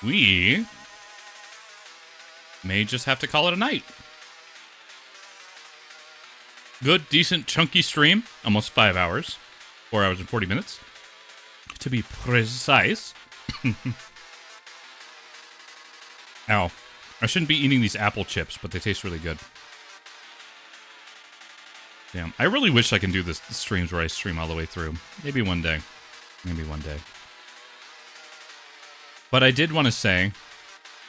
S1: we may just have to call it a night. Good, decent, chunky stream. Almost 5 hours. 4 hours and 40 minutes. To be precise. Ow. I shouldn't be eating these apple chips, but they taste really good. Damn, I really wish I can do this streams where I stream all the way through. Maybe one day. Maybe one day. But I did want to say,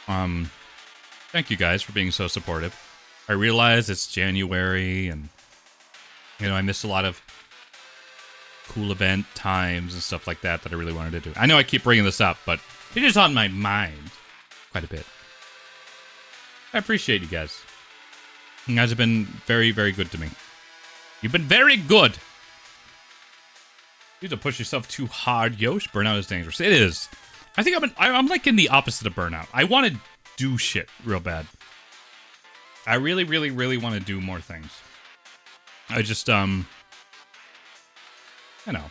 S1: thank you guys for being so supportive. I realize it's January and, you know, I missed a lot of cool event times and stuff like that I really wanted to do. I know I keep bringing this up, but it is on my mind quite a bit. I appreciate you guys. You guys have been very, very good to me. You've been very good. You don't push yourself too hard, Yosh. Burnout is dangerous. It is. I think I'm like in the opposite of burnout. I want to do shit real bad. I really, really, really want to do more things. I just, you know.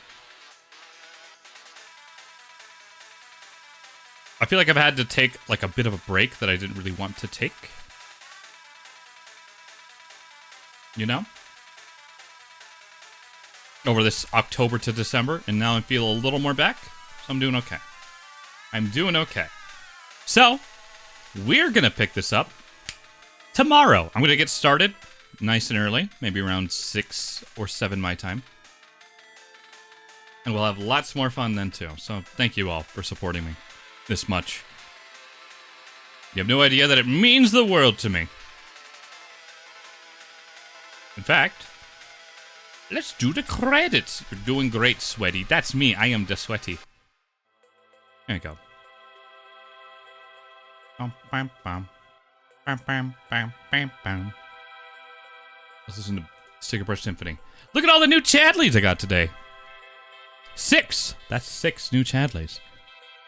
S1: I feel like I've had to take like a bit of a break that I didn't really want to take. You know? Over this October to December, and now I feel a little more back, so I'm doing okay. I'm doing okay. So, we're going to pick this up tomorrow. I'm going to get started nice and early, maybe around 6 or 7 my time. And we'll have lots more fun then too. So, thank you all for supporting me this much. You have no idea that it means the world to me. In fact, let's do the credits. You're doing great, Sweaty. That's me. I am the Sweaty. There you go. Bum, bam, bam. Bam, bam, bam, bam, bam. Let's listen to Sticker Brush Symphony. Look at all the new Chadleys I got today. 6. That's 6 new Chadleys.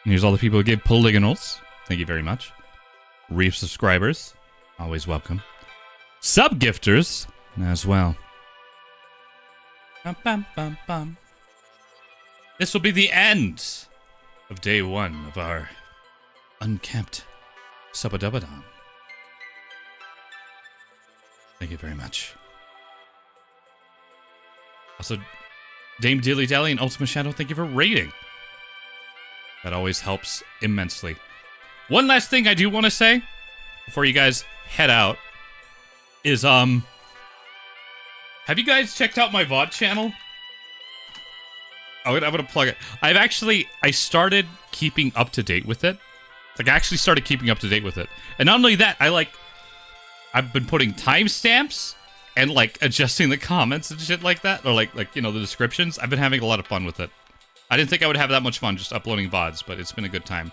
S1: And here's all the people who gave polygonals. Thank you very much. Reef subscribers. Always welcome. Sub-gifters as well. Bum, bum, bum, bum. This will be the end of day 1 of our Uncapped Subathon. Thank you very much. Also, Dame Dilly Dally and Ultima Shadow, thank you for rating. That always helps immensely. One last thing I do want to say before you guys head out is, have you guys checked out my VOD channel? I'm gonna plug it. I started keeping up to date with it. Like, I actually started keeping up to date with it. And not only that, I've been putting timestamps and, like, adjusting the comments and shit like that. Or, like, you know, the descriptions. I've been having a lot of fun with it. I didn't think I would have that much fun just uploading VODs, but it's been a good time.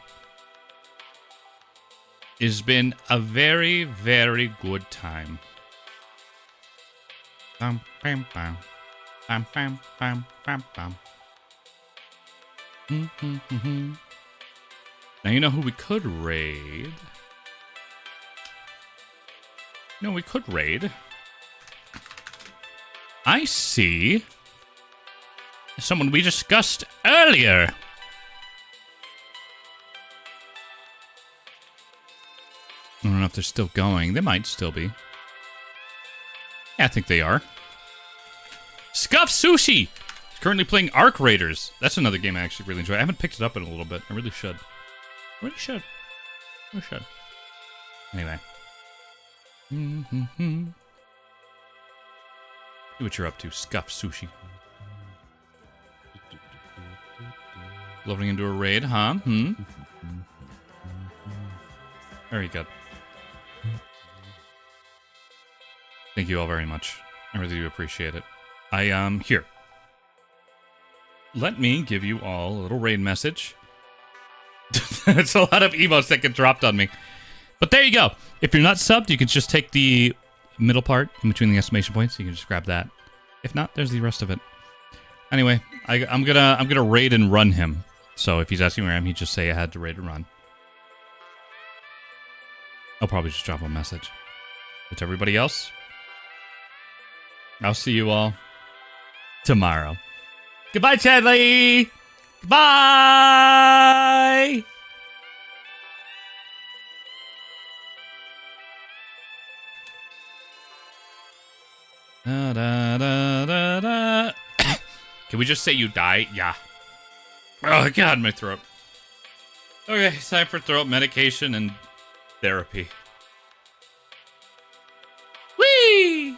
S1: It's been a very, very good time. Bam, bam, bam. Bam, bam, bam, bam, bam. Now, you know who we could raid? No, we could raid. I see someone we discussed earlier. I don't know if they're still going. They might still be. Yeah, I think they are. Scuff Sushi! He's currently playing Arc Raiders. That's another game I actually really enjoy. I haven't picked it up in a little bit. I really should. Really should. Really should. Anyway. See what you're up to, Scuff Sushi. Loading into a raid, huh? Very good. Thank you all very much. I really do appreciate it. Here. Let me give you all a little raid message. It's a lot of emotes that get dropped on me. But there you go. If you're not subbed, you can just take the middle part in between the exclamation points. You can just grab that. If not, there's the rest of it. Anyway, I'm gonna raid and run him. So if he's asking where I am, he'd just say I had to raid and run. I'll probably just drop a message. But to everybody else, I'll see you all tomorrow. Goodbye, Chadley! Goodbye! Da, da, da, da, da. Can we just say you die? Yeah. Oh, God, my throat. Okay, it's time for throat medication and therapy. Whee!